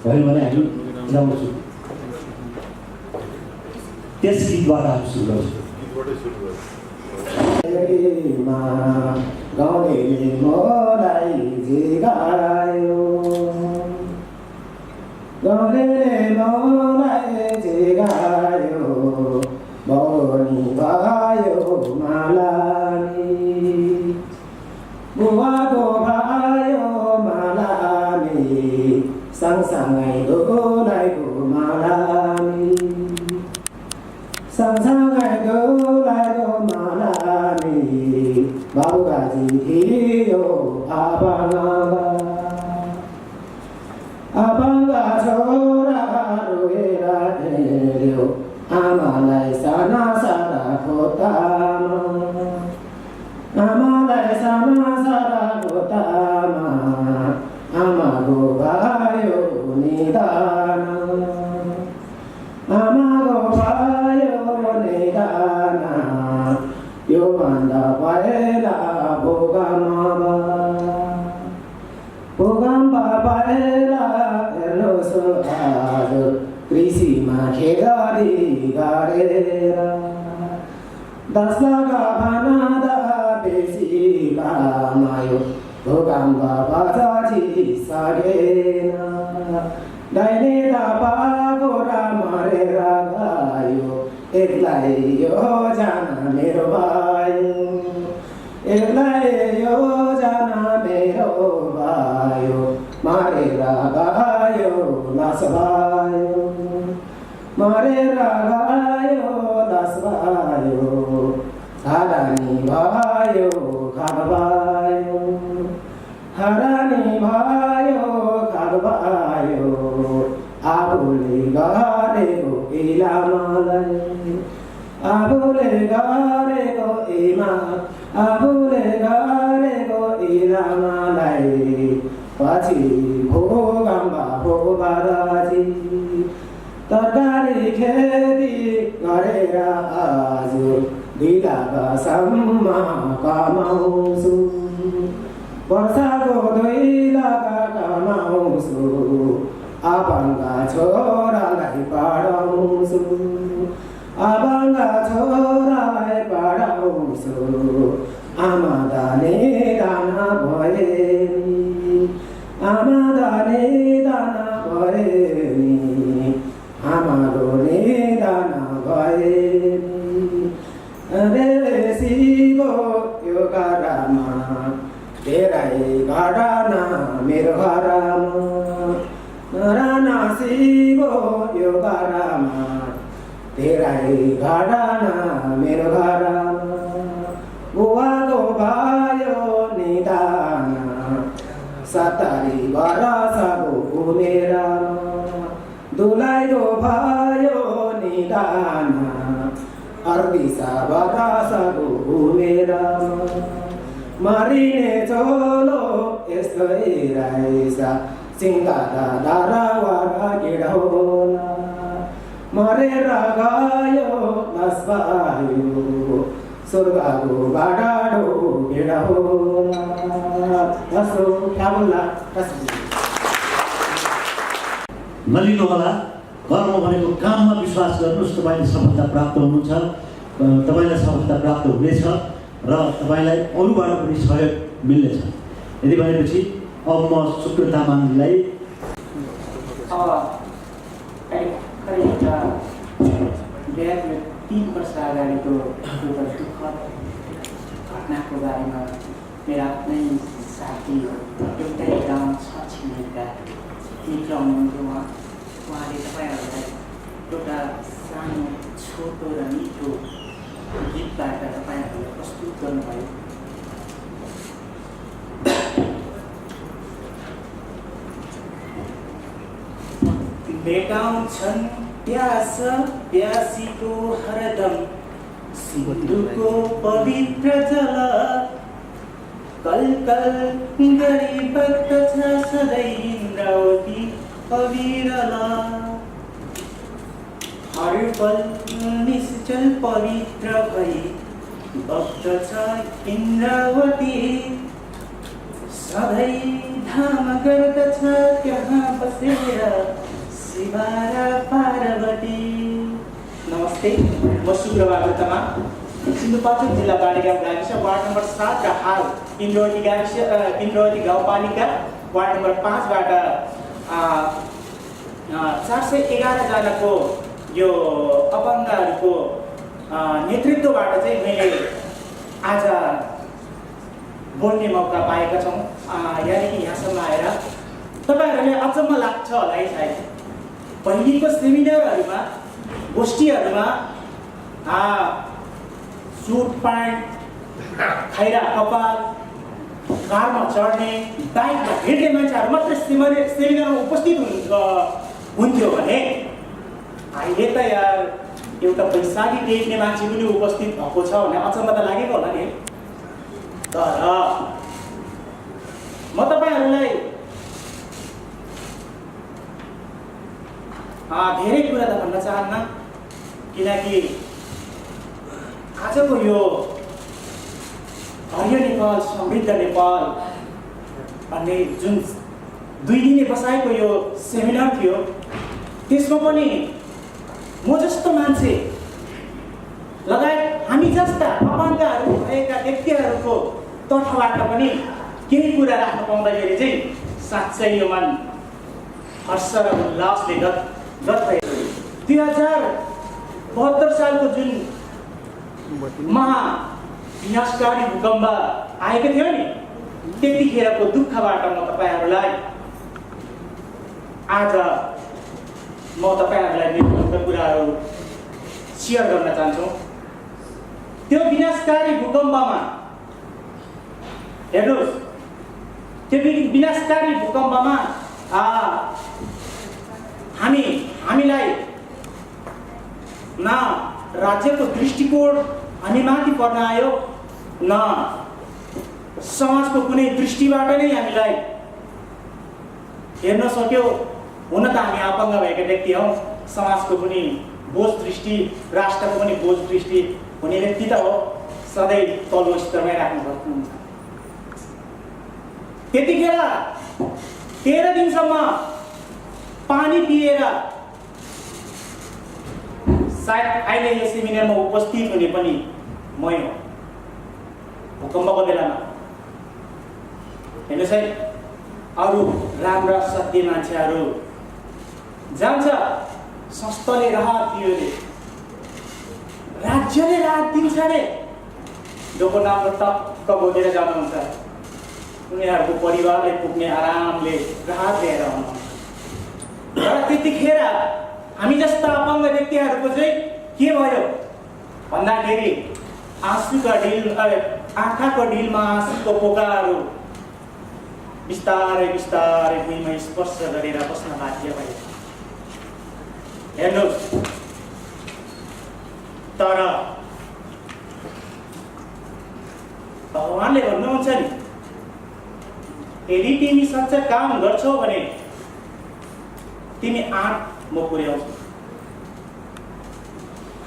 छ भने हामी जाउँछौँ त्यस गीतबाट हामी सुरु गर्छौँ गाउँले मलाई जिगायो गाउँले मलाई जिगायो बनी भयो मालानी बुवाको भयो मालानी सँगसँगै डोलाइको मालानी सँगसँगै डोलाइको मालानी बाबुबाजी थियो आपाङ्गा छोरा रोएर हेऱ्यो आमालाई साना साना खोतामा आमा निदान आमाको भयो निदान योभन्दा पहिला भूकम्प पहिला हेर्नुहोस् हजुर कृषिमा खेतरी गरेर 10 लाख भन्दा बेसी कमायो भूकम्प पछि सकेन दैले पाको र मरेर गयो एक्लै योजना मेरो भयो एक्लै योजना मेरो भयो मरेर गयो लास भयो मरेर गयो लास भयो हरानी भयो खाग भयो हरानी भयो खाग भयो आफूले गरेको इलामलाई आफूले गरेको आफूले गरेको इलामलाई पछि भूकम्प भोबाजी तरकारी खेती गरेर आज 2 लाखसम्म कमाउँछु वर्षको 2 लाख कमाउँछु अपङ्ग छोरालाई पढाउँछु अपङ्ग छोरालाई पढाउँछु आमा दाने दाना भए आमा दाने दाना भए आमाको निदान भए रेसीको यो घरमा धेरै घटना मेरो घरमा रानासीको यो घरमा धेरै घटना मेरो घरमा बुवाको भयो निदान 70 वर्षको उमेरमा दुलाइको भयो निदान 38 वर्षको उमेरमा मरिने चोलो यस्तै रहेछ सिङ्गादा दारावारा गिडा होला मरेर गयो लास भयो स्वर्गको बाटाडो गिडा होला जस्तो ख्याबुल्ला नलिनुहोला कर्म भनेको काममा विश्वास गर्नुहोस् तपाईँले सफलता प्राप्त हुनुहुन्छ तपाईँलाई सफलता प्राप्त हुनेछ र तपाईँलाई अरूबाट पनि सहयोग मिल्नेछ यदि भनेपछि अब म शुक्र तामाङलाई बिहारमा 3 वर्ष अगाडिको एउटा दुःखद घटनाको बारेमा मेरा आफ्नै साथी एउटै गाउँ 6 छिमेकका मित्र हुनुहुन्थ्यो उहाँले तपाईँहरूलाई एउटा सानो छोटो र मिठो गीतबाट तपाईँहरूले प्रस्तुत गर्नुभयो। मेटाउँछन् प्यास प्यासीको हरदम सिन्धुको पवित्र जल कलकल गरी बग्दछ सधैँ इन्द्रावती अविरल हर पल निश्चल पवित्र भई बग्दछ इन्द्रावती सधैँ धाम गर्दछ त्यहाँ बसेर शिवा र पार्वती। नमस्ते, म शुक्रबार तमाम सिन्धुपाल्चोक जिल्ला बाँडेगाउँ गाविस वार्ड नम्बर 7 र हाल इन्द्रावती गाउँपालिका वार्ड नम्बर 5 बाट 411 जनाको यो अपङ्गहरूको नेतृत्वबाट चाहिँ मैले आज बोल्ने मौका पाएका छौँ। यानि कि यहाँसम्म आएर तपाईँहरूले अचम्म लाग्छ होला है सायद पहिलेको सेमिनारहरूमा गोष्ठीहरूमा सुट प्यान्ट खैरा कपाल कारमा चढ्ने बाइकमा हिँड्ने मान्छेहरू मात्रै सेमिनारमा उपस्थित हुन्थ्यो भने अहिले त यार एउटा वैशाली देख्ने मान्छे पनि उपस्थित भएको छ भने अचम्म त लागेको होला नि। तर म तपाईँहरूलाई धेरै कुरा त भन्न चाहन्न, किनकि आजको यो हरियो नेपाल समृद्ध नेपाल भन्ने जुन 2 दिने बसाएको यो सेमिनार थियो, त्यसमा पनि म जस्तो मान्छे लगायत हामी जस्ता अपाङ्गहरू भएका व्यक्तिहरूको तर्फबाट पनि केही कुरा राख्न पाउँदाखेरि चाहिँ साँच्चै यो मन हर्ष र उल्लासले गत भएको। 2072 सालको जुन विनाशकारी भूकम्प आएको थियो नि, त्यतिखेरको दुःखबाट म तपाईहरूलाई आज मेरो कुराहरू सेयर गर्न चाहन्छु। त्यो विनाशकारी भूकम्पमा हेर्नुहोस्, त्यो विनाशकारी भूकम्पमा हामीलाई न राज्यको दृष्टिकोण हामी माथि पर्न आयो, न समाजको कुनै दृष्टिबाट नै हामीलाई हेर्न सक्यो। हुन त हामी अपाङ्ग भएका व्यक्ति हौँ, समाजको पनि बोझ दृष्टि, राष्ट्रको पनि बोझ दृष्टि हुने व्यक्ति त हो, सधैँ तल्लो स्तरमै राख्नु सक्नुहुन्छ। त्यतिखेर 13 दिनसम्म पानी पिएर सायद अहिले यो सेमिनारमा उपस्थित हुने पनि मै हो। भूकम्पको बेलामा हेर्नुहोस् है, अरू राम्रा सत्य मान्छेहरू जान्छ, संस्थाले राहत दियो अरे, राज्यले राहत दिन्छ अरे, जोको नाममा टक्क बोकेर जानुहुन्छ, उनीहरूको परिवारले पुग्ने आरामले राहत लिएर आउनुहुन्छ। र त्यतिखेर हामी जस्ता अपाङ्ग व्यक्तिहरूको चाहिँ के भयो भन्दाखेरि आँखाको डिलमा आँसुको पोकाहरू बिस्तारै बिस्तारै भुइँमा स्पर्श गरेर बस्न बाध्य भयो। हेर्नुहोस्, तर भगवानले भन्नुहुन्छ नि, यदि तिमी सच्चा काम गर्छौ भने तिमी आँट म पुर्याउँछु।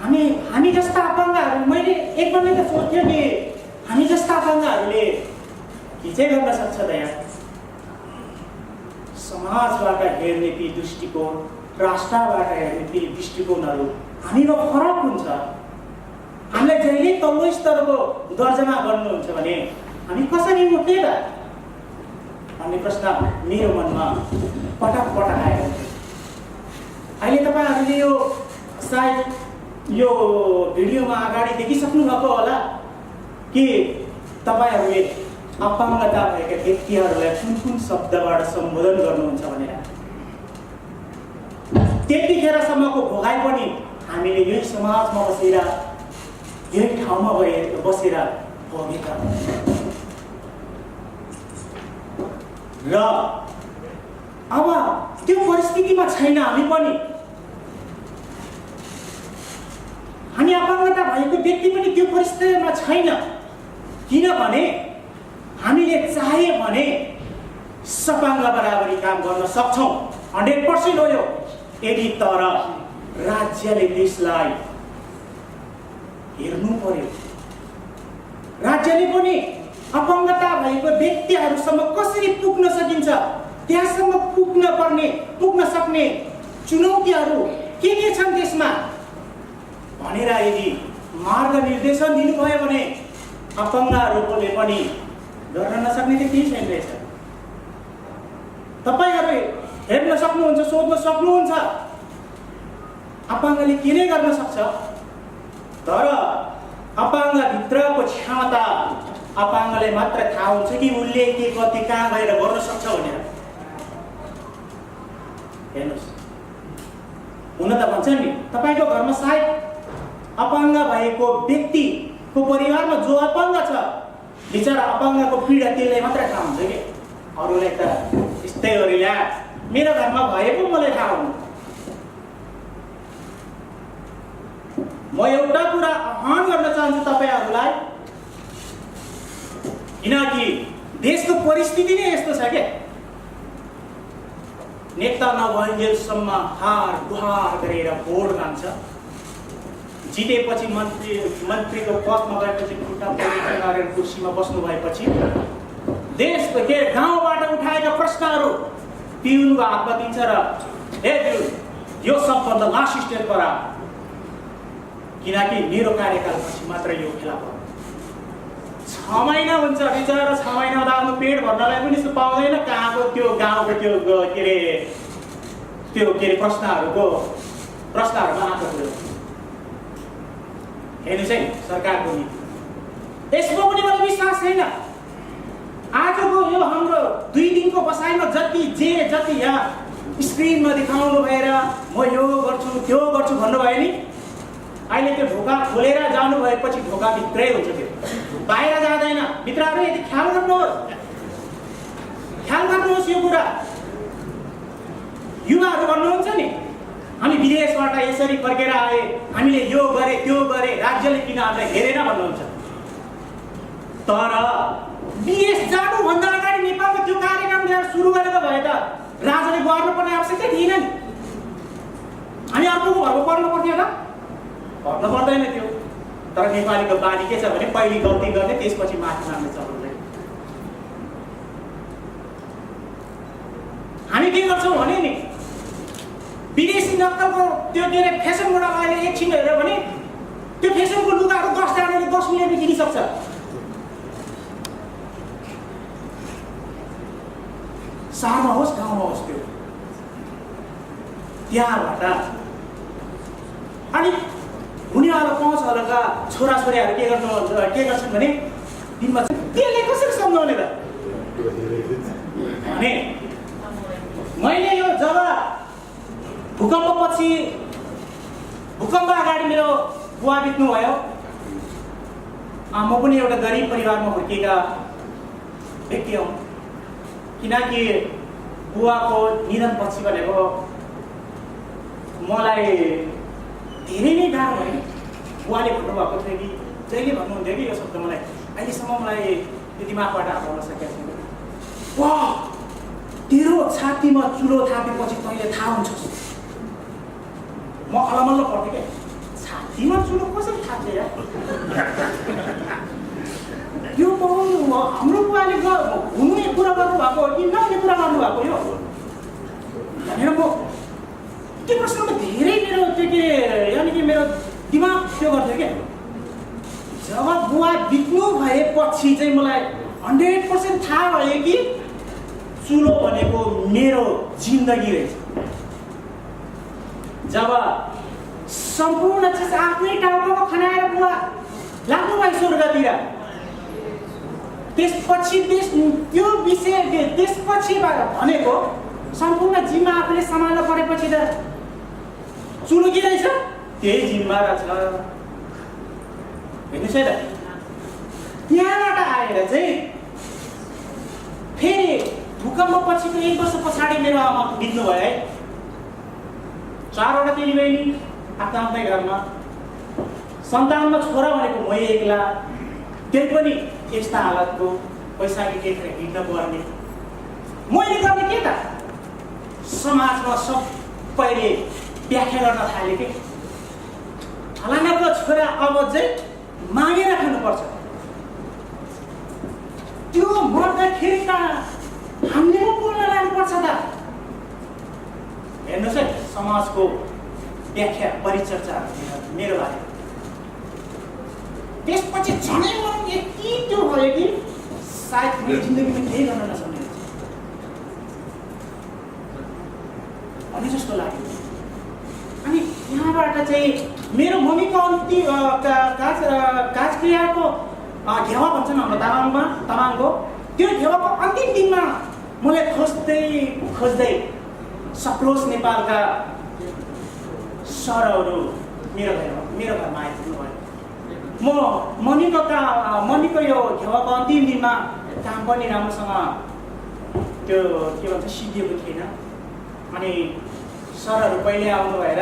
हामी जस्ता अपाङ्गहरू, मैले एक बेला त सोच्थेँ कि हामी जस्ता अपाङ्गहरूले के चाहिँ गर्न सक्छ त यहाँ। समाजबाट हेर्ने ती दृष्टिकोण, राष्ट्रबाट हेर्ने ती दृष्टिकोणहरू हामीमा फरक हुन्छ। हामीलाई जहिले तल्लो स्तरको दर्जामा गर्नुहुन्छ भने हामी कसरी उठ्ने त भन्ने प्रश्न मेरो मनमा पटक पटक आयो। अहिले तपाईँहरूले यो सायद यो भिडियोमा अगाडि देखिसक्नु भएको होला कि तपाईँहरूले अपाङ्गता भएका व्यक्तिहरूलाई कुन शब्दबाट सम्बोधन गर्नुहुन्छ भनेर। त्यतिखेरसम्मको भोगाइ पनि हामीले यही समाजमा बसेर, यही ठाउँमा बसेर भोगेका। र अब त्यो परिस्थितिमा छैन हामी पनि। हामी अपाङ्गता भएको व्यक्ति पनि त्यो परिस्थितिमा छैन, किनभने हामीले चाहे भने सपाङ्ग बराबरी काम गर्न सक्छौँ, 100% हो यो। यदि तर राज्यले त्यसलाई हेर्नु पर्यो, राज्यले पनि अपाङ्गता भएको व्यक्तिहरूसम्म कसरी पुग्न सकिन्छ, त्यहाँसम्म पुग्न सक्ने चुनौतीहरू के छन् त्यसमा भनेर यदि मार्गनिर्देशन दिनुभयो भने अपाङ्गहरूले पनि गर्न नसक्ने त केही छैन रहेछ। तपाईँहरू हेर्न सक्नुहुन्छ, सोध्न सक्नुहुन्छ, अपाङ्गले के नै गर्न सक्छ। तर अपाङ्गभित्रको क्षमता अपाङ्गले मात्र थाहा हुन्छ कि उसले के कति कहाँ गएर गर्न सक्छ भनेर। हेर्नुहोस्, हुन त भन्छ नि, तपाईँको घरमा सायद अपाङ्ग भएको व्यक्तिको परिवारमा जो अपाङ्ग छ, बिचरा अपाङ्गको पीडा त्यसले मात्र थाहा हुन्छ कि अरूलाई त यस्तै हो रे, मेरो घरमा भएको मलाई थाहा हुनु। म एउटा कुरा आह्वान गर्न चाहन्छु तपाईँहरूलाई, किनकि देशको परिस्थिति नै यस्तो छ क्या। नेता नभइन्जेलसम्म हार गुहार गरेर भोट माग्छ, जितेपछि मन्त्रीको पदमा गएपछि खुट्टा परिवर्तन गरेर कुर्सीमा बस्नु भएपछि देशको के गाउँबाट उठाएका प्रश्नहरू पिउनुको हातमा दिन्छ र हे पिउन यो सबभन्दा लास्ट स्टेज पर आ, किनकि मेरो कार्यकालपछि मात्र यो खेला पर्छ। 6 महिना हुन्छ बिचरा, 6 महिना आफ्नो पेट भर्नलाई पनि यस्तो पाउँदैन, कहाँको त्यो गाउँको त्यो के अरे प्रश्नहरूमा आँखा खुल्यो। हेर्नुहोस् है सरकारको नीति, यसमा पनि मलाई विश्वास छैन। आजको यो हाम्रो 2 दिनको बसाइमा जति यहाँ स्क्रिनमा देखाउनु भएर म यो गर्छु त्यो गर्छु भन्नुभयो नि, अहिले त्यो ढोका खोलेर जानु भएपछि ढोका भित्रै हुन्छ, त्यो बाहिर जाँदैन। मित्रहरू यदि ख्याल गर्नुहोस् यो कुरा। युवाहरू भन्नुहुन्छ नि हामी विदेशबाट यसरी फर्केर आए, हामीले यो गरे त्यो गरे, राज्यले किन हामीलाई हेरेन भन्नुहुन्छ। तर विदेश जानुभन्दा अगाडि नेपालको त्यो कार्यक्रम लिएर सुरु गरेको भए त राजाले गर्नुपर्ने आवश्यकता थिएन नि। हामी अर्कोको घरमा पर्नु पर्थ्यो होला, पर्नु पर्दैन थियो। तर नेपालीको बानी के छ भने पहिले गल्ती गर्ने त्यसपछि माफी माग्ने चलन। हामी के गर्छौँ भने नि विदेशी नक्कलको त्यो के अरे फेसनबाट अहिले एकछिन हेऱ्यो भने त्यो फेसनको लुगाहरू 10 जनाले 10 मिलियनमा किनिसक्छ। सहरमा होस् गाउँमा होस्, त्यो त्यहाँबाट अनि हुनेवाला 5 हलका छोराछोरीहरू के गर्छन् भने दिनमा त्यसले कसरी सम्झाउने त भने मैले यो जब भूकम्पपछि भूकम्प अगाडि मेरो बुवा बित्नुभयो, म पनि एउटा गरिब परिवारमा हुर्केका व्यक्ति हुँ। किनकि बुवाको निधनपछि भनेको मलाई धेरै नै गाह्रो भयो। बुवाले भन्नुभएको थियो कि जहिले भन्नुहुन्थ्यो कि यो शब्द मलाई अहिलेसम्म मलाई त्यो दिमागबाट हटाउन सकेको छैन। वाह, तेरो छातीमा चुलो थापेपछि तैँले थाहा हुन्छ। म अलमल्ल पर्थेँ क्या, छातीमा चुलो कसरी थाप्छ यार? यो हाम्रो बुवाले हुने कुरा गर्नुभएको हो कि नहुने कुरा गर्नुभएको यो भनेर म त्यो प्रश्नमा धेरै मेरो त्यो के यानि कि मेरो दिमाग त्यो गर्थ्यो क्या। जब बुवा बित्नु भएपछि चाहिँ मलाई 100% थाहा भयो कि चुलो भनेको मेरो जिन्दगी रहेछ। जब सम्पूर्ण चिज आफ्नै टाउकोमा खनाएर बुवा लाग्नुभयो स्वर्गतिर, त्यसपछि त्यो विषय त्यसपछि भनेको सम्पूर्ण जिम्मा आफूले सम्हाल्न परेपछि त चुलो के रहेछ त्यही जिम्मा रहेछ। हेर्नुहोस् है त, त्यहाँबाट आएर चाहिँ फेरि भूकम्पपछिको 1 वर्ष पछाडि मेरो आमा बित्नु भयो है। 4वटा दिदी बहिनी आफ्नै घरमा, सन्तानमा छोरा भनेको म एक्ला, त्यही पनि यस्ता हालतको पैसाको केही हिँड्न पर्ने। मैले गर्ने के त समाजमा सबैले व्याख्या गर्न थाले कि फलानाको छोरा अब चाहिँ मागेर खानुपर्छ। त्यो मर्दाखेरि त हामीले पो बोल्न लाग्नुपर्छ त। हेर्नुहोस् है समाजको व्याख्या परिचर्चा मेरो बारे। त्यसपछि झनै मन यति त्यो भयो कि सायद मेरो जिन्दगीमा केही गर्न नसक्ने अनि जस्तो लाग्यो। अनि यहाँबाट चाहिँ मेरो मम्मीको अन्तिम काजक्रियाको घेवा भन्छन् हाम्रो तामाङको, त्यो घेवाको अन्तिम दिनमा मलाई खोज्दै सप्रोस नेपालका सरहरू मेरो घरमा आइपुग्नु भयो। म मम्मीको यो घेवाको अन्तिम दिनमा काम पनि राम्रोसँग त्यो के भन्छ सिद्धिएको थिएन। अनि सरहरू पहिले आउनु भएर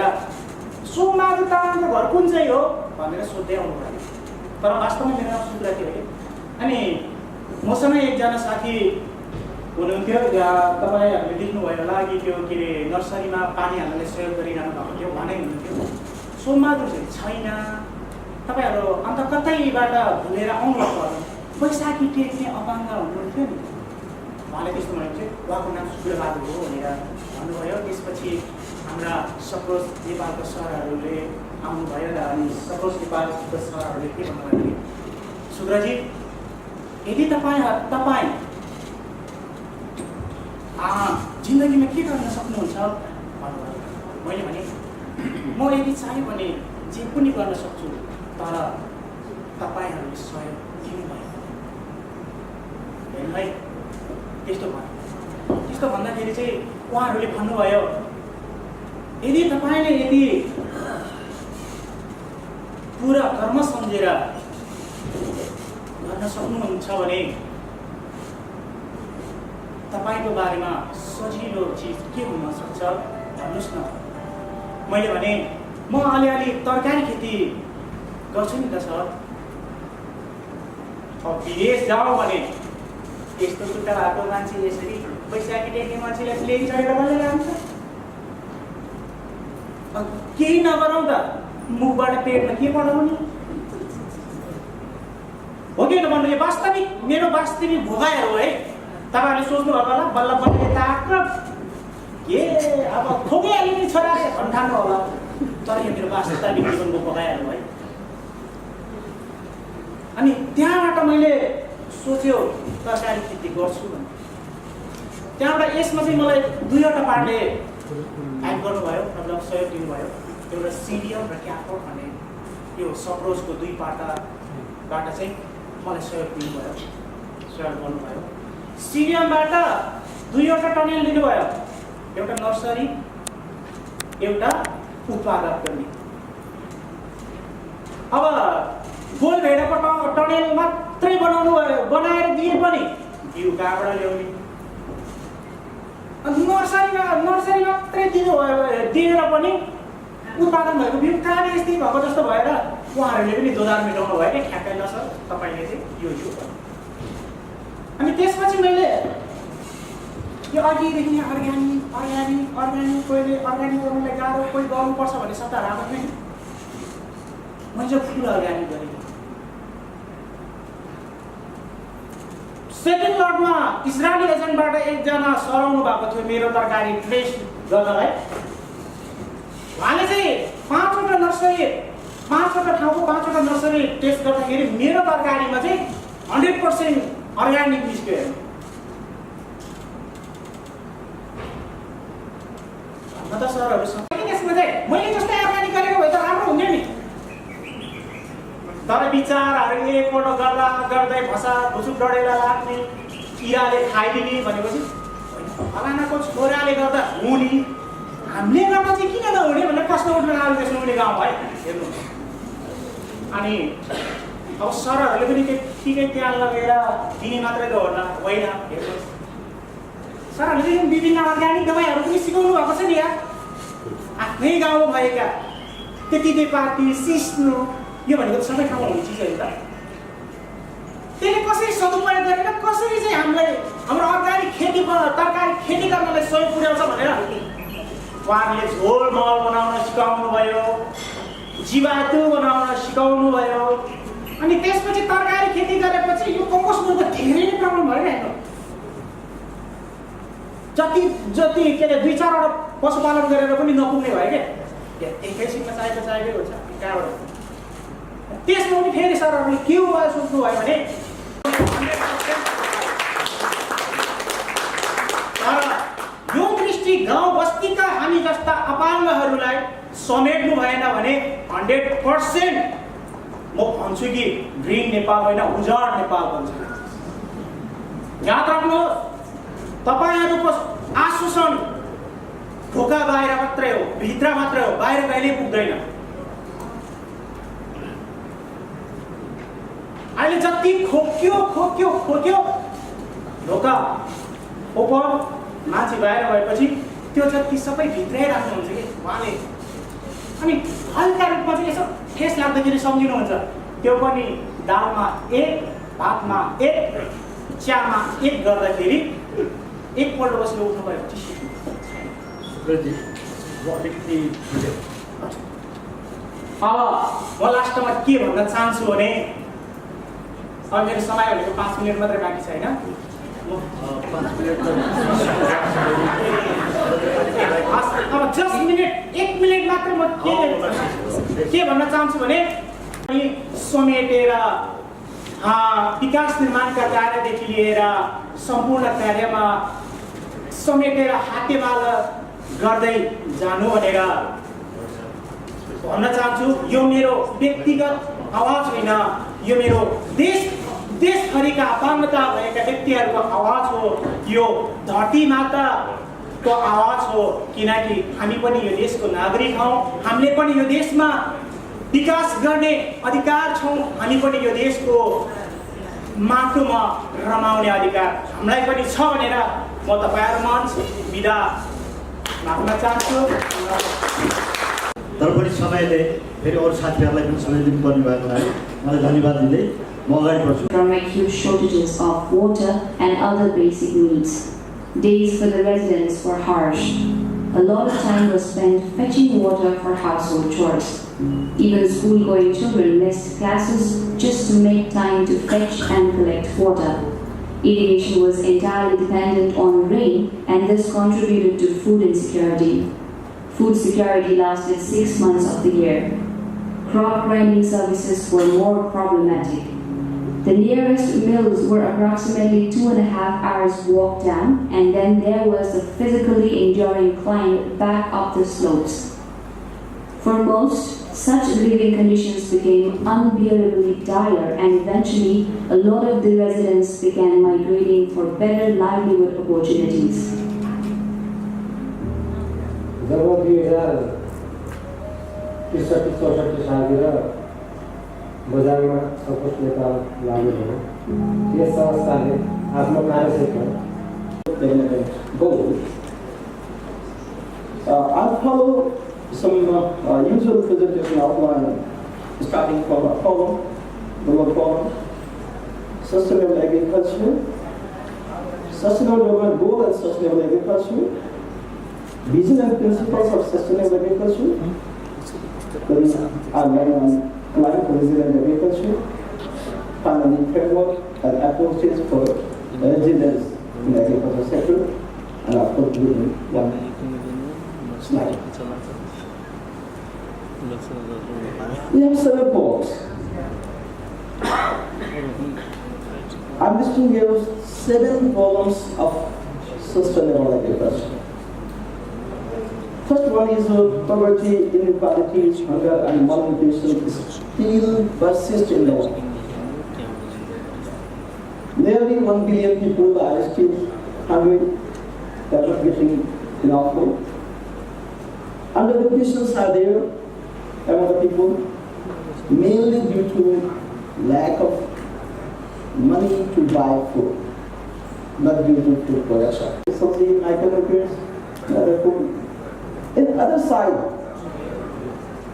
सोमबहादुर तामाङको घर कुन चाहिँ हो भनेर सोध्दै आउनु भयो। तर वास्तवमा मेरो नाम सुब्रा थियो कि। अनि मसँग एकजना साथी हुनुहुन्थ्यो, तपाईँहरूले देख्नु भन्नुभयो होला कि त्यो के अरे नर्सरीमा पानी हाल्नलाई सहयोग गरिरहनु भएको थियो भने हुनुहुन्थ्यो। सोमबहादुर चाहिँ छैन, तपाईँहरू अन्त कतैबाट भुलेर आउनुभएको होला। बैशाखी टेक्ने अपाङ्ग हुनुहुन्थ्यो नि, उहाँले त्यस्तो भनेको चाहिँ उहाँको नाम सूर्यबहादुर हो भनेर भन्नुभयो। त्यसपछि हाम्रा सपोज नेपालका सरहरूले आउनुभयो र अनि सपोज नेपालका सरहरूले के भन्नुभयो भने सुब्रजी यदि तपाईँ जिन्दगीमा के गर्न सक्नुहुन्छ भन्नुभयो। मैले भने म यदि चाह्यो भने जे पनि गर्न सक्छु, तर तपाईँहरूले सहयोग दिनुभयो हेर्नु है। त्यस्तो भन्दाखेरि चाहिँ उहाँहरूले भन्नुभयो यदि तपाईँले यदि पुरा कर्म सम्झेर गर्न सक्नुहुन्छ भने तपाईँको बारेमा सजिलो चिज के हुन सक्छ भन्नुहोस् न। मैले भने म अलिअलि तरकारी खेती गर्छु नि त सर। अब विदेश जाउँ भने यस्तो खुट्टा भएको मान्छे यसरी बैशाखी टेक्ने मान्छेलाई प्लेन चढेर बल्ल लान्छ। केही नगरौँ त मुखबाट पेटमा के पढाउने हो कि भन्नु। यो वास्तविक मेरो वास्तविक भोगाइ हो है। तपाईँहरूले सोच्नुभएको होला बल्ल बल्ल यता आएको के अब खोकिहाल्यो नि छोराले भन्ठान्नु होला, तर यो मेरो वास्तविक जीवनको भोगाइहरू है। अनि त्यहाँबाट मैले सोच्यो तरकारी खेती गर्छु भने। त्यहाँबाट यसमा चाहिँ मलाई दुईवटा पार्टले हेल्प गर्नुभयो, मतलब सहयोग दिनुभयो। एउटा सिडिएम र क्यापो भन्ने यो सप्रोजको दुई पाटाबाट चाहिँ मलाई सहयोग दिनुभयो, सहयोग गर्नुभयो। सिडिएमबाट दुईवटा टनेल दिनुभयो, एउटा नर्सरी एउटा उत्पादक गर्ने। अब गोलभेडाको टनेल मात्रै बनाएर दिए पनि बिउ कहाँबाट ल्याउने। नर्सरी मात्रै दिएर पनि उत्पादन भएको बिउ कहाँ यस्तै भएको जस्तो भएर उहाँहरूले पनि दोधार मेटाउनु भयो कि ठ्याक्कै ल सर तपाईँले चाहिँ यो अनि त्यसपछि मैले यो अघिदेखि नै अर्ग्यानिक कोहीले अर्ग्यानिक गर्नुलाई गाह्रो, कोही गर्नुपर्छ भन्ने सत्ता राम्रो थिएन। मैले चाहिँ फुल अर्ग्यानिक गरेँ। सेकेन्ड लटमा इजरायली एजेन्टबाट एकजना सर आउनु भएको थियो मेरो तरकारी ट्रेस गर्नलाई। उहाँले चाहिँ पाँचवटा ठाउँको 5वटा नर्सरी टेस्ट गर्दाखेरि मेरो तरकारीमा चाहिँ 100% अर्ग्यानिक निस्क्यो। म त सरहरूसँग त्यसमा चाहिँ मैले जस्तै अर्ग्यानिक गरेको भए त राम्रो हुन्थ्यो नि, तर विचारहरू एकपल्ट गर्दै भसा भुसुक डढेला लाग्ने, किराले खाइदिने भनेपछि फलानाको छोराले गर्दा हुने, हामीले गर्दा चाहिँ किन नहुने भनेर प्रश्न उठ्न लाग्यो त्यसमा हुने गाउँ है हेर्नु। अनि अब सरहरूले पनि त्यत्तिकै त्यहाँ लगेर दिने मात्रै त होला होइन। हेर्नुहोस् सरहरूले पनि विभिन्न अर्ग्यानिक दबाईहरू पनि सिकाउनु भएको छ नि यहाँ। आफ्नै गाउँ भएका तितेपाती सिस्नो यो भनेको सबै ठाउँमा हुने चिजहरू त त्यसले कसरी सदुपयोग गरेर कसरी चाहिँ हामीलाई हाम्रो अर्ग्यानिक खेती तरकारी खेती गर्नलाई सहयोग पुर्याउँछ भनेर उहाँहरूले झोल मल बनाउन सिकाउनु भयो, जीवाणु बनाउन सिकाउनु भयो। अनि त्यसपछि तरकारी खेती गरेपछि यो कम्पोस्टको धेरै नै प्रब्लम भयो नि। जति के अरे 2-4वटा पशुपालन गरेर पनि नपुग्ने भयो क्या, एकैछिनमा चाहिएकै हुन्छ कहाँबाट। त्यसमा पनि फेरि सरहरूले के उपाय सोच्नु भयो भने यो दृष्टि गाउँ बस्तीका हामी जस्ता अपाङ्गहरूलाई समेट्नु भएन भने 100% म भन्छु कि ग्रिन नेपाल होइन उजाड नेपाल बन्छ। याद राख्नुहोस् तपाईँहरूको आश्वासन ढोका बाहिर मात्रै हो, भित्र मात्रै हो, बाहिर कहिल्यै पुग्दैन। अहिले जति खोक्यो ढोका ओपन मान्छे बाहिर भएपछि त्यो जति सबै भित्रै राख्नुहुन्छ कि उहाँले। अनि हल्का रूपमा चाहिँ यसो ठेस लाग्दाखेरि सम्झिनुहुन्छ त्यो पनि दालमा 1, भातमा 1, चियामा 1 गर्दाखेरि एकपल्ट बसेर उठ्नु भएपछि सिक्नु सुब्रजी म अलिकति अब म लास्टमा के भन्न चाहन्छु भने अब मेरो समय भनेको 5 मिनट मात्रै बाँकी छ होइन अब जस्ट मिनट 1 मिनट मात्र म के भन्न चाहन्छु भने समेटेर विकास निर्माणका कार्यदेखि लिएर सम्पूर्ण कार्यमा समेटेर हातेमाला गर्दै जानु भनेर भन्न चाहन्छु। यो मेरो व्यक्तिगत आवाज होइन, यो मेरो देशभरिका अपाङ्गता भएका व्यक्तिहरूको आवाज हो, यो धरती माताको आवाज हो, किनकि हामी पनि यो देशको नागरिक हौँ, हामीले पनि यो देशमा विकास गर्ने अधिकार छौँ, हामी पनि यो देशको माटोमा रमाउने अधिकार हामीलाई पनि छ भनेर म तपाईँहरूमा बिदा माग्न चाहन्छु। तर पनि समयले फेरि अरू साथीहरूलाई पनि समय दिनुपर्ने भएको लागि मलाई धन्यवाद दिँदै म अगाडि बढ्छु। From acute shortages of water and other basic needs. Days for the residents were harsh. A lot of time was spent fetching water for household chores. Even school-going children missed classes just to make time to fetch and collect water. Irrigation was entirely dependent on rain, and this contributed to food insecurity. Food security lasted 6 months of the year. Crop grinding services were more problematic. The nearest mills were approximately 2.5 hours walk down, and then there was the physically enduring climb back up the slopes. For most, such living conditions became unbearably dire, and eventually a lot of the residents began migrating for better livelihood opportunities. जब 2063-64 सालतिर बजारमा सङ्कट नेपाल लागू भयो, यस संस्थाले आफ्नो कार्यक्षेत्र I'll follow some usual presentation outline, starting from a column, the word column, sustainable agriculture, sustainable development goal and sustainable agriculture, vision and principles of sustainable agriculture, then outline on climate resilient agriculture, finally framework and approaches for resilience in the agriculture sector, and of course within one slide. We have 7 points. I'm listing here 7 columns of sustainable agriculture. First one is poverty, inequalities, hunger and malnutrition still persist in the world. Nearly 1 billion people are still hungry, they are not getting enough food. Undernutrition are there among the people, mainly due to lack of money to buy food, not due to food production. Something micronutrients, other food. In the other side,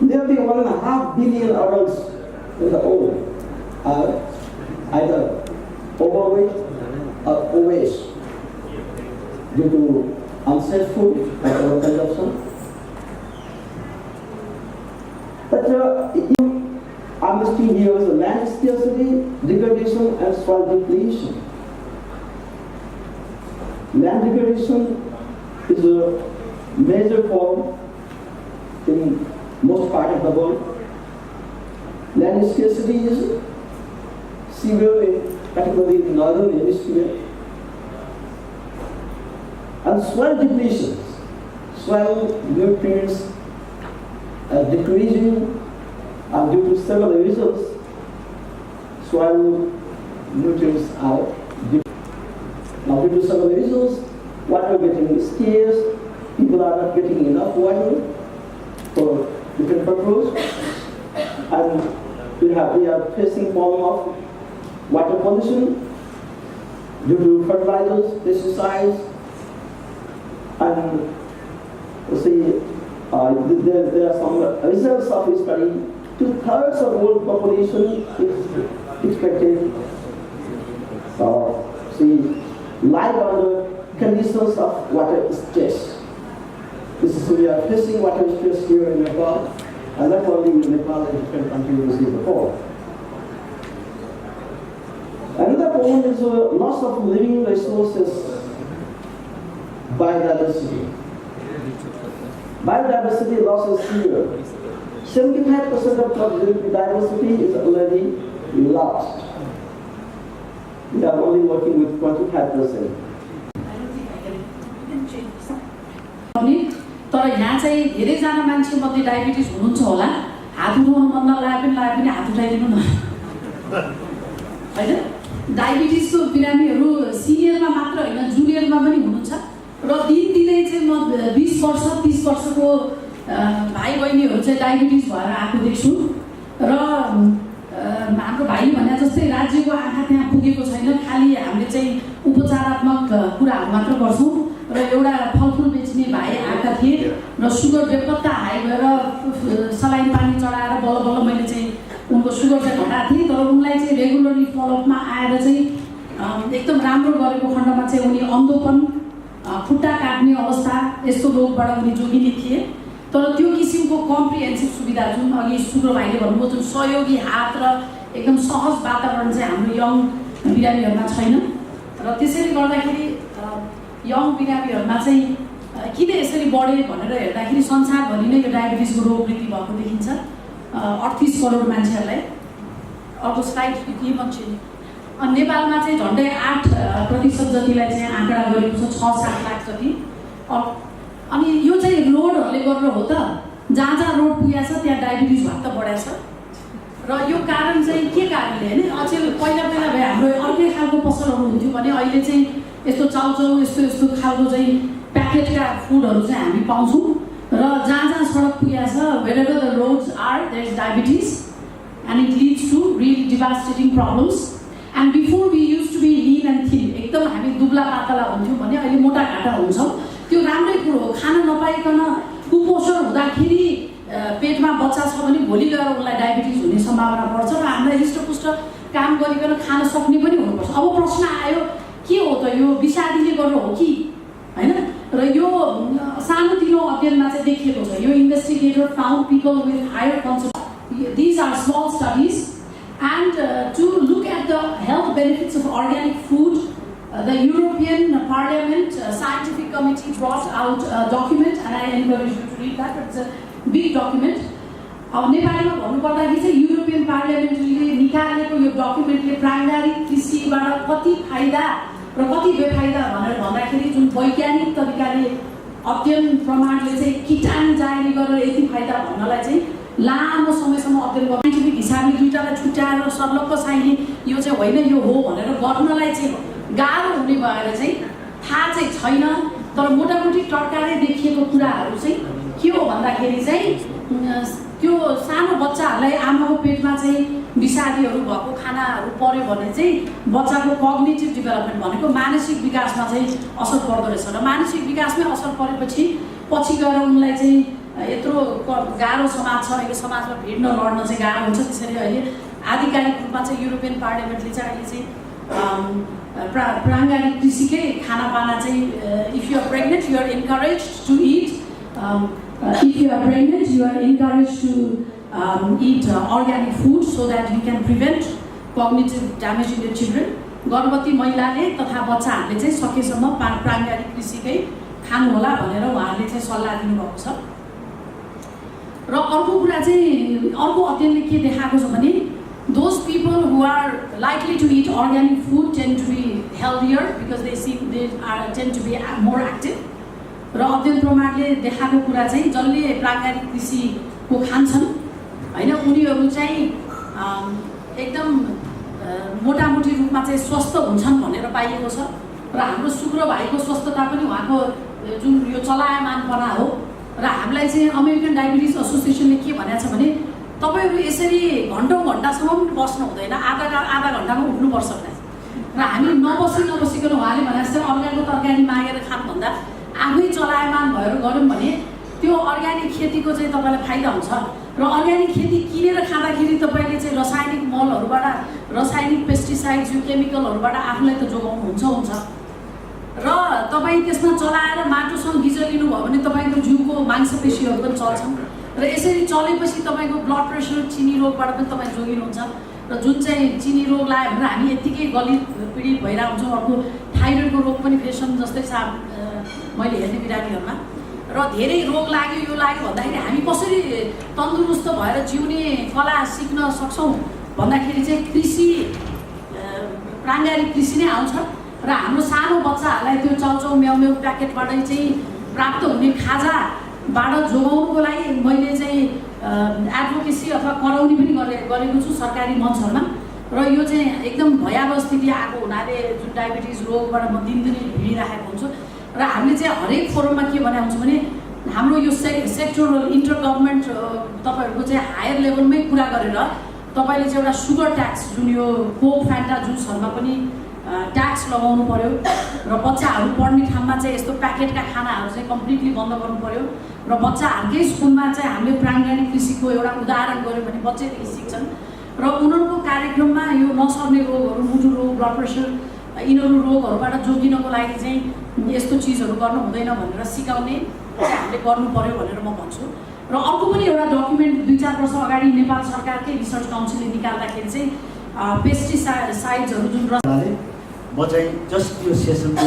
nearly 1.5 billion adults in the world are either overweight or obese due to unsafe food and overconsumption. But I'm listing here is land scarcity, degradation, and soil depletion. Land degradation is a major form in most part of the world. Land scarcity is severe, particularly in northern hemisphere. And soil depletion, soil nutrients are decreasing, and due to several reasons, soil nutrients are decreasing. Now, due to several reasons, water getting scarce, people are not getting enough water for different purposes, and we are facing problem of water pollution due to fertilizers, pesticides, and there are some results of this study. 2/3 of world population is expected live under conditions of water stress. We are facing water stress here in Nepal, and not only in Nepal, in different countries we see before. Another problem is loss of living resources, biodiversity. Biodiversity loss is severe. 75% of biodiversity is already lost. We are only working with 25%. तर यहाँ चाहिँ धेरैजना मान्छे मध्ये diabetes हुनुहुन्छ होला, हात उठाउनु मन नलागे पनि हात उठाइदिनु न हैन। डायबिटिजको बिरामीहरू सिनियरमा मात्र होइन जुनियरमा पनि हुनुहुन्छ र दिनदिनै चाहिँ म 20 वर्ष 30 वर्षको भाइ बहिनीहरू चाहिँ डायबिटिज भएर आएको देख्छु र हाम्रो भाइ भने जस्तै राज्यको आँखा त्यहाँ पुगेको छैन, खालि हामीले चाहिँ उपचारात्मक कुराहरू मात्र गर्छौँ र एउटा फलफुल बेच्ने भाइ आएका थिए र सुगर बेपत्ता हाई भएर सलाइन पानी चढाएर बल्ल बल्ल मैले चाहिँ उनको सुगर चाहिँ घटाएको थिएँ, तर उनलाई चाहिँ रेगुलरली फलोअपमा आएर चाहिँ एकदम राम्रो गरेको खण्डमा चाहिँ उनी अन्धोपन, खुट्टा काट्ने अवस्था यस्तो रोगबाट उनी जोगिने थिए। तर त्यो किसिमको कम्प्रिहेन्सिभ सुविधा जुन अघि सुग्रो भाइले भन्नुभयो जुन सहयोगी हात र एकदम सहज वातावरण चाहिँ हाम्रो यङ बिरामीहरूमा छैन र त्यसैले गर्दाखेरि यङ बिरामीहरूमा चाहिँ किन यसरी बढे भनेर हेर्दाखेरि संसारभरि नै यो डायबिटिजको रोग वृद्धि भएको देखिन्छ। 38 करोड मान्छेहरूलाई। अर्को स्लाइड के भन्छ नि, नेपालमा चाहिँ झन्डै 8% जतिलाई चाहिँ आँकडा गरेको छ, 6-7 लाख जति। अनि यो चाहिँ रोडहरूले गरेर हो त, जहाँ जहाँ रोड पुगेको छ त्यहाँ डायबिटिज भत्ता बढाएको छ र यो कारण चाहिँ के कारणले होइन, अझै पहिला भए हाम्रो अर्कै खालको पसलहरू हुन्थ्यो भने अहिले चाहिँ यस्तो चाउचाउ यस्तो खालको चाहिँ प्याकेटका फुडहरू चाहिँ हामी पाउँछौँ र जहाँ जहाँ सडक पुगेको छ wherever the roads are there is diabetes and it leads to really devastating problems. And before we used to be lean and thin, एकदम हामी दुब्ला पातला हुन्थ्यौँ भने अहिले मोटा घाटा हुन्छौँ। त्यो राम्रै कुरो हो, खान नपाइकन कुपोषण हुँदाखेरि पेटमा बच्चा छ भने भोलि गएर उसलाई डायबिटिज हुने सम्भावना बढ्छ र हामीलाई हृष्टपुष्ट काम गरिकन खान सक्ने पनि हुनुपर्छ। अब प्रश्न आयो के हो त यो विषादीले गरेर हो कि हैन, र यो सानोतिनो अध्ययनमा चाहिँ देखिएको छ। यो investigator found people with higher consumption, these are small studies, and to look at the health benefits of organic food, the European Parliament Scientific Committee brought out a document, and I encourage you to read that. It's a big document. अब नेपालीमा भन्नुपर्दाखेरि चाहिँ European पार्लियामेन्टले निकालेको यो डकुमेन्टले प्राङ्गारिक कृषिबाट कति फाइदा र कति बेफाइदा भनेर भन्दाखेरि जुन वैज्ञानिक तरिकाले अध्ययन प्रमाणले चाहिँ किटाणु जारी गरेर यति फाइदा भन्नलाई चाहिँ लामो समयसम्म अध्ययन गर्नु, साइन्टिफिक हिसाबले दुईटालाई छुट्याएर सर्लक्क चाहिने यो चाहिँ होइन यो हो भनेर गर्नलाई चाहिँ गाह्रो हुने भएर चाहिँ थाहा चाहिँ छैन। तर मोटामोटी टर्कारै देखिएको कुराहरू चाहिँ के हो भन्दाखेरि चाहिँ त्यो सानो बच्चाहरूलाई आमाको पेटमा चाहिँ विषादीहरू भएको खानाहरू पर्यो भने चाहिँ बच्चाको कग्निटिभ डेभलपमेन्ट भनेको मानसिक विकासमा चाहिँ असर पर्दो रहेछ र मानसिक विकासमै असर परेपछि पछि गएर उनलाई चाहिँ यत्रो गाह्रो समाज छ, अहिले समाजमा भिड्न लड्न चाहिँ गाह्रो हुन्छ। त्यसैले अहिले आधिकारिक रूपमा चाहिँ युरोपियन पार्लियामेन्टले चाहिँ अहिले चाहिँ प्राङ्गारिक कृषिकै खानापाना चाहिँ if you are pregnant you are encourage to eat, if you are pregnant you are encouraged to eat organic food so that you can prevent cognitive damage in your children. गर्भवती महिलाले तथा बच्चाहरूले चाहिँ सकेसम्म प्राङ्गारिक कृषिकै खानु होला भनेर उहाँहरूले चाहिँ सल्लाह दिनुभएको छ। र अर्को कुरा चाहिँ अर्को अध्ययनले के देखाएको छ भने those people who are likely to eat organic food tend to be healthier because they tend to be more active. र अध्ययन प्रमाणले देखाएको कुरा चाहिँ जसले प्राङ्गारिक कृषिको खान्छन् होइन उनीहरू चाहिँ एकदम मोटामोटी रूपमा चाहिँ स्वस्थ हुन्छन् भनेर पाइएको छ। र हाम्रो शुक्र भाइको स्वस्थता पनि उहाँको जुन यो चलायमानपना हो। र हामीलाई चाहिँ अमेरिकन डायबिटिज एसोसिएसनले के भनेको छ भने तपाईँहरू यसरी घन्टासम्म पनि बस्नु हुँदैन, आधा घन्टामा उठ्नुपर्छ भने। र हामी नबसिकन उहाँले भने जस्तै अर्काको तरकारी मागेर खानुभन्दा आफै चलायमान भएर गऱ्यौँ भने त्यो अर्ग्यानिक खेतीको चाहिँ तपाईँलाई फाइदा हुन्छ। र अर्ग्यानिक खेती किनेर खाँदाखेरि तपाईँले चाहिँ रासायनिक मलहरूबाट, रासायनिक पेस्टिसाइड्स, यो केमिकलहरूबाट आफूलाई त जोगाउनु हुन्छ। र तपाईँ त्यसमा चलाएर माटोसँग गिजर लिनुभयो भने तपाईँको जिउको मांसपेशीहरू पनि चल्छन् र यसरी चलेपछि तपाईँको ब्लड प्रेसर चिनी रोगबाट पनि तपाईँ जोगिनुहुन्छ र जुन चाहिँ चिनी रोग लाग्यो भने हामी यत्तिकै गलित पीडित भइरहेको हुन्छौँ। अर्को थाइरोइडको रोग पनि फेसन जस्तै छ मैले हेर्ने बिरामीहरूमा र धेरै रोग लाग्यो यो लाग्यो भन्दाखेरि हामी कसरी तन्दुरुस्त भएर जिउने कला सिक्न सक्छौँ भन्दाखेरि चाहिँ कृषि प्राङ्गारिक कृषि नै आउँछ र हाम्रो सानो बच्चाहरूलाई त्यो चाउचाउ म्याउ प्याकेटबाटै चाहिँ प्राप्त हुने खाजाबाट जोगाउनुको लागि मैले चाहिँ एडभोकेसी अथवा कराउनी पनि गरेको छु सरकारी मञ्चहरूमा र यो चाहिँ एकदम भयावह स्थिति आएको हुनाले जुन डायबिटिज रोगबाट म दिनदिनै भिडिराखेको हुन्छु र हामीले चाहिँ हरेक फोरममा के भने हुन्छ भने हाम्रो यो सेक्टोरल इन्टर गभर्मेन्ट तपाईँहरूको चाहिँ हायर लेभलमै कुरा गरेर तपाईँले चाहिँ एउटा सुगर ट्याक्स जुन यो कोक फ्यान्टा जुसहरूमा पनि ट्याक्स लगाउनु पर्यो र बच्चाहरू पढ्ने ठाउँमा चाहिँ यस्तो प्याकेटका खानाहरू चाहिँ कम्प्लिटली बन्द गर्नु पर्यो र बच्चाहरूकै स्कुलमा चाहिँ हामीले प्राङ्गारिक कृषिको एउटा उदाहरण गऱ्यो भने बच्चैदेखि सिक्छन् र उनीहरूको कार्यक्रममा यो नसर्ने रोगहरू मुटु रोग ब्लड प्रेसर यिनीहरू रोगहरूबाट जोगिनको लागि चाहिँ यस्तो चिजहरू गर्नु हुँदैन भनेर सिकाउने चाहिँ हामीले गर्नु पर्यो भनेर म भन्छु। र अर्को पनि एउटा डकुमेन्ट 2-4 वर्ष अगाडि नेपाल सरकारकै रिसर्च काउन्सिलले निकाल्दाखेरि चाहिँ पेस्टिसाइड्सहरू जुन म चाहिँ जस्ट यो सेसनको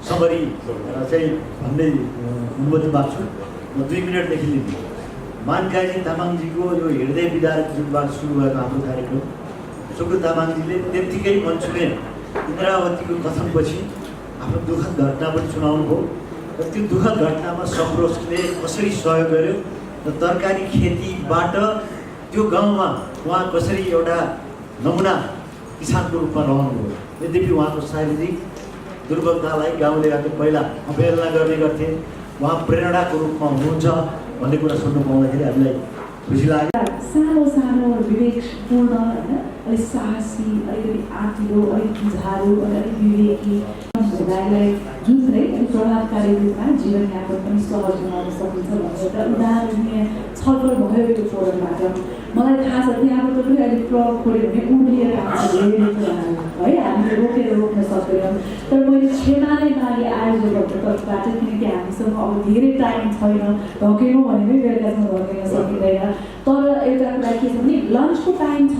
समरी चाहिँ भन्ने अनुमति माग्छु। म 2 मिनटदेखि लिन्छु। मानकाजी तामाङजीको यो हृदय विदारक जुनबाट सुरु भएको हाम्रो कार्यक्रम सुकु तामाङजीले त्यत्तिकै मनसुने इन्द्रावतीको कथनपछि आफ्नो दुःखद घटना पनि सुनाउनु भयो र त्यो दुःखद घटनामा सप्रोसले कसरी सहयोग गर्यो र तरकारी खेतीबाट त्यो गाउँमा उहाँ कसरी एउटा नमुना किसानको रूपमा रहनुभयो। यद्यपि उहाँको शारीरिक दुर्बलतालाई गाउँलेहरूले पहिला अवहेलना गर्ने गर्थे, उहाँ प्रेरणाको रूपमा हुनुहुन्छ भन्ने कुरा सुन्नु पाउँदाखेरि हामीलाई खुसी लाग्यो। सानो सानो विवेकपूर्ण होइन अलिक साहसी अलिकति आँटिलो अलिक बुझारु अलिक विवेकी हुँदालाई जुन चाहिँ अलिक प्रभावकारी रूपमा जीवनयापन पनि सहज बनाउन सकिन्छ भन्ने एउटा उदाहरणीय छलफल भयो यो फोरमबाट। मलाई थाहा छ त्यहाँबाट पनि अलिक प्रभाव पऱ्यो भने उम्लिएर आउँछ है, हामीले रोक्न सक्दैनौँ। तर मैले क्षमा नै मागे आयोजकहरूको तर्फबाट किनकि हामीसँग अब धेरै टाइम छैन, ढकेनौँ भने पनि बेलुकासम्म ढकेन सकिँदैन। तर एउटा कुरा के छ भने लन्चको टाइम छ,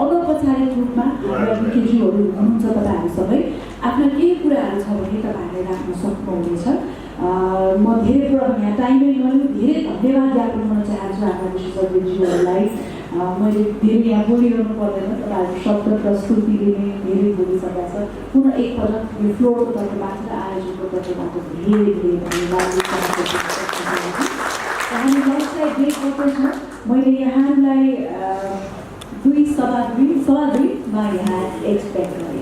अनौपचारिक रूपमा हाम्रा केजीहरू हुनुहुन्छ तपाईँहरू सबै आफ्ना केही कुराहरू छ भने तपाईँहरूले राख्न सक्नुहुनेछ। म धेरै कुरा यहाँ टाइमै नलिनु धेरै धन्यवाद ज्ञापन गर्न चाहन्छु हाम्रा विशेषज्ञज्यूहरूलाई। मैले धेरै यहाँ बोलिरहनु पर्दैन, तपाईँहरूको शब्द प्रस्तुतिले नै धेरै बोलिसकेको छ। पुनः एकपटक यो फ्लोरको तर्फबाट र आयोजकको तर्फबाट धेरै धेरै धन्यवाद। हामी लन्चलाई ब्रेक गर्दैछौँ। मैले यहाँलाई 2:02मा यहाँ एक्सपेक्ट गरेँ।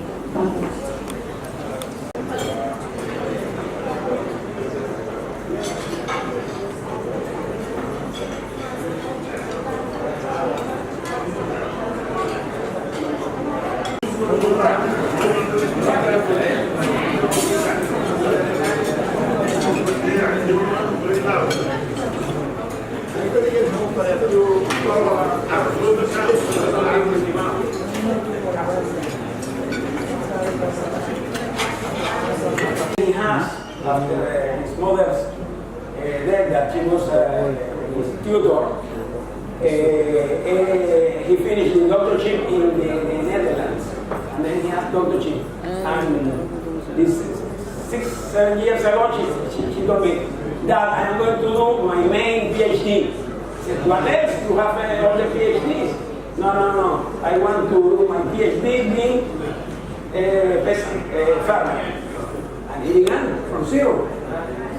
After his mother's death, that she was his tutor, he finished his doctorship in the Netherlands, and then he had doctorship. And this 6-7 years ago, she told me that I am going to do my main PhD. I said, what else? You have all the PhDs? No. I want to do my PhD in farmer. He began from zero.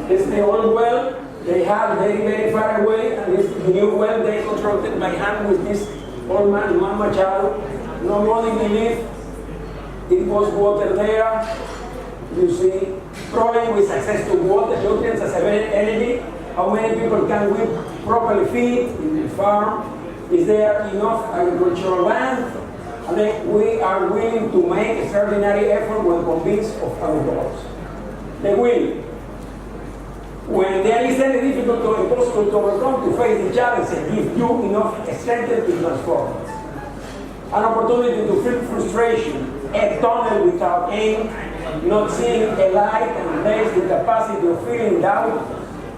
This is the old well they had very far away, and this new well they constructed by hand with this old man, Juan Machado. No money beneath. It was water there. You see, problem with access to water, nutrients as energy. How many people can we properly feed in the farm? Is there enough agricultural land? And then we are willing to make extraordinary effort when convinced of our goals. They will. When there is any difficult or impossible to overcome, to face the challenge and give you enough strength to transform. An opportunity to feel frustration, a tunnel without aim, not seeing a light and has the capacity of feeling doubt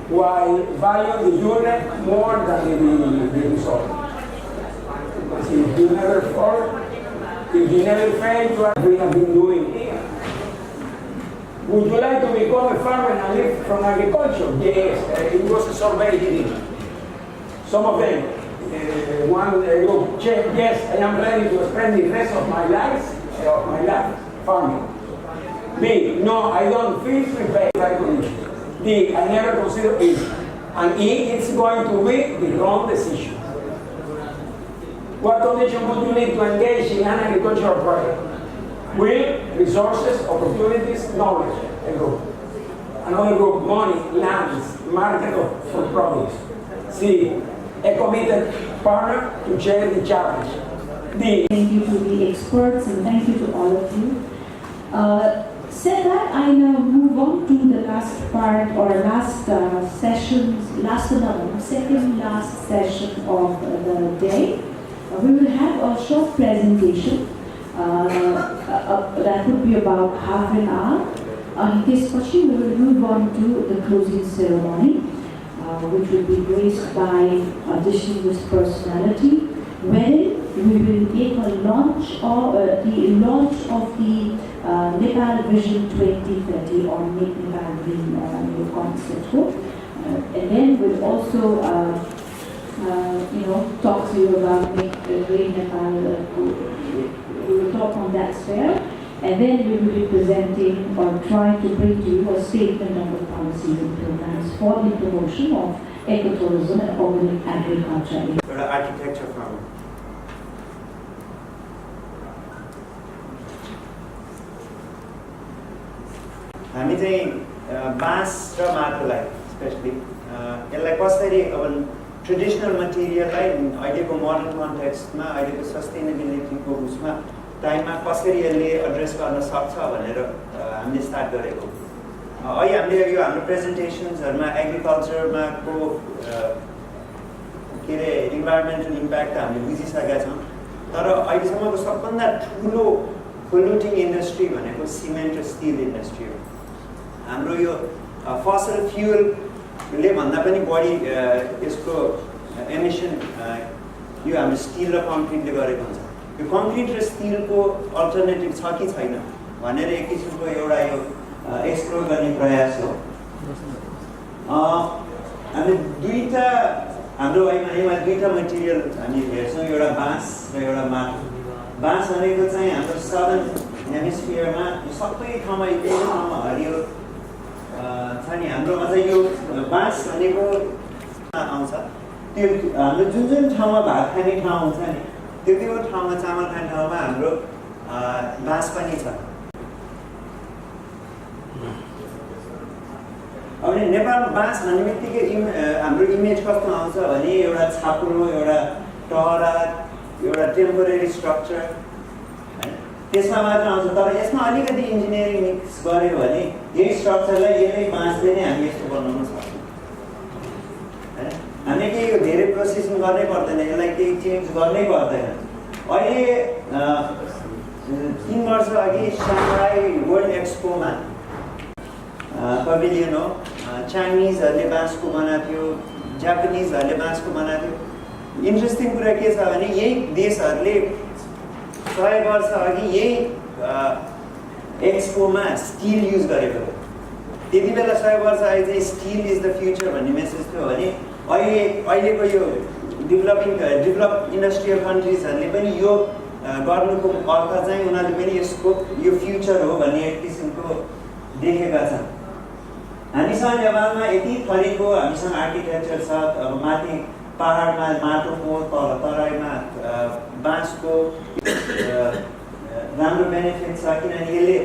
while valuing the journey more than the result. Because if you never fall, if you never fail, you are we have been doing here. Would you like to become a farmer and live from agriculture? Yes, it was a survey he did. Some of them, one group, yes, I am ready to spend the rest of my life farming. B, no, I don't feel prepared by conditions. D, I never consider it. And E, it's going to be the wrong decision. What condition would you need to engage in an agricultural project? Will, resources, opportunities, knowledge, a group. Another group, money, lands, market for products. C, a committed partner to share the challenge. D. Thank you to the experts and thank you to all of you. Said that, I now move on to the last part or last second last session of the day. We will have a short presentation that would be about half an hour. त्यसपछि we will move on to the closing ceremony, which will be graced by a distinguished personality, wherein we will take a launch of the Nepal Vision 2030 or Make Nepal Green concept. And then we'll also talk to you about Make Green Nepal. We will talk on that sphere, and then we will be presenting or trying to bring to you a statement of the policies and programs for the promotion of ecotourism and organic agriculture. Architecture firm. हामी चाहिँ बाँस र माटोलाई specially यसलाई कसरी अब traditional मटेरियललाई अहिलेको modern कन्टेक्स्टमा अहिलेको सस्टेनेबिलिटीको उसमा टाइममा कसरी यसले एड्रेस गर्न सक्छ भनेर हामीले स्टार्ट गरेको। अहिले हामीले यो हाम्रो प्रेजेन्टेसन्सहरूमा एग्रिकल्चरमा को के अरे इन्भाइरोमेन्टल इम्प्याक्ट हामीले बुझिसकेका छौँ, तर अहिलेसम्मको सबभन्दा ठुलो पोल्युटिङ इन्डस्ट्री भनेको सिमेन्ट र स्टिल इन्डस्ट्री हो। हाम्रो यो फसल फ्युलले भन्दा पनि बढी यसको एमिसन यो हाम्रो स्टिल र कङ्क्रिटले गरेको हुन्छ। यो कङ्क्रिट र स्टिलको अल्टरनेटिभ छ कि छैन भनेर एक किसिमको एउटा यो एक्सप्लोर गर्ने प्रयास हो। हामी दुईटा हाम्रो यहाँ दुईटा मटेरियल हामी हेर्छौँ, एउटा बाँस र एउटा माटो। बाँस भनेको चाहिँ हाम्रो सदर्न हेमिस्फियरमा सबै ठाउँमा एकै ठाउँमा हरियो छ नि। हाम्रोमा चाहिँ यो बाँस भनेको आउँछ, त्यो हाम्रो जुन जुन ठाउँमा भात खाने ठाउँ हुन्छ नि त्यो ठाउँमा चामल खाने ठाउँमा हाम्रो बाँस पनि छ। अब नेपालमा बाँस भन्ने बित्तिकै हाम्रो इमेज कस्तो आउँछ भने एउटा छाप्रो, एउटा टहरा, एउटा टेम्पोरेरी स्ट्रक्चर त्यसमा मात्र आउँछ। तर यसमा अलिकति इन्जिनियरिङ मिक्स गऱ्यो भने यही स्ट्रक्चरलाई यसले बाँसले नै हामी यस्तो बनाउन सक्छौँ होइन। हामीले केही धेरै प्रोसेसिङ गर्नै पर्दैन, यसलाई केही चेन्ज गर्नै पर्दैन। अहिले 3 वर्ष अघि साङ्घाई वर्ल्ड एक्सपोमा पभिलियन हो, चाइनिजहरूले बाँसको बनाएको थियो, जापानिजहरूले बाँसको बनाएको थियो। इन्ट्रेस्टिङ कुरा के छ भने यही देशहरूले 100 वर्ष अघि यही एक्सपोमा स्टिल युज गरेको हो। त्यति बेला 100 वर्ष अघि चाहिँ स्टिल इज द फ्युचर भन्ने मेसेज थियो भने अहिलेको यो डेभलप इन्डस्ट्रियल कन्ट्रिजहरूले पनि यो गर्नुको अर्थ चाहिँ उनीहरूले पनि यसको यो फ्युचर हो भन्ने एक किसिमको देखेका छन्। हामीसँग नेपालमा यति थरीको हामीसँग आर्किटेक्चर छ। अब माथि पहाडमा माटोको, तल तराईमा बाँसको राम्रो बेनिफिट छ, किनभने यसले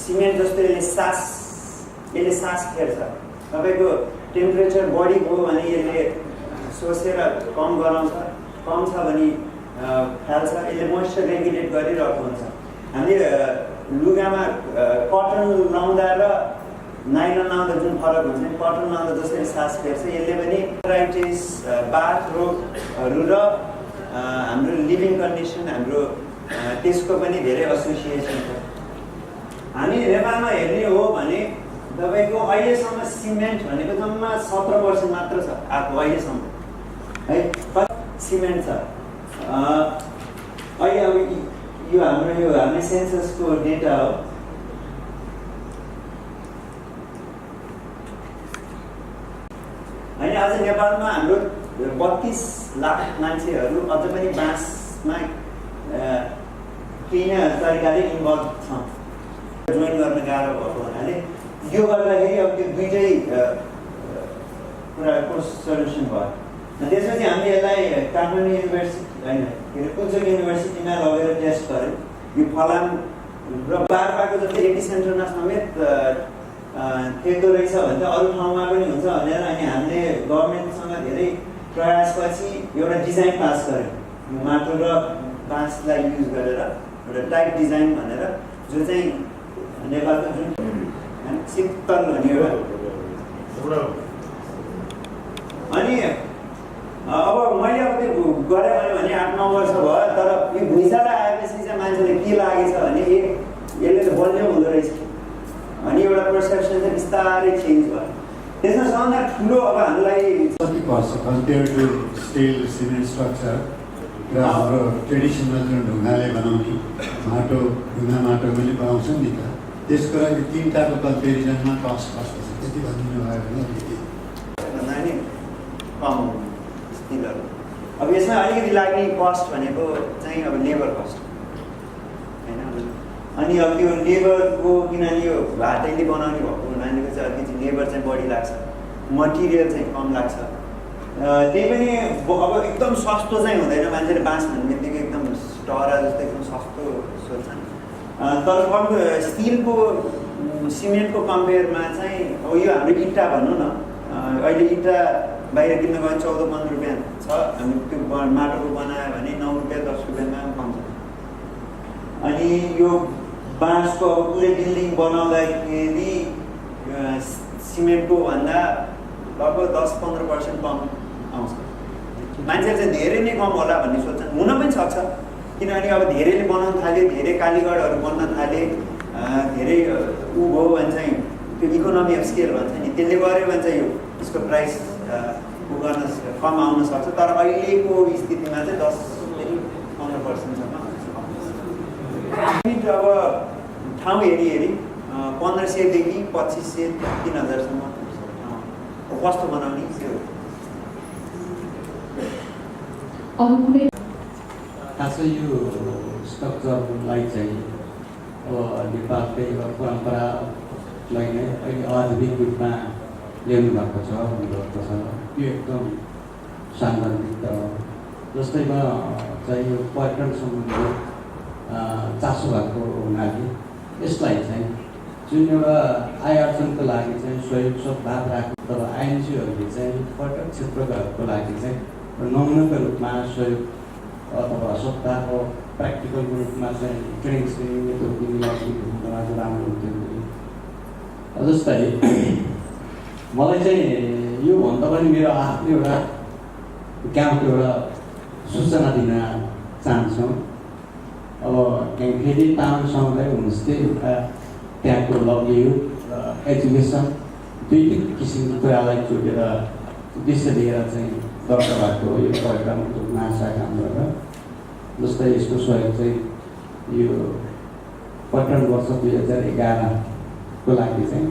सिमेन्ट जस्तो यसले सास फेर्छ। तपाईँको टेम्परेचर बढी भयो भने यसले सोसेर कम गराउँछ, कम छ भने फाल्छ, यसले मोइस्चर रेगुलेट गरिरहेको हुन्छ। हामीले लुगामा कटन लाउँदा र नाइलन लाउँदा जुन फरक हुन्छ नि, कटन लाउँदा जसरी सास फेर्छ यसले पनि आर्थराइटिस, बाथ रोगहरू र हाम्रो लिभिङ कन्डिसन हाम्रो त्यसको पनि धेरै एसोसिएसन छ। हामी नेपालमा हेर्ने हो भने तपाईँको अहिलेसम्म सिमेन्ट भनेको जम्मा 17% मात्र छ आएको अहिलेसम्म है सिमेन्ट छ अहिले अब यो हाम्रो सेन्ससको डेटा हो होइन आज नेपालमा हाम्रो 32 लाख मान्छेहरू अझ पनि बाँसमा केही न तरिकाले इन्भल्भ छ जोइन गर्न गाह्रो भएको हुनाले यो गर्दाखेरि अब त्यो दुइटै कुराको सल्युसन भयो त्यसपछि हामीले यसलाई काठमाडौँ युनिभर्सिटी होइन के अरे कुचक युनिभर्सिटीमा लगेर टेस्ट गऱ्यौँ यो फलाम र बारपाको जस्तै एपिसेन्टरमा समेत टेक्दो रहेछ भने चाहिँ अरू ठाउँमा पनि हुन्छ भनेर अनि हामीले गभर्मेन्टसँग धेरै प्रयासपछि एउटा डिजाइन पास गऱ्यौँ माटो र बाँसलाई युज गरेर एउटा टाइप डिजाइन भनेर जो चाहिँ नेपालको जुन शीतल भन्ने एउटा अनि अब मैले अब त्यो गरेँ भने 8-9 वर्ष भयो तर यो भुइँचालो आएपछि चाहिँ मान्छेले के लागेछ भने यसले त बलियो हुँदो रहेछ अनि एउटा पर्सेप्सन चाहिँ बिस्तारै चेन्ज भयो त्यसमा सबभन्दा ठुलो अब हामीलाई कति पर्छ compare to steel cement structure र हाम्रो ट्रेडिसनल जुन ढुङ्गाले बनाउने ढुङ्गा माटो पनि बनाउँछौँ नि त त्यसको लागि तिनवटाको कम्पेरिजनमा कस्ट कस्तो छ त्यति भनिदिनु भयो भने अलिकति भन्दा नि कम स्टिलहरू अब यसमा अलिकति लाग्ने कस्ट भनेको चाहिँ अब लेबर कस्ट होइन अनि अब त्यो लेबरको किनभने यो हातैले बनाउने भएको हुनाले चाहिँ अलिकति लेबर चाहिँ बढी लाग्छ मटेरियल चाहिँ कम लाग्छ त्यही पनि अब एकदम सस्तो चाहिँ हुँदैन मान्छेले बाँस भन्ने बित्तिकै एकदम टरा जस्तो एकदम सस्तो सोच्छन् तर स्टिलको सिमेन्टको कम्पेयरमा चाहिँ अब यो हाम्रो इँटा भनौँ न अहिले इँटा बाहिर किन्न गयो 14-15 रुपियाँ छ हामी त्यो माटोको बनायो भने 9 रुपियाँ 10 रुपियाँमा पाउँछ अनि यो बाँसको अब पुरै बिल्डिङ बनाउँदाखेरि सिमेन्टको भन्दा लगभग 10-15% कम आउँछ मान्छेहरू चाहिँ धेरै नै कम होला भन्ने सोच्छन् हुन पनि सक्छ किनभने अब धेरैले बनाउन थाले धेरै कालीगढहरू बन्न थाले धेरै ऊ भयो भने चाहिँ त्यो इकोनोमी अफ स्केल भन्छ नि त्यसले गर्यो भने चाहिँ यो यसको प्राइस ऊ गर्न कम आउन सक्छ तर अहिलेको स्थितिमा चाहिँ 10-15% सम्म अब ठाउँ हेरी 1500 देखि 2500 3000 सम्म कस्तो बनाउने त्यो खासै यो स्ट्रक्चरलाई चाहिँ अब नेपालकै परम्परालाई नै अहिले आधुनिक रूपमा ल्याउनु भएको छ भन्नुभएको छ यो एकदम सान्दर्भिक हो जस्तैमा चाहिँ यो पर्यटन सम्बन्धी चासो भएको हुनाले यसलाई चाहिँ जुन एउटा आय आर्जनको लागि चाहिँ सहयोग सद्भाव राख्नु तर आइएनजिओहरूले चाहिँ पर्यटन क्षेत्रको लागि चाहिँ नमुनाको रूपमा सहयोग अथवा सप्ताहको प्र्याक्टिकलको रूपमा चाहिँ ट्रेनिङ यताउति राम्रो हुन्थ्यो जस्तै मलाई चाहिँ योभन्दा पनि मेरो आफ्नो एउटा गाउँको एउटा सूचना दिन चाहन्छौँ अब फेरि तामाङ समुदाय होमस्टे एउटा त्यहाँको लभलीहुड र एजुकेसन दुई किसिमको कुरालाई जोडेर उद्देश्य लिएर चाहिँ दर्ता भएको यो कार्यक्रमको महाशाखा हाम्रो जस्तै यसको सहयोग चाहिँ यो पर्यटन वर्ष 2011को लागि चाहिँ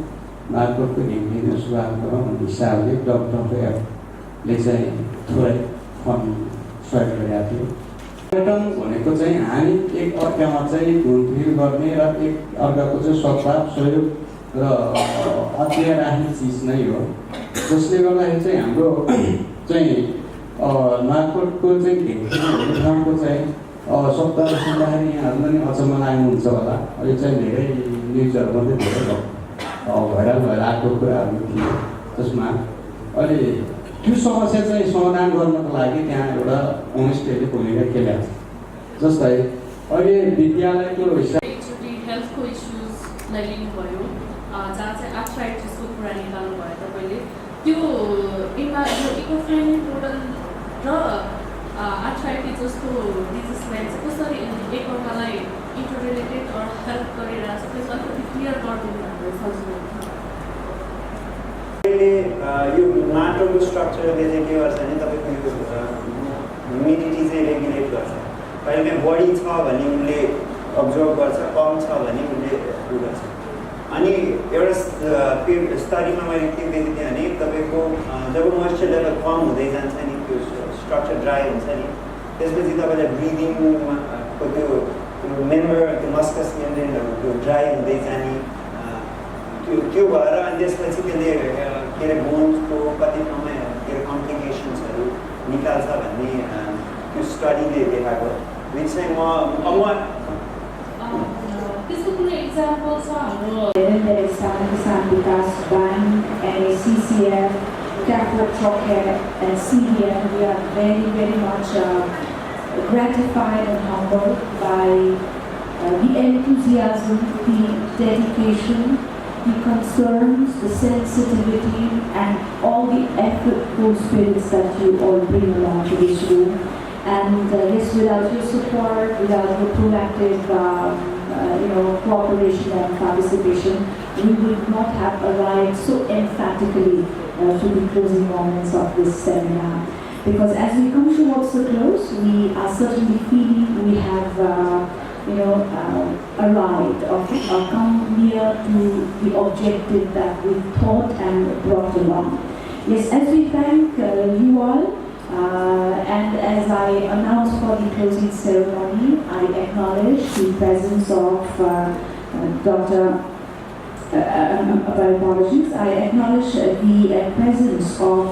मार्केटको हिँड्ने सुरुवात गरौँ भन्ने हिसाबले डब्लुएफले चाहिँ थोरै फन्ड सहयोग गरेका थियो पर्यटन भनेको चाहिँ हामी एक अर्कामा चाहिँ घुलमिल गर्ने र एक अर्काको चाहिँ सद्भाव सहयोग र अध्यय राख्ने चिज नै हो जसले गर्दाखेरि चाहिँ हाम्रो चाहिँ मार्केटको चाहिँ ठाउँको चाहिँ सप्ताह सुन्दाखेरि यहाँहरूलाई नि अचम्म लाग्नुहुन्छ होला यो चाहिँ धेरै न्युजहरू मात्रै धेरै भाइरल भएर आएको कुराहरू थियो जसमा अहिले त्यो समस्या चाहिँ समाधान गर्नको लागि त्यहाँ एउटा होमस्टेले भूमिका खेलेको छ जस्तै अहिले विद्यालयको एकचोटि हेल्थको इस्युजलाई लिनुभयो जहाँ चाहिँ आर्थराइटिसको कुरा निकाल्नु भयो तपाईँले त्यो इको फ्रेन्डली मोडल र आर्थराइटिस जस्तो डिजिजलाई चाहिँ कसरी एकअर्कालाई इन्टररिलेटेड अर हेल्प गरिरहेको छ त्यसलाई अलिकति क्लियर गरिदिनु हाम्रो सजिलो हुन्छ। यो माटोको स्ट्रक्चरले चाहिँ के गर्छ भने तपाईँको यो ह्युमिडिटी चाहिँ रेगुलेट गर्छ। कहिले बढी छ भने उसले अब्जर्भ गर्छ, कम छ भने उसले उ गर्छ। अनि एउटा स्टडीमा मैले के देखेको थिएँ भने तपाईँको जब मोइस्चर लेभल कम हुँदै जान्छ नि त्यो स्ट्रक्चर ड्राई हुन्छ नि त्यसपछि तपाईँलाई ब्रिदिङको त्यो मेम्बर त्यो मस्कस मेम्ब्रेनहरू त्यो ड्राई हुँदै जाने त्यो भएर अनि त्यसपछि त्यसले के अरे बोन्सको कति ठाउँमा के अरे कम्प्लिकेसन्सहरू निकाल्छ भन्ने त्यो स्टडीले देखाएको जुन चाहिँ त्यसको कुनै इक्जाम्पल छ हाम्रो There is Kisan Vikas Bank, NACCF, Capital Chocare and CDF. We are very much gratified and humbled by the enthusiasm, the dedication, the concerns, the sensitivity and all the effortful spirits that you all bring along to this room. And yes, without your support, without your proactive cooperation and participation, we would not have arrived so emphatically to the closing moments of this seminar. Because as we come towards the close, we are certainly feeling we have arrived or come near to the objective that we thought and brought along. Yes, as we thank you all, and as I announce for the closing ceremony, I acknowledge the presence of apologies. I acknowledge the presence of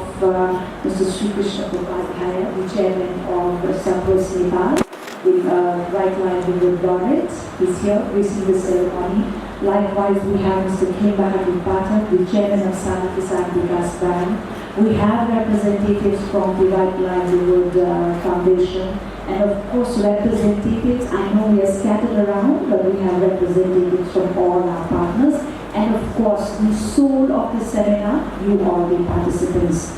Mr. Sri Krishna Upadhyaya, the chairman of Sapros Nepal, with Right Livelihood Laureate. He's here gracing the ceremony. Likewise, we have Mr. K. Bahadur Pathak, the chairman of Sana Kisan Vikas Bank. We have representatives from the Right Livelihood Foundation, and of course representatives, I know we are scattered around, but we have representatives from all our partners, and of course the soul of the seminar, you all the participants.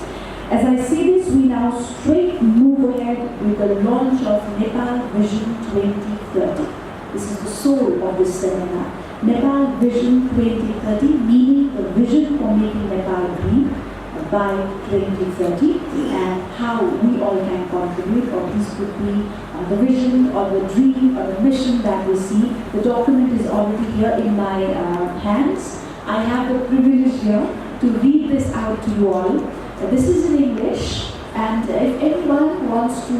As I say this, we now straight move ahead with the launch of Nepal Vision 2030. This is the soul of this seminar. Nepal Vision 2030, meaning the vision for making Nepal green by 2030, and how we all can contribute, or this could be the vision or the dream or the mission that we see. The document is already here in my hands. I have the privilege here to read this out to you all. This is in English, and if anyone wants to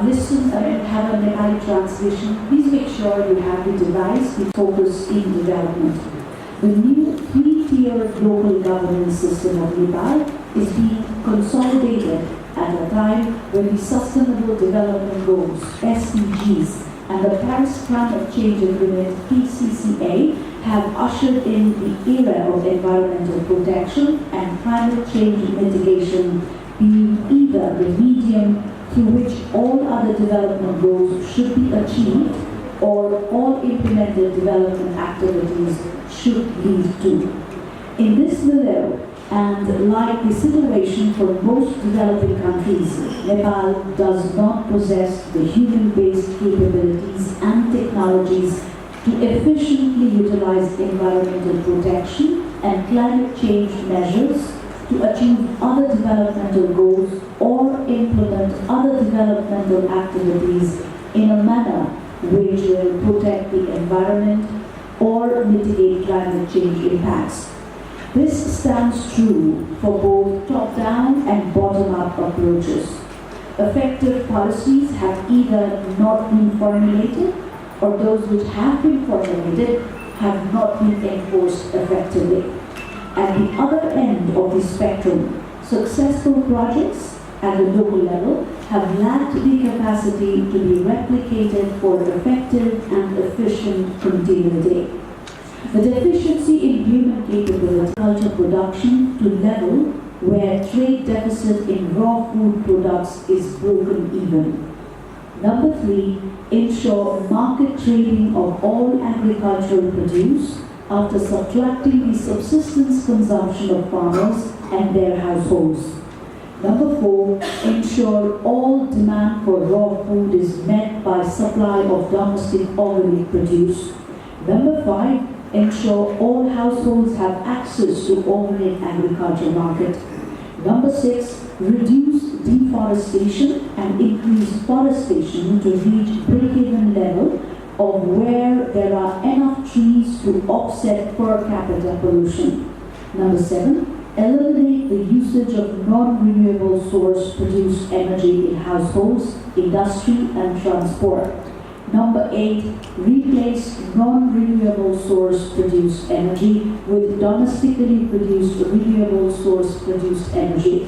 listen and have a Nepali translation, please make sure you have the device to focus in development. The new three-tiered local governance system of Nepal is being consolidated at a time when the Sustainable Development Goals, SDGs, and the Paris Climate Change Agreement, PCCA, have ushered in the era of environmental protection and climate change mitigation being either the medium through which all other development goals should be achieved, or all implemented development activities should lead to. In this milieu, and like the situation for most developing countries, Nepal does not possess the human-based capabilities and technologies to efficiently utilize environmental protection and climate change measures to achieve other developmental goals or implement other developmental activities in a manner which will protect the environment or mitigate climate change impacts. This stands true for both top-down and bottom-up approaches. Effective policies have either not been formulated, or those which have been formulated have not been enforced effectively. At the other end of the spectrum, successful projects at the local level have lacked the capacity to be replicated for effective and efficient continuity. The deficiency in human capability culture production to level where trade deficit in raw food products is broken even. Number 3, ensure market trading of all agricultural produce after subtracting the subsistence consumption of farmers and their households. Number 4, ensure all demand for raw food is met by supply of domestic organic produce. Number 5, ensure all households have access to organic agriculture market. Number 6, reduce deforestation and increase forestation to reach break-even level of where there are enough trees to offset per capita pollution. Number 7, eliminate the usage of non-renewable source produced energy in households, industry and transport. Number 8, replace non-renewable source produced energy with domestically produced renewable source produced energy.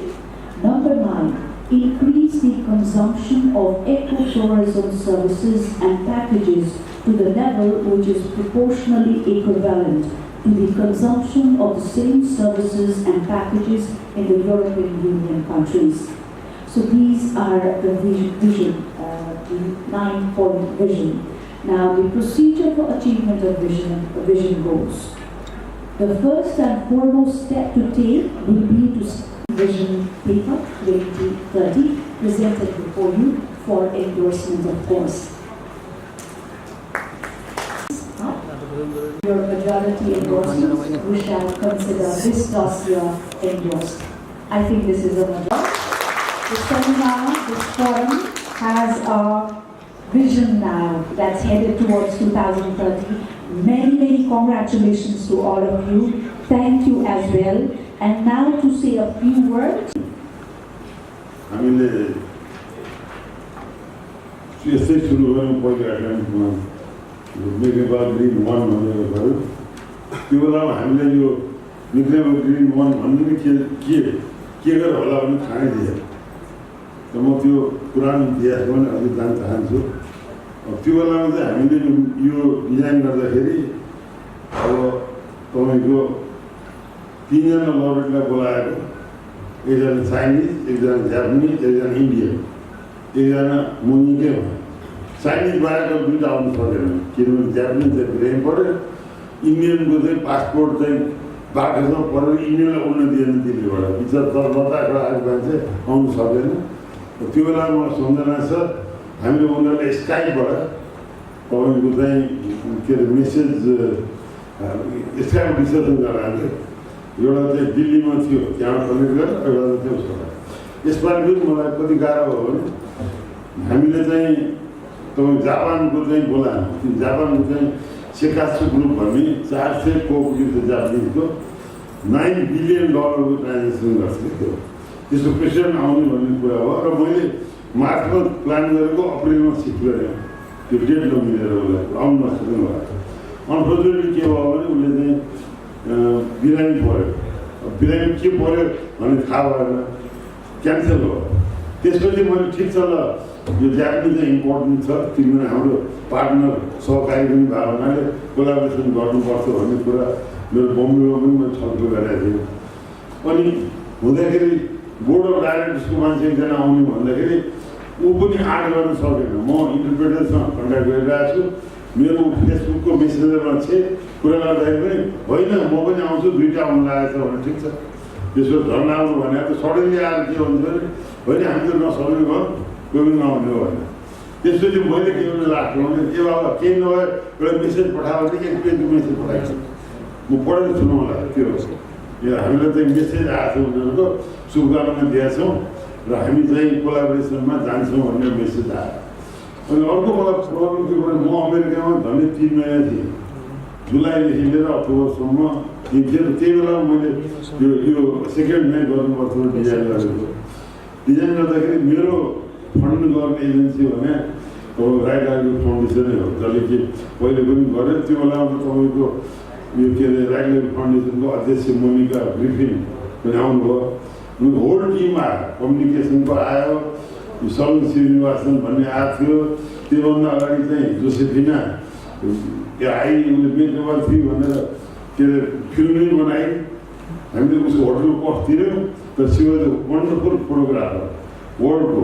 Number 9, increase the consumption of ecotourism services and packages to the level which is proportionally equivalent to the consumption of the same services and packages in the European Union countries. So these are the vision, the 9-point vision. Now the procedure for achievement of vision goals. The first and foremost step to take will be to Vision Paper 2030 presented before you for endorsement, of course. Your majority endorsements, we shall consider this dossier endorsed. I think this is a majority. The seminar, this forum has a vision now that's headed towards 2030. Many congratulations to all of you. Thank you as well. And now to say a few words. हामीले यस्तै सुरु गऱ्यौँ पहिलो एटेम्पमा Nepal green 1 भनेर गऱ्यौँ। त्यो बेलामा हामीले यो नेपाल ग्रिन 1 भन्ने के गरेर होला भने थाहै दिएन। त म त्यो पुरानो इतिहासमा पनि अलि जान चाहन्छु। त्यो बेलामा चाहिँ हामीले यो डिजाइन गर्दाखेरि अब तपाईँको 3 जना लरेटलाई बोलाएको, एकजना चाइनिज, एकजना जापानिज, एकजना इन्डियन, एकजना मुनिकै भयो। चाइनिज बाहेक 2टा आउनु सकेन किनभने जापानिज चाहिँ ब्रेन पऱ्यो, इन्डियनको चाहिँ पासपोर्ट चाहिँ बाटोमा परेर इन्डियनलाई उड्न दिएन दिल्लीबाट, बिचरा लद्दाखबाट आएको मान्छे आउनु सकेन। त्यो बेलामा मलाई सम्झना छ हामीले उनीहरूलाई स्काइपबाट तपाईँको चाहिँ के अरे मेसेज स्काइप डिस्कसन गराएको। एउटा चाहिँ दिल्लीमा थियो, त्यहाँबाट कनेक्ट गरेर एउटा त्यो छ। यसपालि पनि मलाई कति गाह्रो भयो भने हामीले चाहिँ तपाईँ जापानको चाहिँ बोलायौँ। जापानको चाहिँ सेकासु ग्रुप भन्ने 400 कोअपरेटिभ छ जापानिजको, $9 बिलियन को ट्रान्जेक्सन गर्थ्यो। त्यसको प्रेसिडेन्ट आउने भन्ने कुरा हो र मैले मार्चमा प्लान गरेको अप्रिलमा सिफ्ट गरेँ। त्यो डेट नमिलेर उसलाई आउनु नसक्नु भयो। अनफर्चुनेटली के भयो भने उसले चाहिँ बिरामी पऱ्यो। बिरामी के पऱ्यो भन्ने थाहा भएन, क्यान्सर भयो। त्यसपछि मैले ठिक छ ल यो जापानिज चाहिँ इम्पोर्टेन्ट छ, किनभने हाम्रो पार्टनर सहकारी पनि भएको हुनाले कोलाबोरेसन गर्नुपर्छ भन्ने कुरा मेरो बम्बेमा पनि मैले छलफल गरेको थिएँ। अनि हुँदाखेरि बोर्ड अफ डाइरेक्टर्सको मान्छे एकजना आउने भन्दाखेरि ऊ पनि आँट गर्न सकेन। म इन्टरप्रेटरसँग कन्ट्याक्ट गरिरहेको छु, मेरो फेसबुकको मेसेन्जरमा कुरा गर्दाखेरि पनि होइन म पनि आउँछु, 2टा आउनु लागेको छ भने ठिक छ। त्यसो झन् आउनु भने त सडनली आएर के हुन्छ भने होइन हामी त नसक्ने भयो, कोही पनि नआउने हो भने। त्यसपछि मैले के गर्नु लाग्थ्यो भने ए बाबा केही नभए एउटा मेसेज पठायो भने 1 पेजको मेसेज पठाइन्छ, म पढेर सुनाउँला। त्यो यो हामीलाई चाहिँ मेसेज आएको छ, उनीहरूको शुभकामना दिएका छौँ र हामी चाहिँ कोलाबोरेसनमा जान्छौँ भन्ने मेसेज आयो। अनि अर्को मलाई प्रब्लम के भने म अमेरिकामा झन्डै 3 महिना थिएँ, जुलाईदेखि लिएर अक्टोबरसम्म थिएँ। त्यही बेला मैले यो सेकेन्ड नाइट गर्नुपर्छ डिजाइन गरेको। डिजाइन गर्दाखेरि मेरो फन्ड गर्ने एजेन्सी भने राइट लाइभलीहुड फाउन्डेसनै हो, जसले कि पहिले पनि गरेँ। त्यो बेलामा तपाईँको यो के अरे राइट लाइभलीहुड फाउन्डेसनको अध्यक्ष मोनिका ग्रिफिन पनि आउनुभयो। होल टिम आयो, कम्युनिकेसनको आयो, सलन श्रीनिवासन भन्ने आएको थियो। त्योभन्दा अगाडि चाहिँ जोसेफिना आई, उसले मेक नम्बर 3 भनेर के अरे फिल्म बनाइ। हामीले उसको होटलको कस्ट तिर्यौँ र she was a wonderful photographer वर्ल्डको।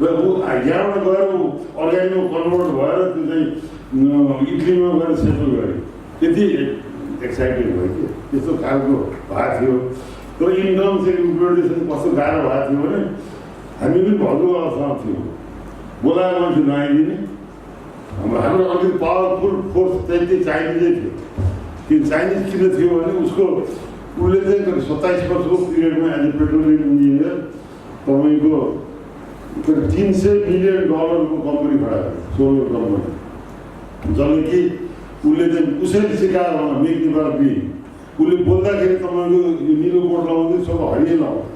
र ऊ यहाँबाट गएर ऊ अर्ग्यानिकमा कन्भर्ट भएर त्यो चाहिँ इटलीमा गएर सेटल गरेँ। त्यति एक्साइटेड भयो कि त्यस्तो खालको भएको थियो। तर इन टर्म्स अफ इम्प्लिमेन्टेसन कस्तो गाह्रो भएको थियो भने हामी पनि भद्रो अवस्थामा थियौँ। बोलाएर मान्छे नआइदिने, हाम्रो अलिकति पावरफुल फोर्स चाहिँ त्यही चाइनिजै थियो। त्यो चाइनिज किन थियो भने उसले चाहिँ कति 27 वर्षको पिरियडमा एज ए पेट्रोलियम इन्जिनियर तपाईँको कति $300 मिलियन को कम्पनी खडा गर्यो, सोलर कम्पनी, जसले कि उसले चाहिँ उसैले सिकाएर होला मेक नेपाल ग्रिन। उसले बोल्दाखेरि तपाईँको यो निलो बोर्ड लगाउँदै सब हरियो लगाउँछ,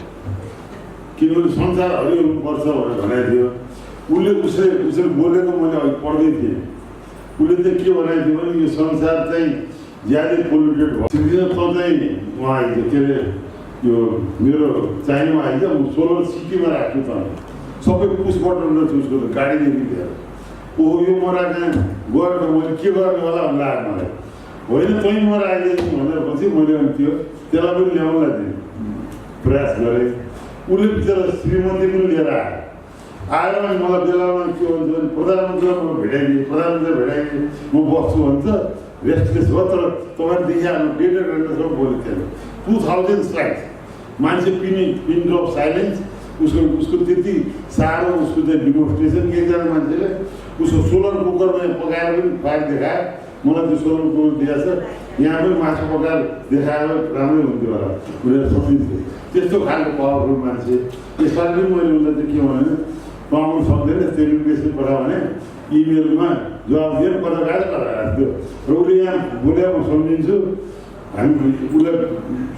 किनभने संसार हरियो हुनुपर्छ भनेर भनेको थियो। उसले बोलेको मैले अघि पढ्दै थिएँ। उसले चाहिँ के भनेको थियो भने यो संसार चाहिँ ज्यादै पोल्युटेड भयो। त चाहिँ उहाँ आइज के अरे यो मेरो चाइनामा आइज म सोलर सिटीमा राख्छु त सबै पुस बटन र उसको त गाडीदेखि लिएर ओहो यो मरा कहाँ गएर त मैले के गर्ने होला भन्ने लाग्यो मलाई। होइन तै मरा आइदिएँ भनेर पछि मैले त्यो त्यसलाई पनि ल्याउनलाई दिएँ, प्रयास गरेँ। उसले बिचरा श्रीमती पनि लिएर आएर मलाई बेलामा के भन्छ भने प्रधानमन्त्रीलाई मलाई भेटाइदिएँ, प्रधानमन्त्री भेटाइदिएँ, म बस्छु भन्छ, रेस्टलेस भयो। तर तपाईँले देखिहाल्नु 1.5 घन्टासम्म बोलेको थिएन। 2000 स्लाइड्स मान्छे पिन ड्रप साइलेन्स। उसको त्यति साह्रो उसको चाहिँ डिमोन्स्ट्रेसन कि एकजना मान्छेले उसको सोलर कुकरमा पकाएर पनि फायर देखायो। मलाई त्यो सोलर कुकर दिएछ, यहाँ पनि मासु पकाएर देखाएर राम्रै हुन्थ्यो होला उनीहरू सम्झिन्थ्यो। त्यस्तो खालको पावरफुल मान्छे। यसपालि पनि मैले उसलाई चाहिँ के भने पाउनु सक्दैन, त्यो मेसेज पठायो भने इमेलमा जवाब दिएर कता गएको थियो। र उसले यहाँ बोले म सम्झिन्छु, हामी उसलाई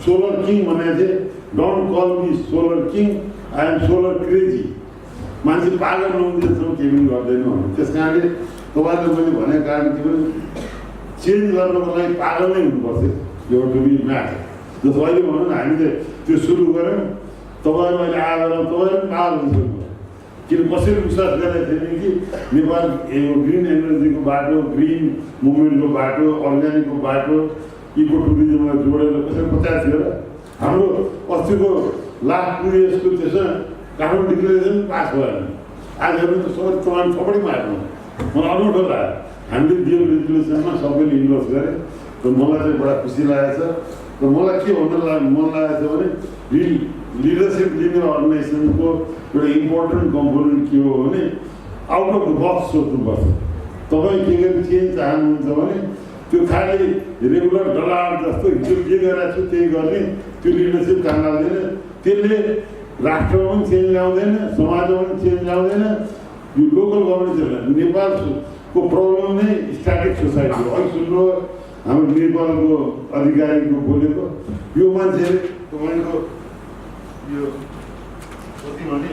सोलर किङ भनेको थिएँ। Don't call me solar king, I am solar crazy. मान्छे पागल नहुन्जेलसम्म केही पनि गर्दैन भन्नु। त्यस कारणले तपाईँले मैले भनेको कारण के भने चेन्ज गर्नको लागि पागल नै हुनुपर्छ, यो टु बी म्याच। जस्तो अहिले भनौँ न हामीले त्यो सुरु गऱ्यौँ, तपाईँहरू अहिले आएर तपाईँहरू पनि पागल हुनुहुन्छ। किन कसैले विश्वास गरेको थिएन कि नेपाल ग्रिन एनर्जीको बाटो, ग्रिन मुभमेन्टको बाटो, अर्ग्यानिकको बाटो, इको टुरिज्मलाई जोडेर कसैले बताएको थियो र? हाम्रो अस्तिको लास्ट 2 इयर्सको त्यसमा काठमाडौँ डिक्लेरेसन पास भयो। आज हेर्नु त सबै तपाईँ थपडी मार्नु मलाई अनौठो लाग्यो। हामीले दियो रेजुलेसनमा सबैले इन्भेस्ट गरे। र मलाई चाहिँ बडा खुसी लागेको छ। र मलाई के भन्न मन लागेको छ भने लिडरसिप लिने अर्गनाइजेसनको एउटा इम्पोर्टेन्ट कम्पोनेन्ट के हो भने आउट अफ द बक्स सोच्नुपर्छ। तपाईँ के गरी चेन्ज चाहनुहुन्छ भने त्यो खालि रेगुलर डलार जस्तो हिजो के गरेको छु त्यही गर्ने त्यो लिडरसिप काम लाग्दैन। त्यसले राष्ट्रमा पनि चेन्ज ल्याउँदैन, समाजमा पनि चेन्ज ल्याउँदैन। यो लोकल गभर्मेन्ट नेपालको प्रब्लम नै स्ट्याटिक सोसाइटी हो। अघि सुन्नु हाम्रो नेपालको अधिकारीको बोलेको यो मान्छेले तपाईँको यो कति भने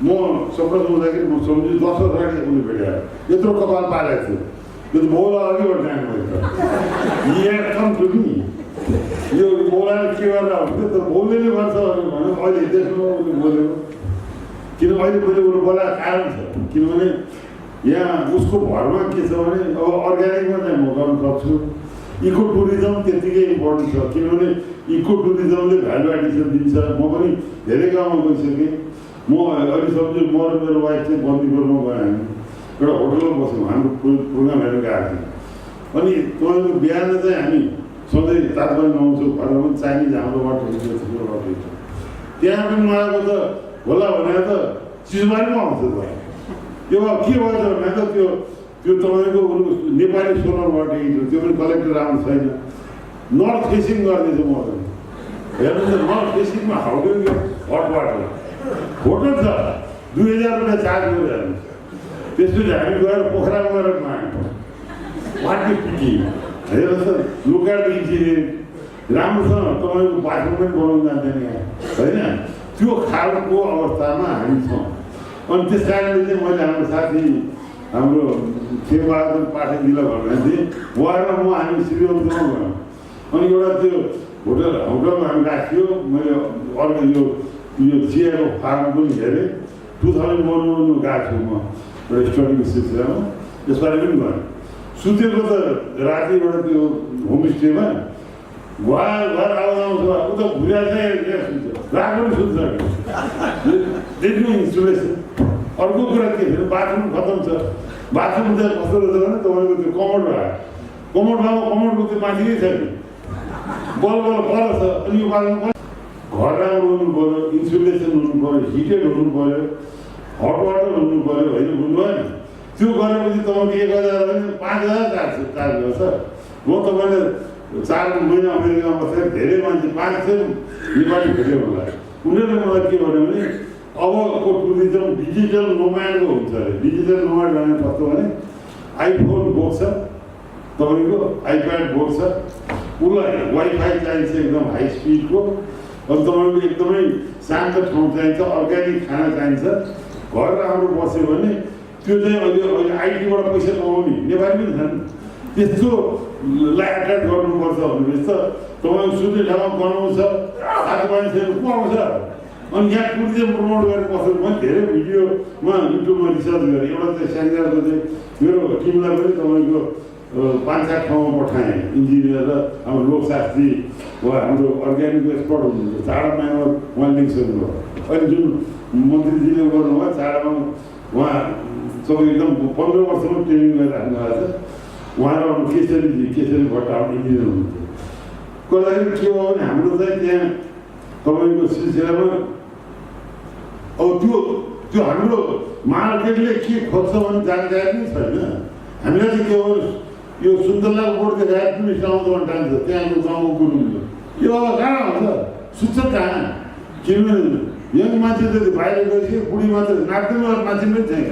म सपना सोच्दाखेरि म सम्झु 10 वर्ष अगाडि उसले भेटाएर यत्रो कपाल पालेको थियो। यो त बोला अघिबाट जानु भयो। यो बोलाएर के गरेर हुन्थ्यो त बोल्नेले गर्छ भने अहिले देख्नु उसले बोलेको। किन अहिले मैले उसले बोलाएको कारण छ, किनभने यहाँ उसको भरमा के छ भने अब अर्ग्यानिकमा चाहिँ म गर्न सक्छु। इको टुरिज्म त्यत्तिकै इम्पोर्टेन्ट छ, किनभने इको टुरिज्मले भ्यालु एडिसन दिन्छ। म पनि धेरै गाउँमा गइसकेँ। म अहिले सम्झु म र मेरो वाइफ चाहिँ बन्दीपुरमा गयो। हामी एउटा होटलमा बस्यौँ, हाम्रो प्रोग्राम हेर्नु गएको थियौँ। अनि तपाईँको बिहान चाहिँ हामी सधैँ तापमान आउँछौँ, घरमा पनि चाइनिज हाम्रोबाट त्यहाँ पनि नआएको त होला भने त चिसोबारीमा आउँछ त। यो अब के भयो त भने त त्यो तपाईँको नेपाली सोलरबाट त्यो पनि कलेक्टर आउनु छैन। नर्थ फेसिङ गर्दैछ म त हेर्नु त नर्थ फेसिङमा हाउडे हट वाटर होटल छ 2000 रुपियाँ चार्ज गरेर हेर्नु। त्यसपछि हामी गएर पोखरा गएर माग्यौँ वाटी पिटी हेर्नुहोस् त लुकाट इन्जिनियरिङ राम्रोसँग तपाईँको बाथरुम पनि बनाउनु जान्दैन यहाँ होइन। त्यो खालको अवस्थामा हामी छौँ। अनि त्यस कारणले चाहिँ मैले हाम्रो साथी हाम्रो खेबहादुर पाठकजीलाई भनेको थिएँ, उहाँ र म हामी श्रीगञ्जमा गयौँ। अनि एउटा त्यो होटलमा हामी राखियो। मैले अर्को यो चियाको फार्म पनि हेरेँ। 2001 गएको छु म एउटा स्टडीको सिलसिलामा, यसपालि पनि गएँ। सुतेको त राति एउटा त्यो होमस्टेमा घर आउँछ उता भुलिया चाहिँ राख्नु पनि सुत्छ देख्नु इन्स्टलेसन। अर्को कुरा के थियो, बाथरुम खतम छ। बाथरुम चाहिँ कस्तो रहेछ भने तपाईँको त्यो कमोड भयो, कमोडको त्यो माथिकै छ नि बल छ। अनि यो बाथरुम घर राम्रो हुनु पऱ्यो, इन्सुलेसन हुनु पऱ्यो, हिटेड हुनु पऱ्यो, हट वाटर हुनु पऱ्यो, होइन बुझ्नुभयो नि? त्यो गरेपछि तपाईँले 1000 होइन 5000 चार्ज गर्छ। म तपाईँले 4 महिना अमेरिकामा बसेर धेरै मान्छे 500 नेपाली भेट्यो होला। उनीहरूले मलाई के भन्यो भने अबको टुरिज्म डिजिटल नोम्याडको हुन्छ अरे। डिजिटल नोम्याड भने कस्तो भने आइफोन बोक्छ, तपाईँको आइप्याड बोक्छ, उसलाई वाइफाई चाहिन्छ एकदम हाई स्पिडको, अनि तपाईँको एकदमै शान्त ठाउँ चाहिन्छ, अर्ग्यानिक खाना चाहिन्छ, घर राम्रो बस्यो भने त्यो चाहिँ अहिले आइटीबाट पैसा कमाउने नेपाली पनि छन्। त्यस्तोलाई एट्र्याक्ट गर्नुपर्छ भनेपछि त तपाईँको सुत्ने ठाउँमा बनाउँछ, साथी मान्छेहरू को आउँछ? अनि यहाँ टुरिज्म प्रमोट गरेर बस्नु मैले धेरै भिडियोमा युट्युबमा रिसर्च गरेँ। एउटा चाहिँ स्याङ्जारको चाहिँ मेरो टिमलाई पनि तपाईँको 5-7 ठाउँमा पठाएँ, इन्जिनियर र हाम्रो लोकशास्त्री वा हाम्रो अर्ग्यानिक एक्सपर्ट हुनुहुन्छ। चाडा महिनामा उहाँ लिङ्क सक्नुभयो। अहिले जुन मन्त्रीजीले गर्नुभयो चाडामा उहाँ सबै एकदम 15 वर्षमा ट्रेनिङ गरेर राख्नु भएको छ। उहाँ र केसरी भट्ट हाम्रो इन्जिनियर हुनुहुन्छ। गर्दाखेरि के भयो भने हाम्रो चाहिँ त्यहाँ तपाईँको सिलसिलामा अब त्यो हाम्रो मार्केटले के खोज्छ भने जानकारी नै छैन। हामीलाई चाहिँ के हो यो सुन्तलाको बोर्ड देखाएर टुरिस्ट आउँछ भने टान्छ त्यहाँको गाउँको गुरुङले यो अब कहाँ हुन्छ सुत्छ कहाँ? किनभने यङ मान्छे जति बाहिर गएपछि बुढी मान्छे नाच्ने मान्छे पनि छैन।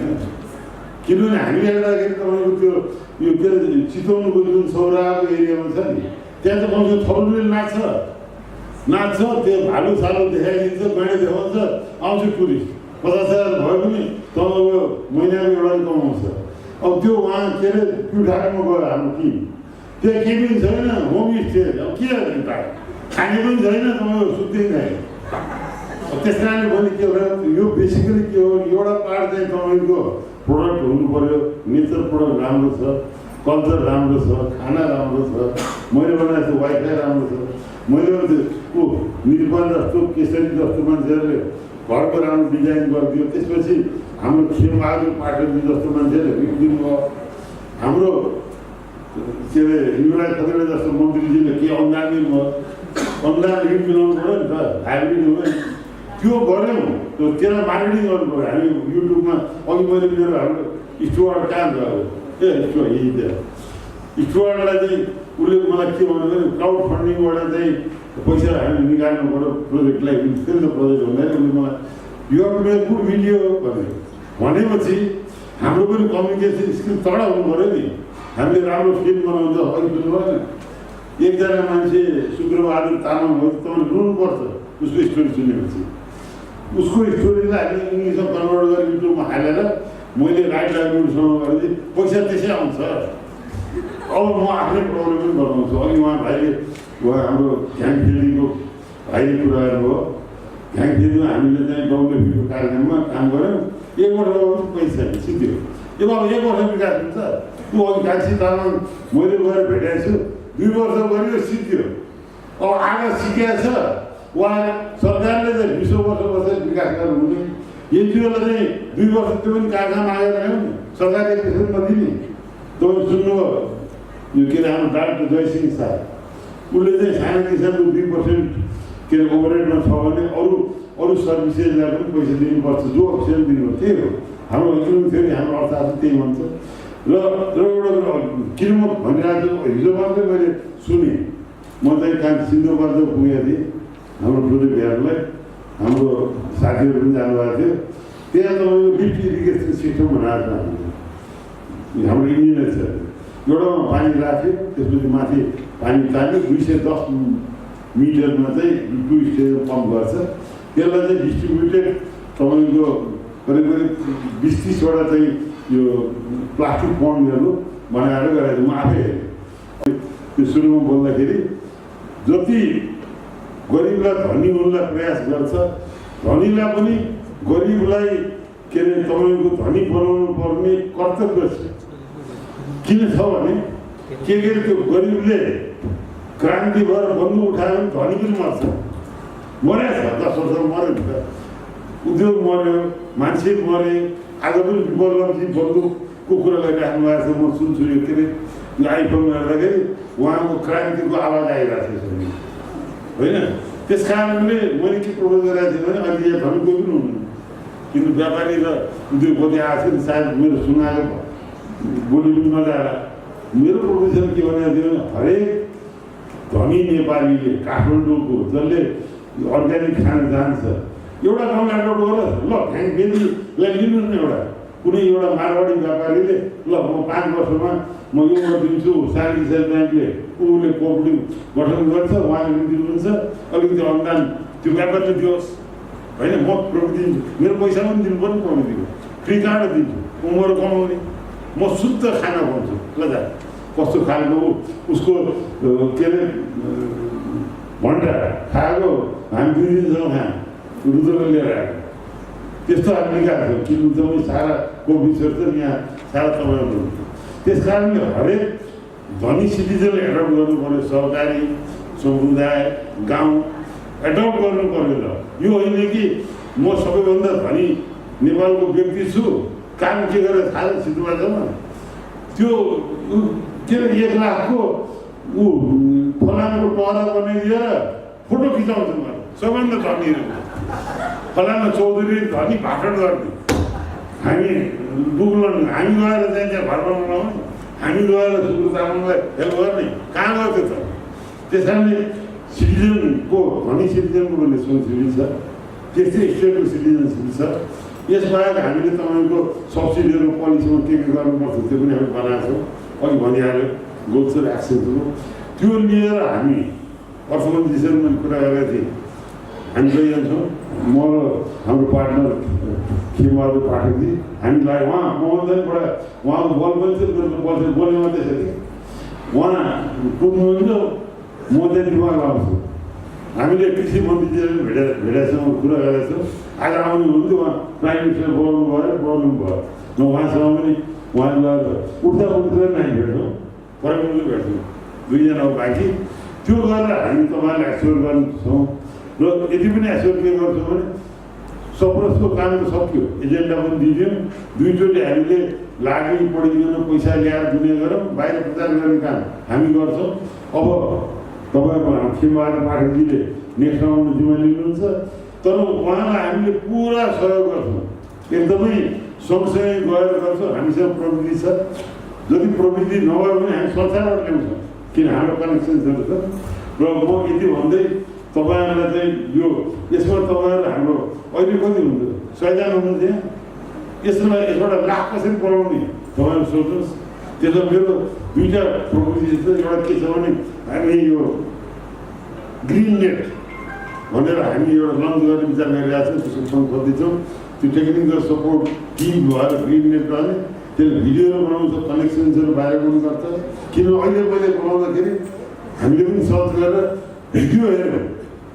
किनभने हामी हेर्दाखेरि तपाईँको त्यो यो के अरे चितवनको जुन सौराको एरियामा छ नि त्यहाँ चाहिँ कमसे थौरले नाच्छ, त्यो भालु सालु देखाइदिन्छ, गैँडा देखाउँछ, आउँछ टुरिस्ट 50,000 भयो भने तपाईँको महिनाको एउटा कमाउँछ। अब त्यो उहाँ के अरे प्युठारमा गयो हाम्रो टिम, त्यहाँ केही पनि छैन, होमस्टे अब के खाने पनि छैन, तपाईँको सुत्दै छैन। त्यस कारणले भने के हो यो बेसिकली के हो एउटा पार्ट चाहिँ तपाईँको प्रोडक्ट हुनु पऱ्यो, नेचर प्रोडक्ट राम्रो छ, कल्चर राम्रो छ, खाना राम्रो छ, मैले बनाएको वाइफाई राम्रो छ, मैले को निर्माण जस्तो केसरी जस्तो मान्छेहरूले घरको राम्रो डिजाइन गरिदियो। त्यसपछि हाम्रो खेमबहादुर पाठकजी जस्तो मान्छेहरूले बिग्रिनु भयो। हाम्रो के अरे युवराज खत्री जस्तो मन्त्रीजीले के अनुदान दिनुभयो, अनुदान लिड मिलाउनु पऱ्यो नि त, हाइब्रिड हो नि त्यो गऱ्यौँ। त्यो त्यसलाई मार्केटिङ गर्नु पऱ्यो। हामी युट्युबमा अघि मैले मेरो हाम्रो स्टुअर्ड कहाँ गयो स्टुअर्डलाई चाहिँ उसले मलाई के भन्नु भने क्राउड फन्डिङबाट चाहिँ पैसा हामी निकाल्नु पऱ्यो प्रोजेक्टलाई, फेरि त प्रोजेक्ट हुँदैन। उसले मलाई यो मेरो गुड भिडियो भनेपछि हाम्रो पनि कम्युनिकेसन स्किल तगडा हुनु पऱ्यो नि। हामीले राम्रो फिल्म बनाउँछ। अघि बुझ्नुभयो नि एकजना मान्छे शुक्रबहादुर तामाङ हो, तपाईँले रुनुपर्छ उसको स्टोरी सुनेपछि। उसको स्टोरीलाई हामीले इङ्ग्लिसमा कन्भर्ट गरेर युट्युबमा हालेर मैले राइट लाइभलीहुडसँग गरेपछि पैसा त्यसै आउँछ। अब म आफ्नै प्रब्लम पनि बनाउँछु। अघि उहाँ भाइले हाम्रो घ्याङ फेदीको भाइले कुरा गर्नुभयो। घ्याङ फेदीमा हामीले चाहिँ डब्लुएफीको कार्यक्रममा काम गऱ्यौँ। 1 वर्ष पैसा सिद्धि हो। यो अब 1 वर्ष विकास हुन्छ। त्यो अघि कान्छी तामाङ मैले गएर भेटाएको छु, 2 वर्ष गऱ्यो सिद्धि हो। अब आगा सिकेको छ उहाँ सरकारले चाहिँ 20 वर्ष बसेर विकास गर्नुहुने। एनजिओलाई चाहिँ 2 वर्ष त्यो पनि कहाँ मागेर आयो नि सरकारले त्यसरी नदिने। तपाईँ सुन्नुभयो यो के अरे हाम्रो डाक्टर जयसिंह शाह उसले चाहिँ सानो किसानको 2% के अरे ओभरहेडमा छ भने अरू सर्भिसेसलाई पनि पैसा दिनुपर्छ, जो अफिसियल दिनुपर्छ। त्यही हो हाम्रो इकोनोमिक थ्योरी, हाम्रो अर्थशास्त्र त्यही भन्छ। र एउटा किन म भनिरहेको छु, हिजो मात्रै मैले सुनेँ। म चाहिँ सिन्धुपाल्चोक पुगेको थिएँ हाम्रो प्रोजेक्ट हेर्नलाई, हाम्रो साथीहरू पनि जानुभएको थियो। त्यहाँ तपाईँको लिफ्ट इरिगेसन सिस्टम बनाएको छ। हाम्रो इन्जिनियर छ, एउटामा पानी राख्यो, त्यसपछि माथि पानी तान्यो, 210 मिटरमा चाहिँ 2 स्टेज पम्प गर्छ। त्यसलाई चाहिँ डिस्ट्रिब्युटेड तपाईँको करिब 20-30वटा चाहिँ यो प्लास्टिक पन्डहरू बनाएर गराएको म आफै हेरेँ। त्यो सुरुमा बोल्दाखेरि जति गरिबलाई धनी हुनलाई प्रयास गर्छ, धनीलाई पनि गरिबलाई के अरे तपाईँको धनी बनाउनु पर्ने कर्तव्य छ। किन छ भने के अरे त्यो गरिबले क्रान्ति भएर बन्दुक उठायो भने धनी पनि मर्छ। मर्या छ 10 वर्ष मऱ्यो नि त, उद्योग मऱ्यो, मान्छे मरे। आज पनि बलवन्तजी बन्दुकको कुरा गरिराख्नु भएको छ। म सुन्छु यो के अरे यो आइफोन गर्दाखेरि उहाँको क्रान्तिको आवाज आइरहेको छ होइन। त्यस कारणले मैले के प्रपोज गरेको थिएँ भने अहिले यहाँ धनी कोही पनि हुनुहुन्न, किन व्यापारी र उद्योगपति आएको थियो सायद मेरो सुनाएको बोली पनि नजाला। मेरो प्रोपोजल के भनेको थियो भने हरेक धनी नेपालीले काठमाडौँको जसले अर्ग्यानिक खान जान्छ एउटा गाउँमा एउटा होला ल फ्याङ्क बेनीलाई लिनु न एउटा कुनै एउटा मारवाडी व्यापारीले ल म 5 वर्षमा म यो गरिदिन्छु, सार्की ब्याङ्कले उसले कोअपरेटिभ गठन गर्छ, उहाँले दिनुहुन्छ, अलिकति अनुदान त्यो व्यापारले दियोस् होइन, म प्रविधि मेरो पैसा पनि दिनु पर्ने प्रविधिको फ्री कहाँबाट दिन्छु, उमर कमाउने म शुद्ध खाना पाउँछु ल जा कस्तो खालको उसको के अरे भन्टा खाएको हामी 2 दिनसम्म खायौँ रुद्रले लिएर आएको त्यस्तो हामी निकाल्छौँ किन्नु जम्मै सारा कोभिड सोर्छ यहाँ सारा तपाईँहरू। त्यस कारणले हरेक धनी सिटिजनले एडप्ट गर्नु पर्यो, सहकारी समुदाय गाउँ एडप्ट गर्नु पर्यो। ल यो होइन कि म सबैभन्दा धनी नेपालको व्यक्ति छु, काम के गरेर थाहा सिधुबाटमा त्यो के अरे 1 लाखको ऊ फलामको टहरा बनाइदिएर फोटो खिचाउँछ मलाई सबैभन्दा धनी फलाना चौधरी धनी भाषण गर्ने हामी बुग्लन हामी गएर चाहिँ त्यहाँ घर बनाउनु हामी गएर सुरु तामाङलाई हेल्प गर्ने कहाँ गर्थ्यो त। त्यस कारणले सिटिजनको धनी सिटिजनको भन्ने सोच छ, त्यस्तै स्टेटको सिटिजनसिप छ। यसबाहेक हामीले तपाईँको सब्सिडीहरू पोलिसीमा के गर्नुपर्छ त्यो पनि हामी बनाएको छौँ, अघि भनिहाल्यो गोल्सर एक्सेसको त्यो लिएर हामी अर्थमन्त्रीसँग मैले कुरा गरेको थिएँ, हामी गइरहन्छौँ। म र हाम्रो पार्टनर खेमबहादुर पाठकजी हामीलाई उहाँ मोहनदानबाट उहाँको बल पनि थियो, मेरो बल बोल्ने मात्रै छ कि उहाँ पुग्नुहुन्छ म चाहिँ दिमाग लाउँछु। हामीले कृषि मन्त्रीजीले भेटेछौँ, कुरा गरेका छौँ, आज आउनु हुन्थ्यो उहाँ प्राइम मिनिस्टर बोलाउनु भयो म उहाँसँग पनि उहाँले गएर उठ्दा नै भेट्छौँ, परमिटले भेट्छौँ, 2 जना बाँकी त्यो गरेर हामी तपाईँलाई एस्योर गर्छौँ। र यति पनि एस्योर के गर्छौँ भने सप्रसको काम त सक्यो, एजेन्डा पनि दिदियौँ, 2चोटि हामीले लागि पढिकन पैसा ल्याएर दुनियाँ गरौँ, बाहिर प्रचार गर्ने काम हामी गर्छौँ। अब तपाईँको खेमबहादुर पाठकजीले नेक्स्ट आउनु जिम्मा लिनुहुन्छ, तर उहाँलाई हामीले पुरा सहयोग गर्छौँ, एकदमै सँगसँगै गएर गर्छौँ। हामीसँग प्रविधि छ, जति प्रविधि नभए पनि हामी संसारबाट ल्याउँछौँ किन हाम्रो कनेक्सन्सहरू छ। र म यति भन्दै तपाईँहरूलाई चाहिँ यो यसमा तपाईँहरू हाम्रो अहिले कति हुन्छ 100 जना हुनुहुन्छ यहाँ, यसलाई यसबाट लाख कसरी बनाउने तपाईँहरू सोच्नुहोस्। त्यसमा मेरो 2टा प्रपोजल छ, एउटा के छ भने हामी यो ग्रिन नेट भनेर हामी एउटा लन्च गर्ने विचार गरिरहेको छौँ, त्यसको सँग खोज्दैछौँ। त्यो टेक्निकल सपोर्ट टिम भएर ग्रिन नेट गर्ने त्यसले भिडियोहरू बनाउँछ, कनेक्सन्सहरू बाहिर गर्नु गर्छ। किन अहिले मैले बनाउँदाखेरि हामीले पनि सर्च गरेर भिडियो हेऱ्यौँ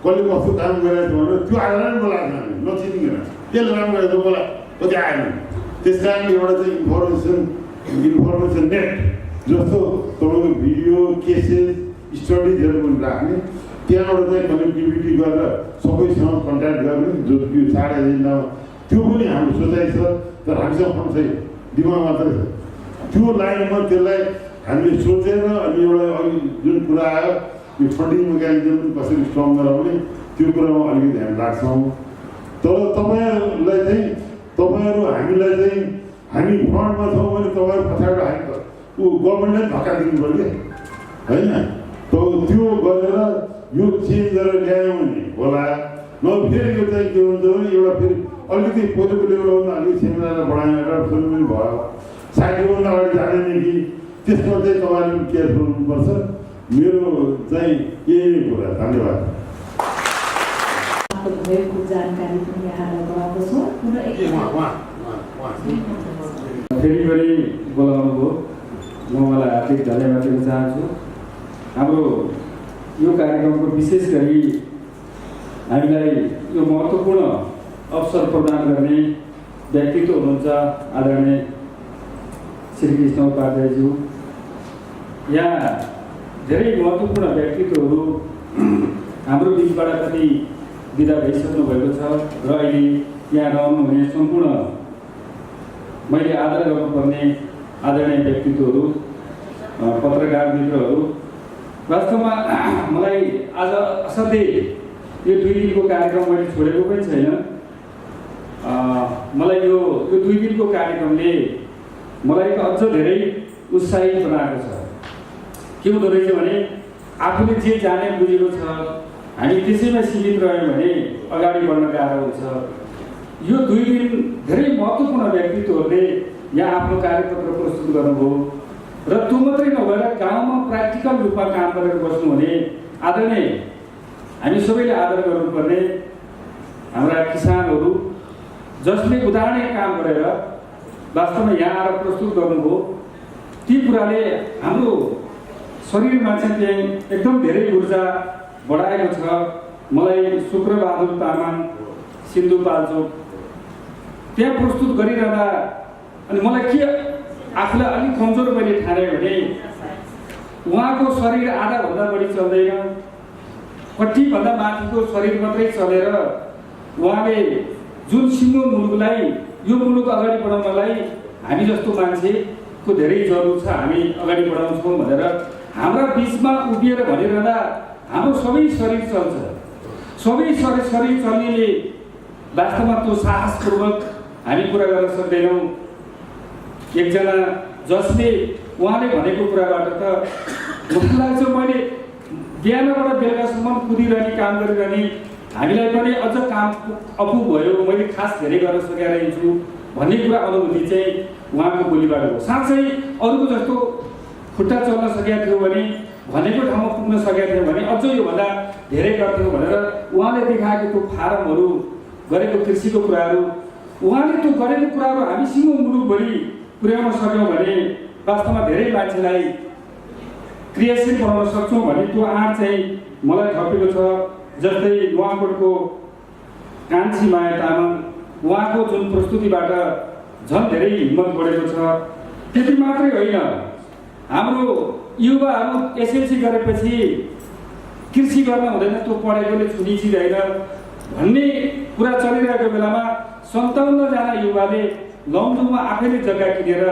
कसले कस्तो काम गरेको थियो भनेर त्यो आधारमा बोलाएको छ, हामी नचिनिकन त्यसले राम्रो गरेको मलाई कति आएन। त्यस कारणले एउटा चाहिँ इन्फर्मेसन नेट जस्तो तपाईँको भिडियो केसेस स्टडिजहरू पनि राख्ने, त्यहाँबाट चाहिँ कनेक्टिभिटी गरेर सबैसँग कन्ट्याक्ट गर्ने जो त्यो चाड एजेन्डामा त्यो पनि हाम्रो सोचाइ छ, तर हामीसँग फन्ड छैन, दिमाग मात्रै छ। त्यो लाइनमा त्यसलाई हामीले सोचेर अनि एउटा अघि जुन कुरा आयो यो फन्डिङ मेकानिजम कसरी स्ट्रङ गराउने त्यो कुरामा अलिकति ध्यान राख्छौँ। तर तपाईँहरूलाई चाहिँ तपाईँहरू हामीलाई चाहिँ हामी फ्रन्टमा छौँ भने तपाईँहरू पछाडि हामी ऊ गभर्मेन्टले धक्का दिनु पऱ्यो क्या होइन। त्यो गरेर यो चेन्ज गरेर ल्यायौँ भने होला, न फेरि यो चाहिँ के हुन्छ भने एउटा फेरि अलिकति पहिलेको लेभलभन्दा अलिकति सेमिनारलाई बढाएर एडप्सन पनि भयो, 60भन्दा अगाडि जाँदैन कि त्यसमा चाहिँ तपाईँले पनि केयरफुल हुनुपर्छ। मेरो चाहिँ यही कुरा। धन्यवाद। भएको जानकारी पनि यहाँलाई गराएको छ। फेरि बोलाउनु भयो, म मलाई हार्दिक धन्यवाद दिन चाहन्छु। हाम्रो यो कार्यक्रमको विशेष गरी हामीलाई यो महत्त्वपूर्ण अवसर प्रदान गर्ने व्यक्तित्व हुनुहुन्छ आदरणीय श्री कृष्ण उपाध्यायज्यू। यहाँ धेरै महत्त्वपूर्ण व्यक्तित्वहरू हाम्रो बिचबाट कति विदा भइसक्नु भएको छ र अहिले यहाँ रहनुहुने सम्पूर्ण मैले आदर गर्नुपर्ने आदरणीय व्यक्तित्वहरू, पत्रकार मित्रहरू, वास्तवमा मलाई आज असाध्यै यो 2 दिनको कार्यक्रम मैले छोडेको पनि छैन। मलाई यो 2 दिनको कार्यक्रमले मलाई अझ धेरै उत्साहित बनाएको छ। के हुँदो रहेछ भने आफूले जे जाने बुझेको छ हामी त्यसैमा सीमित रह्यौँ भने अगाडि बढ्न गाह्रो हुन्छ। यो 2 दिन धेरै महत्त्वपूर्ण व्यक्तित्वहरूले यहाँ आफ्नो कार्यपत्र प्रस्तुत गर्नुभयो र त्यो मात्रै नभएर गाउँमा प्र्याक्टिकल रूपमा काम गरेर बस्नु भने आदरणीय हामी सबैले आदर गर्नुपर्ने हाम्रा किसानहरू जसले उदाहरणीय काम गरेर वास्तवमा यहाँ आएर प्रस्तुत गर्नुभयो। ती कुराले हाम्रो शरीरमा चाहिँ एकदम धेरै ऊर्जा बढाएको छ। मलाई शुक्रबहादुर तामाङ सिन्धुपाल्चोक त्यहाँ प्रस्तुत गरिरहँदा अनि मलाई के आफूलाई अलिक कमजोर मैले ठाने भने उहाँको शरीर आधाभन्दा बढी चल्दैन, कतिभन्दा माथिको शरीर मात्रै चलेर उहाँले जुन सिङ्गो मुलुकलाई यो मुलुक अगाडि बढाउनलाई हामी जस्तो मान्छेको धेरै जरुरत छ, हामी अगाडि बढाउँछौँ भनेर हाम्रा बिचमा उभिएर भनिरहँदा हाम्रो सबै शरीर चल्छ। सबै शरीर चल्नेले वास्तवमा त्यो साहसपूर्वक हामी कुरा गर्न सक्दैनौँ। एकजना जसले उहाँले भनेको कुराबाट त मलाई लाग्छ मैले बिहानबाट बेलुकासम्म कुदिरहने काम गरिरहने हामीलाई पनि अझ काम अपुग भयो, मैले खास धेरै गर्न सकेर छु भन्ने कुरा अनुभूति चाहिँ उहाँको बोलीबाट हो। साँच्चै अरूको जस्तो खुट्टा चल्न सकेका थियो भने भनेको ठाउँमा पुग्न सकेका थियो भने अझ योभन्दा धेरै गर्थ्यौँ भनेर उहाँले देखाएको त्यो फारमहरू गरेको कृषिको कुराहरू उहाँले त्यो गरेको कुराहरू हामी सिङ्गो मुलुकभरि पुर्याउन सक्यौँ भने वास्तवमा धेरै मान्छेलाई क्रियाशील बनाउन सक्छौँ भन्ने त्यो आँट चाहिँ मलाई थपेको छ। जस्तै नुवाकोटको कान्छी माया तामाङ उहाँको जुन प्रस्तुतिबाट झन् धेरै हिम्मत बढेको छ। त्यति मात्रै होइन, हाम्रो युवाहरू एसएलसी गरेपछि कृषि गर्न हुँदैन, त्यो पढेकोले छुनिछिँदैन भन्ने कुरा चलिरहेको बेलामा 57 जना युवाले लमजुङमा आफैले जग्गा किनेर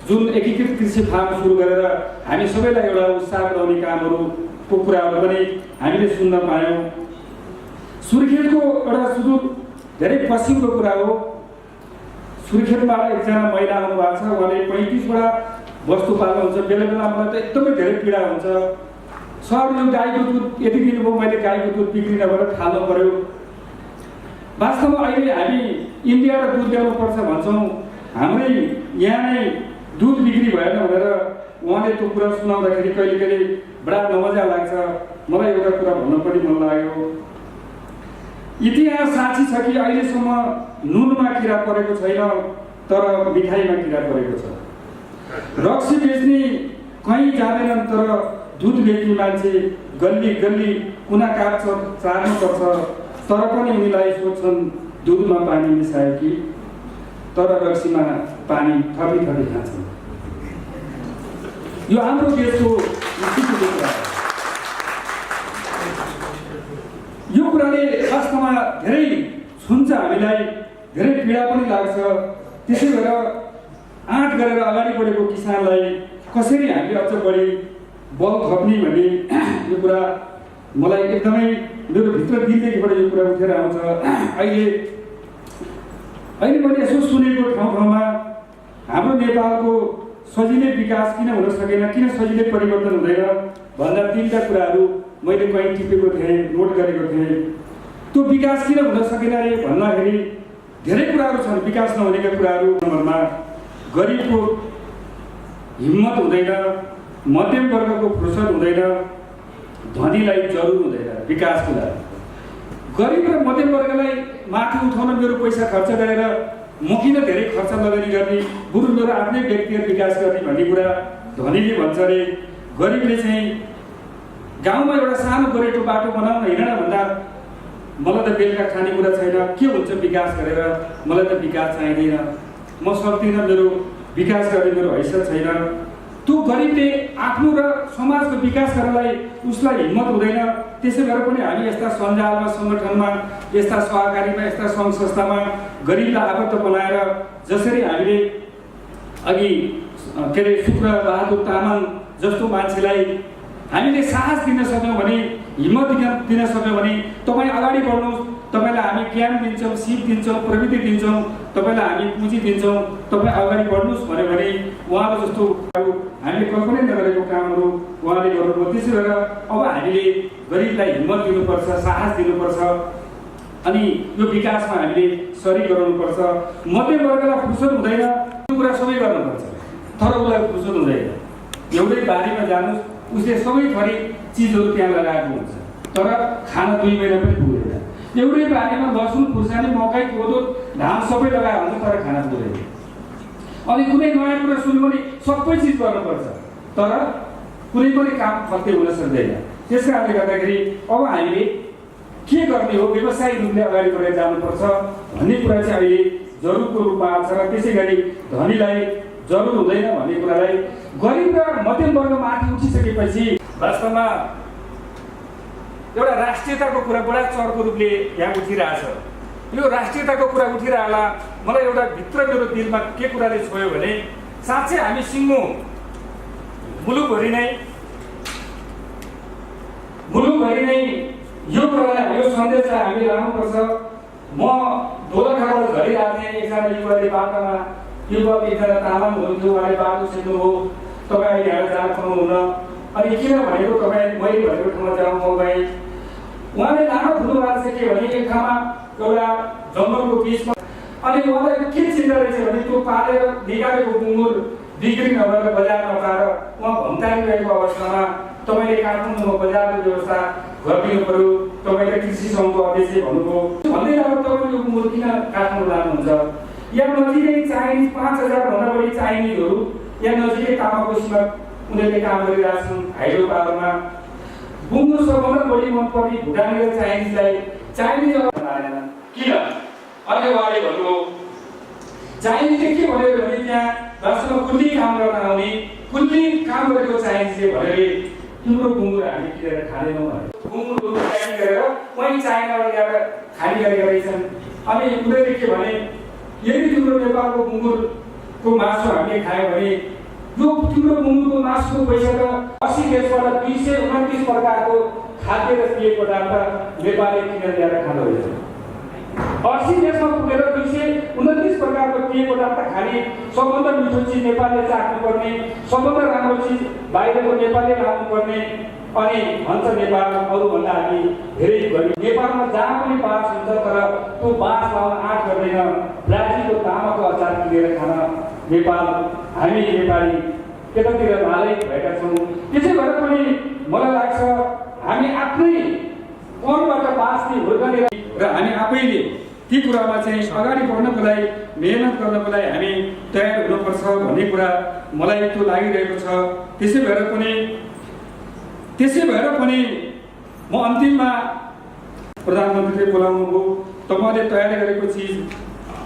जुन एकीकृत कृषि फार्म सुरु गरेर हामी सबैलाई एउटा उत्साह बढाउने कामहरूको कुराहरू पनि हामीले सुन्न पायौँ। सुर्खेतको एउटा सुदूर धेरै पश्चिमको कुरा हो। सुर्खेतबाट एकजना महिला आउनुभएको छ, उहाँले 35वटा वस्तु पाल्नुहुन्छ। बेला बेला मलाई त एकदमै धेरै पीडा हुन्छ। सरले गाईको दुध यति दिनुभयो, मैले गाईको दुध बिक्री नभएर थाल्नु पर्यो। वास्तवमा अहिले हामी इन्डियाबाट दुध ल्याउनुपर्छ भन्छौँ, हाम्रै यहाँ नै दुध बिक्री भएन भनेर उहाँले त्यो कुरा सुनाउँदाखेरि कहिले कहिले बडा नमजा लाग्छ। मलाई एउटा कुरा भन्न पनि मन लाग्यो, इतिहास साक्षी छ कि अहिलेसम्म नुनमा किरा परेको छैन तर मिठाईमा किरा परेको छ। रक्सी बेच्ने कहीँ जाँदैनन् तर दुध बेच्ने मान्छे गल्ली गल्ली कुना काप चार्नुपर्छ, तर पनि उनीलाई सोध्छन् दुधमा पानी मिसायो कि, तर रक्सीमा पानी थपी थपी खान्छन्। यो हाम्रो देशको स्थितिको कुरा हो। यो कुराले वास्तवमा धेरै छुन्छ, हामीलाई धेरै पीडा पनि लाग्छ। त्यसै भएर आँट गरेर अगाडि बढेको किसानलाई कसरी हामीले अझ बढी बल थप्ने भन्ने यो कुरा मलाई एकदमै मेरो भित्र दिलदेखिबाट यो कुरा उठेर आउँछ। अहिले मैले यसो सुनेको ठाउँमा हाम्रो नेपालको सजिलै विकास किन हुन सकेन, किन सजिलै परिवर्तन हुँदैन भन्दा 3टा कुराहरू मैले कहीँ टिपेको थिएँ, नोट गरेको थिएँ। त्यो विकास किन हुन सकेन रे भन्दाखेरि धेरै कुराहरू छन्। विकास नहुनेका कुराहरू नम्बरमा गरिबको हिम्मत हुँदैन, मध्यम वर्गको फुर्सद हुँदैन, धनीलाई जरुर हुँदैन विकासको लागि। गरिब र मध्यम वर्गलाई माथि उठाउन मेरो पैसा खर्च गरेर म किन धेरै खर्च लगानी गर्ने, बरु मेरो आफ्नै व्यक्तिगत विकास गर्ने भन्ने कुरा धनीले भन्छ रे। गरिबले चाहिँ गाउँमा एउटा सानो गोरेटो बाटो बनाउन हिँडेन भन्दा मलाई त बेलुका खानेकुरा छैन, के हुन्छ विकास गरेर, मलाई त विकास चाहिँदैन, म सक्दिनँ, मेरो विकास गर्ने मेरो हैसियत छैन। त्यो गरिबले आफ्नो र समाजको विकास गर्नलाई उसलाई हिम्मत हुँदैन। त्यसै गरेर पनि हामी यस्ता सञ्जालमा, सङ्गठनमा, यस्ता सहकारीमा, यस्ता सङ्घ संस्थामा गरिबलाई आबद्ध बनाएर जसरी हामीले अघि शुक्रबहादुर तामाङ जस्तो मान्छेलाई हामीले साहस दिन सक्यौँ भने हिम्मत दिन सक्यो भने तपाईँ अगाडि बढ्नुहोस्, तपाईँलाई हामी ज्ञान दिन्छौँ, सिप दिन्छौँ, प्रविधि दिन्छौँ, तपाईँलाई हामी पुँजी दिन्छौँ, तपाईँ अगाडि बढ्नुहोस् भन्यो भने उहाँको जस्तो हामीले कल्पनै नगरेको कामहरू उहाँले गर्नुभयो। त्यसै गरेर अब हामीले गरिबलाई हिम्मत दिनुपर्छ, साहस दिनुपर्छ अनि यो विकासमा हामीले सहयोग गराउनुपर्छ। मध्यम वर्गलाई फुर्सद हुँदैन, त्यो कुरा सबै गर्नुपर्छ, तर उसलाई फुर्सद हुँदैन। एउटै बारीमा जानुहोस्, उसले सबै थरी चिजहरू त्यहाँ लगाएको हुन्छ, तर खान 2 महिना पनि पुग्दैन। एउटै बारीमा लसुन, खुर्सानी, मकै, कोदो, धान सबै लगाएको हुन्छ, तर खान पुग्दैन। अनि कुनै नयाँ कुरा सुन्यो भने सबै चिज गर्नुपर्छ, तर कुनै पनि काम फत्ते हुन सक्दैन। त्यस कारणले गर्दाखेरि अब हामीले के गर्ने हो, व्यवसायिक रूपले अगाडि बढेर जानुपर्छ भन्ने कुरा चाहिँ अहिले जरुरतको रूपमा आउँछ। र त्यसै गरी धनीलाई जरुर हुँदैन भन्ने कुरालाई गरिब र मध्यम वर्ग माथि उठिसकेपछि वास्तवमा एउटा राष्ट्रियताको कुरा बडा चर्को रूपले यहाँ उठिरहेछ। यो राष्ट्रियताको कुरा उठिरहला मलाई एउटा भित्र मेरो दिलमा के कुराले छोयो भने साँच्चै हामी सिङ्गो मुलुकभरि नै यो कुरालाई, यो सन्देशलाई हामी लानुपर्छ। म दोलखाबाट झरिरहेको थिएँ, एकजना युवाले बाटोमा, युवक एकजना तामाङ हुनुहुन्थ्यो, उहाँले बाटो छिर्नुभयो, तपाईँ अहिले यहाँ जान पाउनुहुन्न, अनि किन भनेको तपाईँ मैले भनेको ठाउँमा जाउँ म गएँ। उहाँले लामो हुनुभएको छ के भने एक ठाउँमा एउटा जङ्गलको बिचमा, अनि उहाँलाई के चिन्ता रहेछ भने त्यो पालेर निकालेको बुङ्गुर बिक्री नभएर बजारमा पाएर उहाँ भम्ताइरहेको अवस्थामा तपाईँले काठमाडौँमा बजारको व्यवस्था गरिदिनु पर्यो, तपाईँले कृषि सङ्घको अध्यक्ष भन्नुभयो। भन्दै अब तपाईँले यो बुङ्गुर किन काठमाडौँ लानुहुन्छ? यहाँ नजिकै चाइनिज 5000 भन्दा बढी चाइनिजहरू यहाँ नजिकै तामाकोसीमा उनीहरूले काम गरिरहेछन्। हाइड्रो पावरमा बुङ्गुर सबभन्दा बढी मनपर्ने भुटानी र चाइनिजलाई चाइनिज किन? अनि उहाँले भन्नुभयो चाइनिजले के भन्यो भने त्यहाँ वास्तवमा कुल्ली काम गर्न आउने, कुल्ली काम गरेको चाइनिजले भनेर तिम्रो बुङ्गुर हामी किनेर खाँदैनौँ भने बुङ्गुरको प्याकिङ गरेर वहीँ चाइनाबाट ल्याएर खाने गरेका रहेछन्। अनि उनीहरूले के भने यदि तिम्रो नेपालको बुङ्गुरको मासु हामीले खायौँ भने यो तिम्रो बुङ्गुरको मासुको पैसा त 80 देशबाट 229 प्रकारको खाद्य र पेय पदार्थ नेपालले किनेर ल्याएर खाँदो रहेछ। 80 देशमा पुगेर 229 प्रकारको पेय पदार्थ खाने सबभन्दा मिठो चिज नेपालले चाख्नुपर्ने, सबभन्दा राम्रो चिज बाहिरको नेपालले लानुपर्ने, अनि भन्छ नेपाल अरूभन्दा हामी धेरै गरिब। नेपालमा जहाँ पनि बाँस हुन्छ तर त्यो बाँस लाउन आँट गर्दैन। ब्राजिलको तामाको अचार किनेर खान नेपाल हामी नेपाली त्यतातिर हालै भएका छौँ। त्यसै भएर पनि मलाई लाग्छ हामी आफ्नै कलबाट बाँच्ने हुर्कने र हामी आफैले ती कुरामा चाहिँ अगाडि बढ्नको लागि, मेहनत गर्नको लागि हामी तयार हुनुपर्छ भन्ने कुरा मलाई त्यो लागिरहेको छ। त्यसै भएर पनि म अन्तिममा प्रधानमन्त्रीले बोलाउनुभयो, तपाईँले तयार गरेको चिज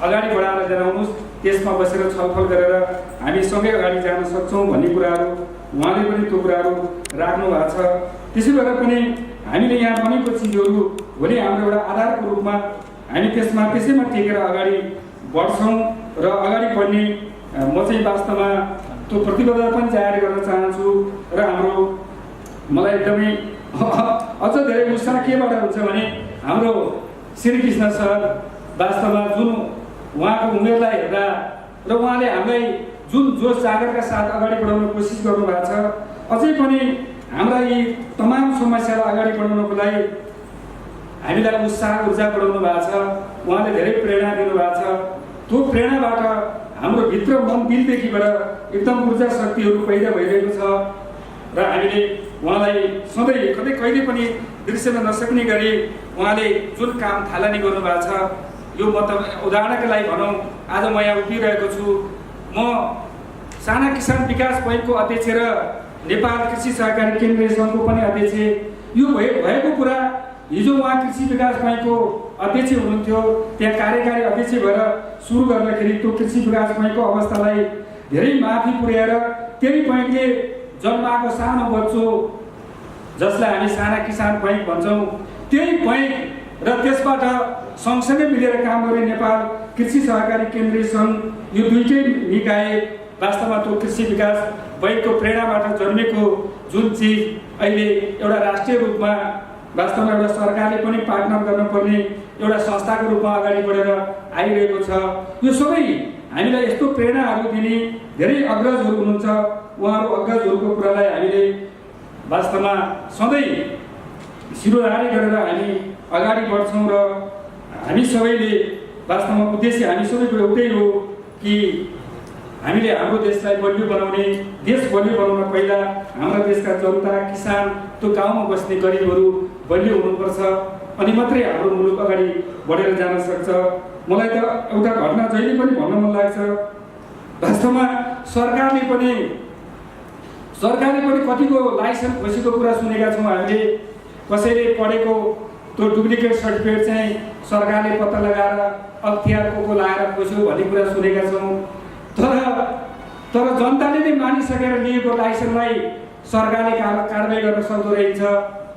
अगाडि बढाएर जनाउनुहोस्, त्यसमा बसेर छलफल गरेर हामी सँगै अगाडि जान सक्छौँ भन्ने कुराहरू उहाँले पनि त्यो कुराहरू राख्नु भएको छ। त्यसै भएर पनि हामीले यहाँ बनेको चिजहरू भोलि हाम्रो एउटा आधारको रूपमा हामी त्यसैमा टेकेर अगाडि बढ्छौँ र अगाडि बढ्ने म चाहिँ वास्तवमा त्यो प्रतिबद्धता पनि जाहेर गर्न चाहन्छु। र मलाई एकदमै अझ धेरै उत्साह केबाट हुन्छ भने हाम्रो श्रीकृष्ण सर वास्तवमा जुन उहाँको उमेरलाई हेर्दा र उहाँले हामीलाई जुन जोस जागरका साथ अगाडि बढाउन कोसिस गर्नुभएको छ, अझै पनि हाम्रा यी तमाम समस्यालाई अगाडि बढाउनको लागि हामीलाई उत्साह ऊर्जा बढाउनु भएको छ। उहाँले धेरै प्रेरणा दिनुभएको छ। त्यो प्रेरणाबाट हाम्रो भित्र मन दिलदेखिबाट एकदम ऊर्जा शक्तिहरू पैदा भइरहेको छ र हामीले उहाँलाई सधैँ कहिले पनि बिर्सन नसक्ने गरी उहाँले जुन काम थालनी गर्नुभएको छ, यो म त उदाहरणका लागि भनौँ, आज म यहाँ उभिरहेको छु, म साना किसान विकास बैङ्कको अध्यक्ष र नेपाल कृषि सहकारी केन्द्रीय सङ्घको पनि अध्यक्ष। यो भएको कुरा हिजो उहाँ कृषि विकास बैङ्कको अध्यक्ष हुनुहुन्थ्यो, त्यहाँ कार्यकारी अध्यक्ष भएर सुरु गर्दाखेरि त्यो कृषि विकास बैङ्कको अवस्थालाई धेरै माथि पुर्याएर त्यही बैङ्कले जन्माएको सानो बच्चो जसलाई हामी साना किसान बैङ्क भन्छौँ, त्यही बैङ्क र त्यसबाट सँगसँगै मिलेर काम गर्ने नेपाल कृषि सहकारी केन्द्रीय सङ्घ, यो दुईटै निकाय वास्तवमा त्यो कृषि विकास बैङ्कको प्रेरणाबाट जन्मेको जुन चिज अहिले एउटा राष्ट्रिय रूपमा वास्तवमा एउटा सरकारले पनि पार्टनर गर्नुपर्ने एउटा संस्थाको रूपमा अगाडि बढेर आइरहेको छ। यो सबै हामीलाई यस्तो प्रेरणाहरू दिने धेरै अग्रजहरू हुनुहुन्छ। उहाँहरू अग्रजहरूको कुरालाई हामीले वास्तवमा सधैँ शिरोधारी गरेर हामी अगाडि बढ्छौँ र हामी सबैले वास्तवमा उद्देश्य हामी सबैको एउटै हो कि हामीले हाम्रो देशलाई बलियो बनाउने, देश बलियो बनाउन पहिला हाम्रो देशका जनता, किसान, त्यो गाउँमा बस्ने गरिबहरू बलियो हुनुपर्छ, अनि मात्रै हाम्रो मुलुक अगाडि बढेर जान सक्छ। मलाई त एउटा घटना जहिले पनि भन्न मन लाग्छ, वास्तवमा सरकारले पनि कतिको लाइसेन्स खोसेको कुरा सुनेका छौँ हामीले। कसैले पढेको त्यो डुप्लिकेट सर्टिफिकेट चाहिँ सरकारले पत्ता लगाएर अख्तियार को लगाएर खोस्यो भन्ने कुरा सुनेका छौँ। तर जनताले नै मानिसकेर लिएको लाइसेन्सलाई सरकारले कारबाही गर्न सक्दो रहेछ।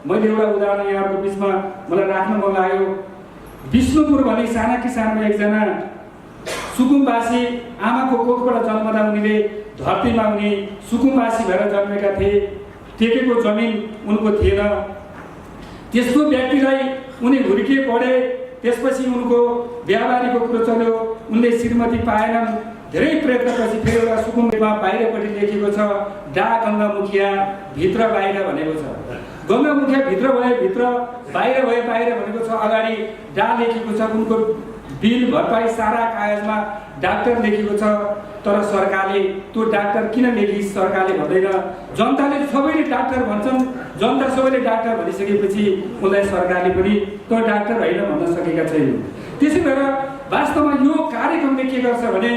मैले एउटा उदाहरण यहाँको बिचमा मलाई राख्न मन लाग्यो। विष्णुपुर भन्ने साना किसानमा एकजना सुकुम्बासी आमाको कोखबाट जन्मदा उनीले धरतीमा उनी सुकुम्बासी भएर जन्मेका थिए। टेकेको जमिन उनको थिएन। त्यस्तो व्यक्तिलाई उनी हुर्के पढे, त्यसपछि उनको व्यापारीको कुरो चल्यो, उनले श्रीमती पाएनन्। धेरै प्रयत्नपछि फेरि एउटा सुकुम्बामा बाहिरपट्टि लेखेको छ डा गङ्गा मुखिया भित्र बाहिर भनेको छ। गङ्गा मुखिया भित्र भए भित्र, बाहिर भए बाहिर भनेको छ। अगाडि डा लेखेको छ, उनको बिल भरपाई सारा कागजमा डाक्टर लेखेको छ। तर सरकारले त्यो डाक्टर किन लेखि सरकारले भन्दैन। जनताले सबैले डाक्टर भन्छन्, जनता सबैले डाक्टर भनिसकेपछि उनलाई सरकारले पनि त्यो डाक्टर होइन भन्न सकेका छैन। त्यसै भएर वास्तवमा यो कार्यक्रमले के गर्छ भने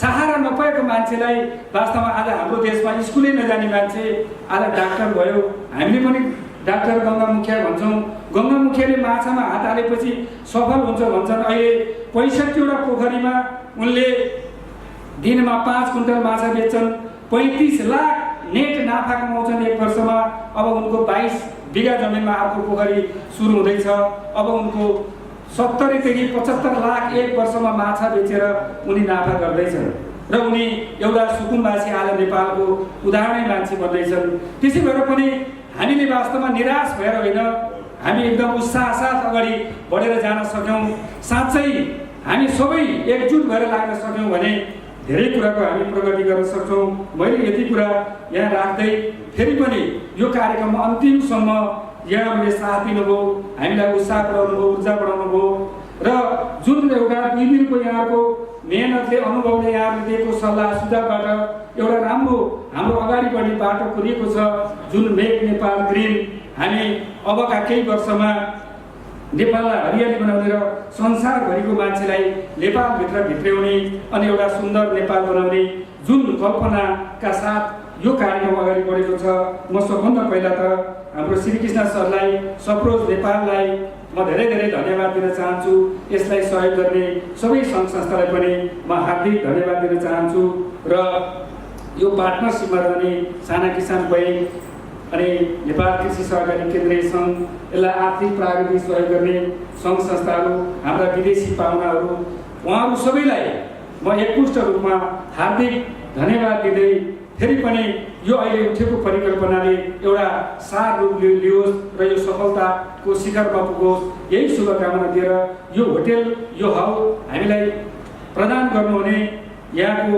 सहारा नपाएको मान्छेलाई वास्तवमा आज हाम्रो देशमा स्कुलै नजाने मान्छे आज डाक्टर भयो। हामीले पनि डाक्टर गङ्गा मुखिया भन्छौँ। गङ्गा मुखियाले माछामा हात हालेपछि सफल हुन्छ भन्छन्। अहिले 65वटा पोखरीमा उनले दिनमा 5 कुन्टल माछा बेच्छन्, 35 लाख नेट नाफा कमाउँछन् एक वर्षमा। अब उनको 22 बिघा जमिनमा अर्को पोखरी सुरु हुँदैछ। अब उनको 70 देखि 75 लाख एक वर्षमा माछा बेचेर उनी नाफा गर्दैछन् र उनी एउटा सुकुम्बासी आज नेपालको उदाहरणै मान्छे बन्दैछन्। त्यसै भएर पनि हामीले वास्तवमा निराश भएर होइन, हामी एकदम उत्साह साथ अगाडि बढेर जान सक्यौँ। साँच्चै हामी सबै एकजुट भएर लाग्न सक्यौँ भने धेरै कुराको हामी प्रगति गर्न सक्छौँ। मैले यति कुरा यहाँ राख्दै फेरि पनि यो कार्यक्रममा अन्तिमसम्म यहाँहरूले साथ दिनुभयो, हामीलाई उत्साह बढाउनु भयो, ऊर्जा बढाउनु भयो र जुन एउटा 2 दिनको यहाँको मेहनतले, अनुभवले यहाँहरूले दिएको सल्लाह सुझावबाट एउटा राम्रो हाम्रो अगाडि बढ्ने बाटो खोलिएको छ। जुन मेक नेपाल ग्रिन, हामी अबका केही वर्षमा नेपाललाई हरियाली बनाउने र संसारभरिको मान्छेलाई नेपालभित्र भित्र्याउने अनि एउटा सुन्दर नेपाल बनाउने जुन कल्पनाका साथ यो कार्यक्रम अगाडि बढेको छ। म सबभन्दा पहिला त हाम्रो श्रीकृष्ण सरलाई, सप्रोज नेपाललाई म धेरै धेरै धन्यवाद दिन चाहन्छु। यसलाई सहयोग गर्ने सबै सङ्घ संस्थालाई पनि म हार्दिक धन्यवाद दिन चाहन्छु र यो पार्टनरसिपमा रहने साना किसान बैंक अनि नेपाल कृषि सहकारी केन्द्रीय सङ्घ, यसलाई आर्थिक प्राविधिक सहयोग गर्ने सङ्घ संस्थाहरू, हाम्रा विदेशी पाहुनाहरू, उहाँहरू सबैलाई म एकमुष्ट रूपमा हार्दिक धन्यवाद दिँदै फेरि पनि यो अहिले उठेको परिकल्पनाले एउटा सार रूप लियोस् र यो सफलताको शिखरमा पुगोस्, यही शुभकामना दिएर यो होटेल, यो हल हामीलाई प्रदान गर्नुहुने यहाँ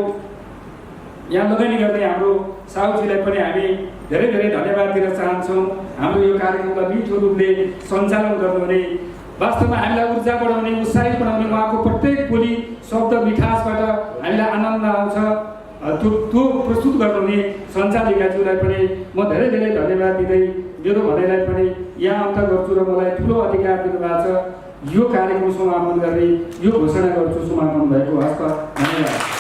लगानी गर्ने हाम्रो साहुजीलाई पनि हामी धेरै धेरै धन्यवाद दिन चाहन्छौँ। हाम्रो यो कार्यक्रमलाई मिठो रूपले सञ्चालन गर्नुहुने, वास्तवमा हामीलाई ऊर्जा बढाउने, उत्साहित बनाउने, उहाँको प्रत्येक बोली शब्द मिठासबाट हामीलाई आनन्द आउँछ, त्यो प्रस्तुत गर्नुहुने सञ्चालिकाज्यूलाई पनि म धेरै धेरै धन्यवाद दिँदै मेरो भनाइलाई पनि यहाँ अन्त गर्छु र मलाई ठुलो अधिकार दिनुभएको छ यो कार्यक्रम समापन गर्ने यो घोषणा गर्छु। समापन भएको हस्त, धन्यवाद।